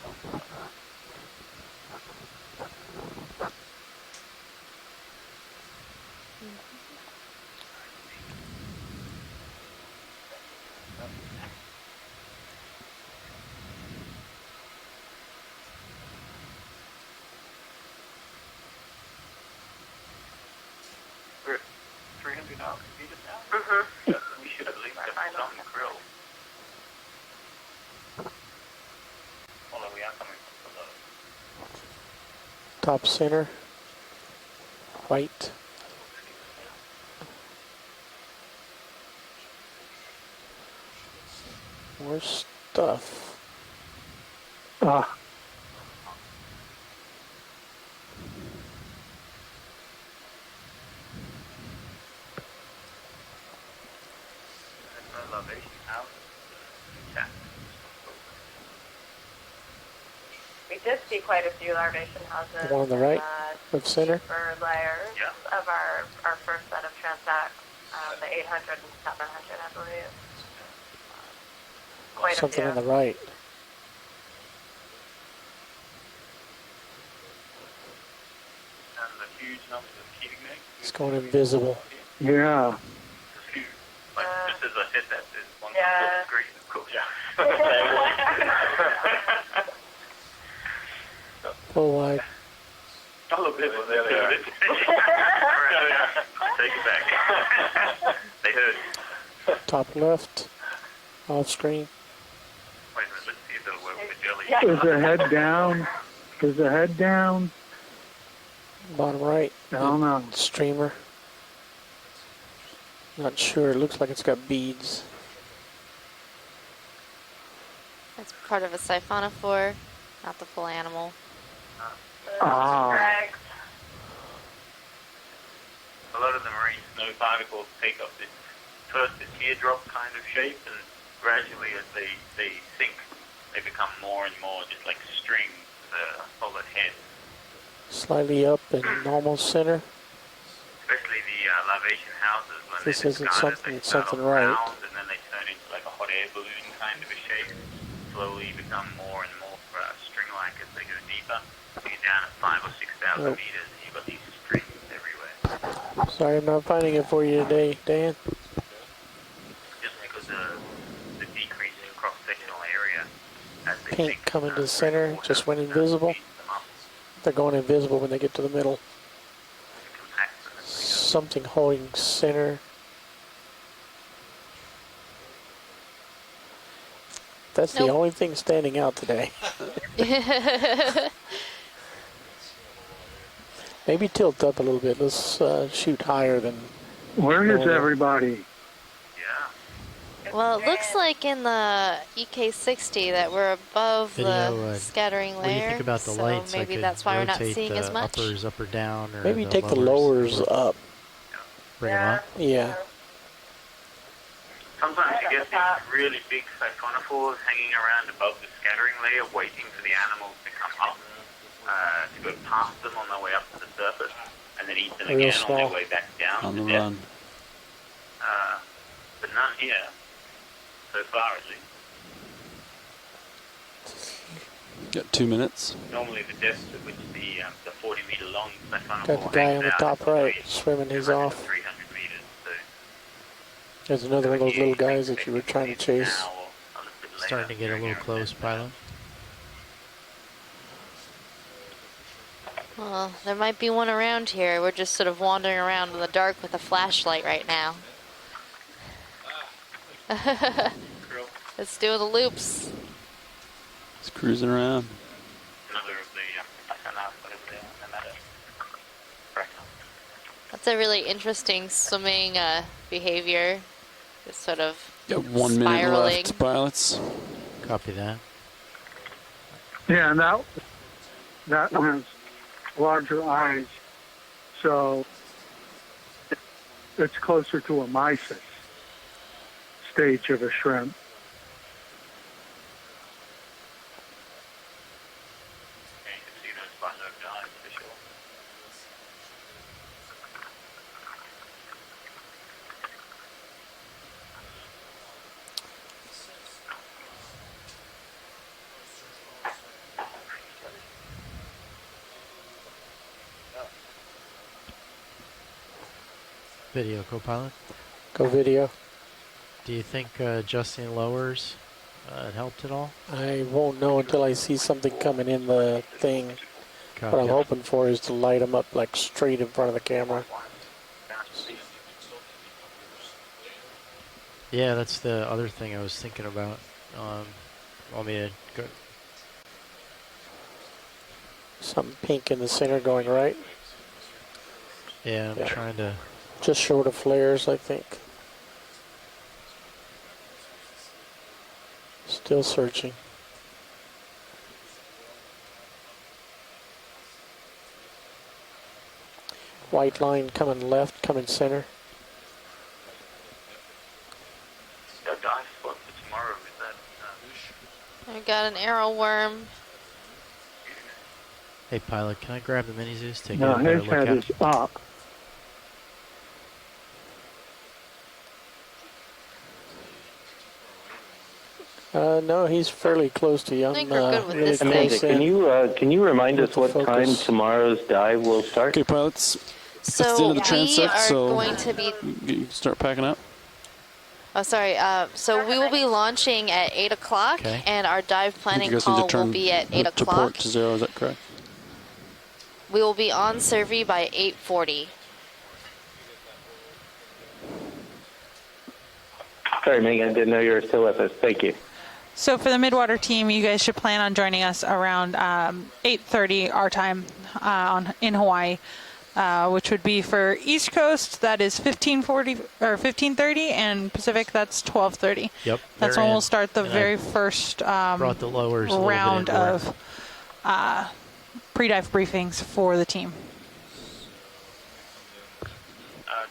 D: Mm-hmm.
B: We should at least have some krill. Although we are coming from below.
L: Top center. White. More stuff.
I: Ah.
D: We did see quite a few larvation houses.
L: The one on the right of center.
D: For layers of our first set of transects, the 800 and 700, I believe. Quite
L: Something
D: a
L: on
D: few.
L: the right.
B: And the huge numbers of keating eggs.
L: It's going invisible.
I: Yeah.
B: Like, just as I said that, there's one
D: Yeah.
B: screen, of course.
L: Full wide.
B: Oh, look, there they are. Take it back. They heard.
L: Top left. Off screen.
B: Wait a minute, let's see if it'll work with the jelly.
I: Is the head down? Is the head down?
L: Bottom right.
I: I don't know.
L: Streamer. Not sure. It looks like it's got beads.
H: It's part of a siphonophore, not the full animal.
I: Ah.
B: A lot of the marine snow particles take up this teardrop kind of shape, and gradually as they sink, they become more and more just like string, the solid head.
L: Slightly up and almost center.
B: Especially the larvation houses, when
L: This
B: they're
L: isn't
B: discarded,
L: something-
B: they start
L: something
B: off
L: right.
B: round, and then they turn into like a hot air balloon kind of a shape. Slowly become more and more string-like as they go deeper. So you're down at 5,000 or 6,000
L: Nope.
B: meters, and you've got these strings everywhere.
L: Sorry, I'm not finding it for you today, Dan.
B: Just because of the decrease in cross-sectional area as they
L: Paint
B: sink.
L: coming to the center. Just went invisible. They're going invisible when they get to the middle. Something holding center. That's the
H: Nope.
L: only thing standing out today. Maybe tilt up a little bit. Let's shoot higher than.
I: Where is
L: normal.
I: everybody?
H: Well, it looks like in the EK60 that we're above
Q: Video,
H: the scattering
Q: What do you
H: layer.
Q: think about the
H: so
Q: lights?
H: maybe
Q: I could
H: that's why we're not
Q: rotate
H: seeing
Q: the
H: as much.
Q: uppers up or down, or
L: Maybe take the lowers up.
Q: Bring them up.
L: Yeah.
B: Sometimes you get these really big siphonophores hanging around above the scattering layer, waiting for the animals to come up, to go past them on their way up to the surface, and then eat them
L: Real
B: again
L: small.
B: on their way back down
N: On
B: to
N: the
B: depth.
N: run.
B: But none here, so far at least.
N: Got 2 minutes.
B: Normally the depth at which the 40-meter long siphonophore
L: Got the guy
B: hangs
L: on the
B: out
L: top
B: is
L: right
B: between
L: swimming his
B: 200
L: off.
B: and 300 meters, so
L: There's another one of those little guys that you were trying to chase.
Q: Starting to get a little close, pilot.
H: Well, there might be one around here. We're just sort of wandering around in the dark with a flashlight right now. Let's do the loops.
N: Just cruising around.
B: another of the
H: That's a really interesting swimming behavior. Just sort of
N: Got 1 minute
H: spiraling.
N: left, pilots.
Q: Copy that.
I: Yeah, and that one has larger eyes, so it's closer to a mysis stage of a shrimp.
Q: Video, co-pilot.
L: Go video.
Q: Do you think adjusting lowers helped at all?
L: I won't know until I see something coming in the thing.
Q: Copy.
L: What I'm hoping for is to light them up like straight in front of the camera.
Q: Yeah, that's the other thing I was thinking about. Want me to go?
L: Something pink in the center going right.
Q: Yeah, I'm trying to...
L: Just short of flares, I think. Still searching. White line coming left, coming center.
B: Got dive spot for tomorrow with that.
H: I got an arrow worm.
Q: Hey, pilot, can I grab the mini Zeus? Take
I: No,
Q: a better
I: his
Q: look
I: head
Q: at?
I: is up.
L: No, he's fairly close to you.
H: I think we're good with this
J: Amanda,
H: thing.
J: can you remind us what time tomorrow's dive will start?
N: Okay, pilots.
H: So
N: that's the end of the
H: we
N: transect,
H: are
N: so
H: going to be...
N: you can start packing up.
H: Oh, sorry. So we will be launching at 8 o'clock,
N: Okay.
H: and our dive
N: I think
H: planning
N: you guys need
H: call
N: to turn
H: will be at 8
N: to
H: o'clock.
N: port to 0, is that correct?
H: We will be on survey by 8:40.
J: Sorry, Megan, I didn't know you were still with us. Thank you.
F: So for the Midwater team, you guys should plan on joining us around 8:30 our time in Hawaii, which would be for East Coast. That is 15:40 or 15:30, and Pacific that's 12:30.
Q: Yep.
F: That's
Q: they're
F: when
Q: in.
F: we'll start the
Q: And
F: very
Q: I
F: first
Q: brought the lowers a little bit
F: round
Q: indoor.
F: of pre-dive briefings for the team.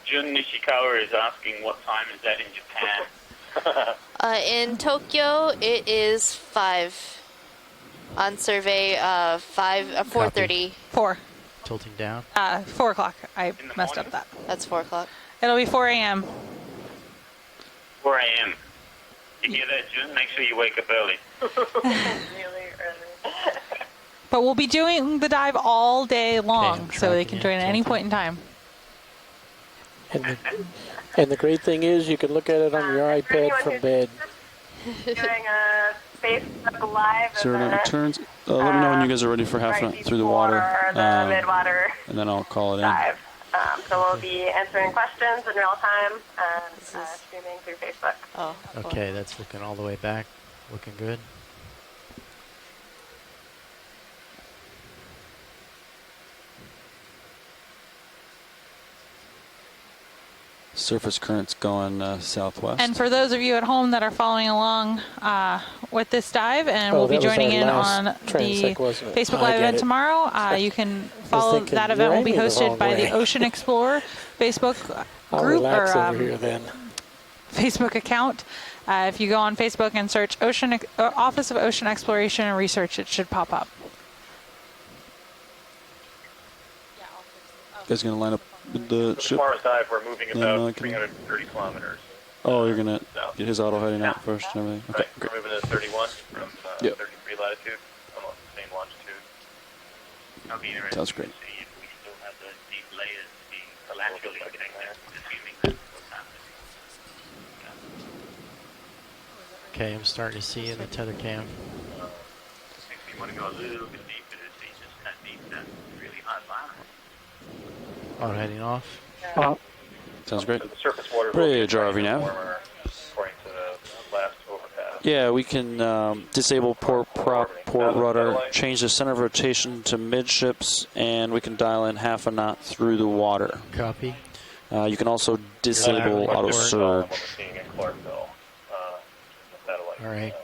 B: Jun Nishikawa is asking what time is that in Japan?
H: In Tokyo, it is 5. On survey, 4:30.
F: 4.
Q: Tilting down.
F: 4 o'clock. I messed up that.
H: That's 4 o'clock.
F: It'll be 4 a.m.
B: 4 a.m. You hear that, Jun? Make sure you wake up early.
F: But we'll be doing the dive all day long,
L: I'm
F: so they can
L: tracking
F: join
L: it,
F: at any point in time.
L: And the great thing is you can look at it on your iPad from bed.
D: Doing a Facebook Live
N: 0 turns. Let me know when you guys are ready for half through the water.
D: the Midwater
N: And then I'll call it in.
D: dive. So we'll be answering questions in real time and streaming through Facebook.
H: Oh.
Q: Okay, that's looking all the way back. Looking good.
N: Surface current's going southwest.
F: And for those of you at home that are following along with this dive, and
L: Oh,
F: we'll be
L: that was
F: joining
L: our
F: in
L: last
F: on the
L: transect, wasn't it?
F: Facebook
L: I
F: Live
L: get
F: event
L: it.
F: tomorrow, you can follow
L: thinking,
F: that
L: you
F: event. Will be
L: ran me the
F: hosted
L: wrong
F: by
L: way.
F: the Ocean Explorer Facebook
L: I'll
F: group
L: relax
F: or
L: over here then.
F: Facebook account. If you go on Facebook and search Office of Ocean Exploration and Research, it should pop up.
N: You guys gonna line up with the
K: For
N: ship?
K: tomorrow's dive, we're moving
N: Then
K: about
N: I can-
K: 330 kilometers.
N: Oh, you're gonna
K: south.
N: get his auto heading out first and everything. Okay,
K: Right, we're moving to 31 from
N: Yep.
K: 33 latitude, almost the same longitude.
B: I'll be interested
N: sounds great.
B: to see if we still have those deep layers being collaterally connected, assuming that's what's happening.
Q: Okay, I'm starting to see in the tether cam.
B: If you want to go a little bit deeper to see just how deep that really hot line.
Q: Auto heading off.
N: Sounds great.
K: The surface water will
N: Bridge
K: be
N: RV nav.
K: warmer, according to the last overpass.
N: Yeah, we can disable port prop, port rudder, change the center of rotation to midships, and we can dial in half a knot through the water.
Q: Copy.
N: You can also disable auto surge.
Q: All right.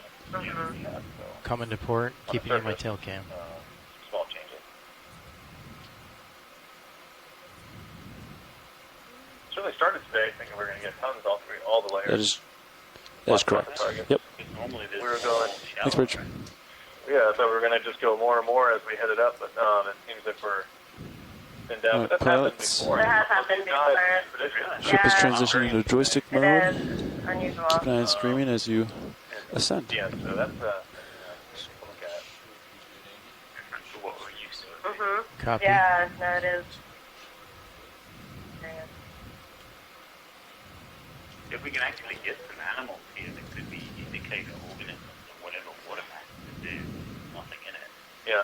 Q: Coming to port, keeping in my tail cam.
K: Small changes. Certainly started today thinking we were going to get tons all the layers.
N: That is correct. Yep.
K: Normally we were going.
N: Thanks, Bridge.
K: Yeah, I thought we were going to just go more and more as we headed up, but it seems that we're been down. But that's happened before.
D: It has happened before.
N: Ship is transitioning to joystick
D: It
N: mode.
D: is unusual.
N: Keep an eye on streaming as you ascend.
K: Yeah, so that's take a look at what we're used to.
Q: Copy.
D: Yeah, no, it is.
B: If we can actually get some animals here that could be indicator organisms or whatever water mass, there's nothing in it.
K: Yeah.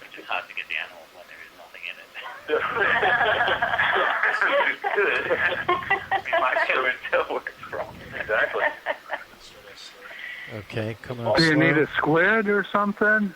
B: It's just hard to get the animals when there is nothing in it.
K: Good.
B: I mean, my show and tell where it's from.
K: Exactly.
Q: Okay, coming up
I: Do you
Q: slow.
I: need a squid or something?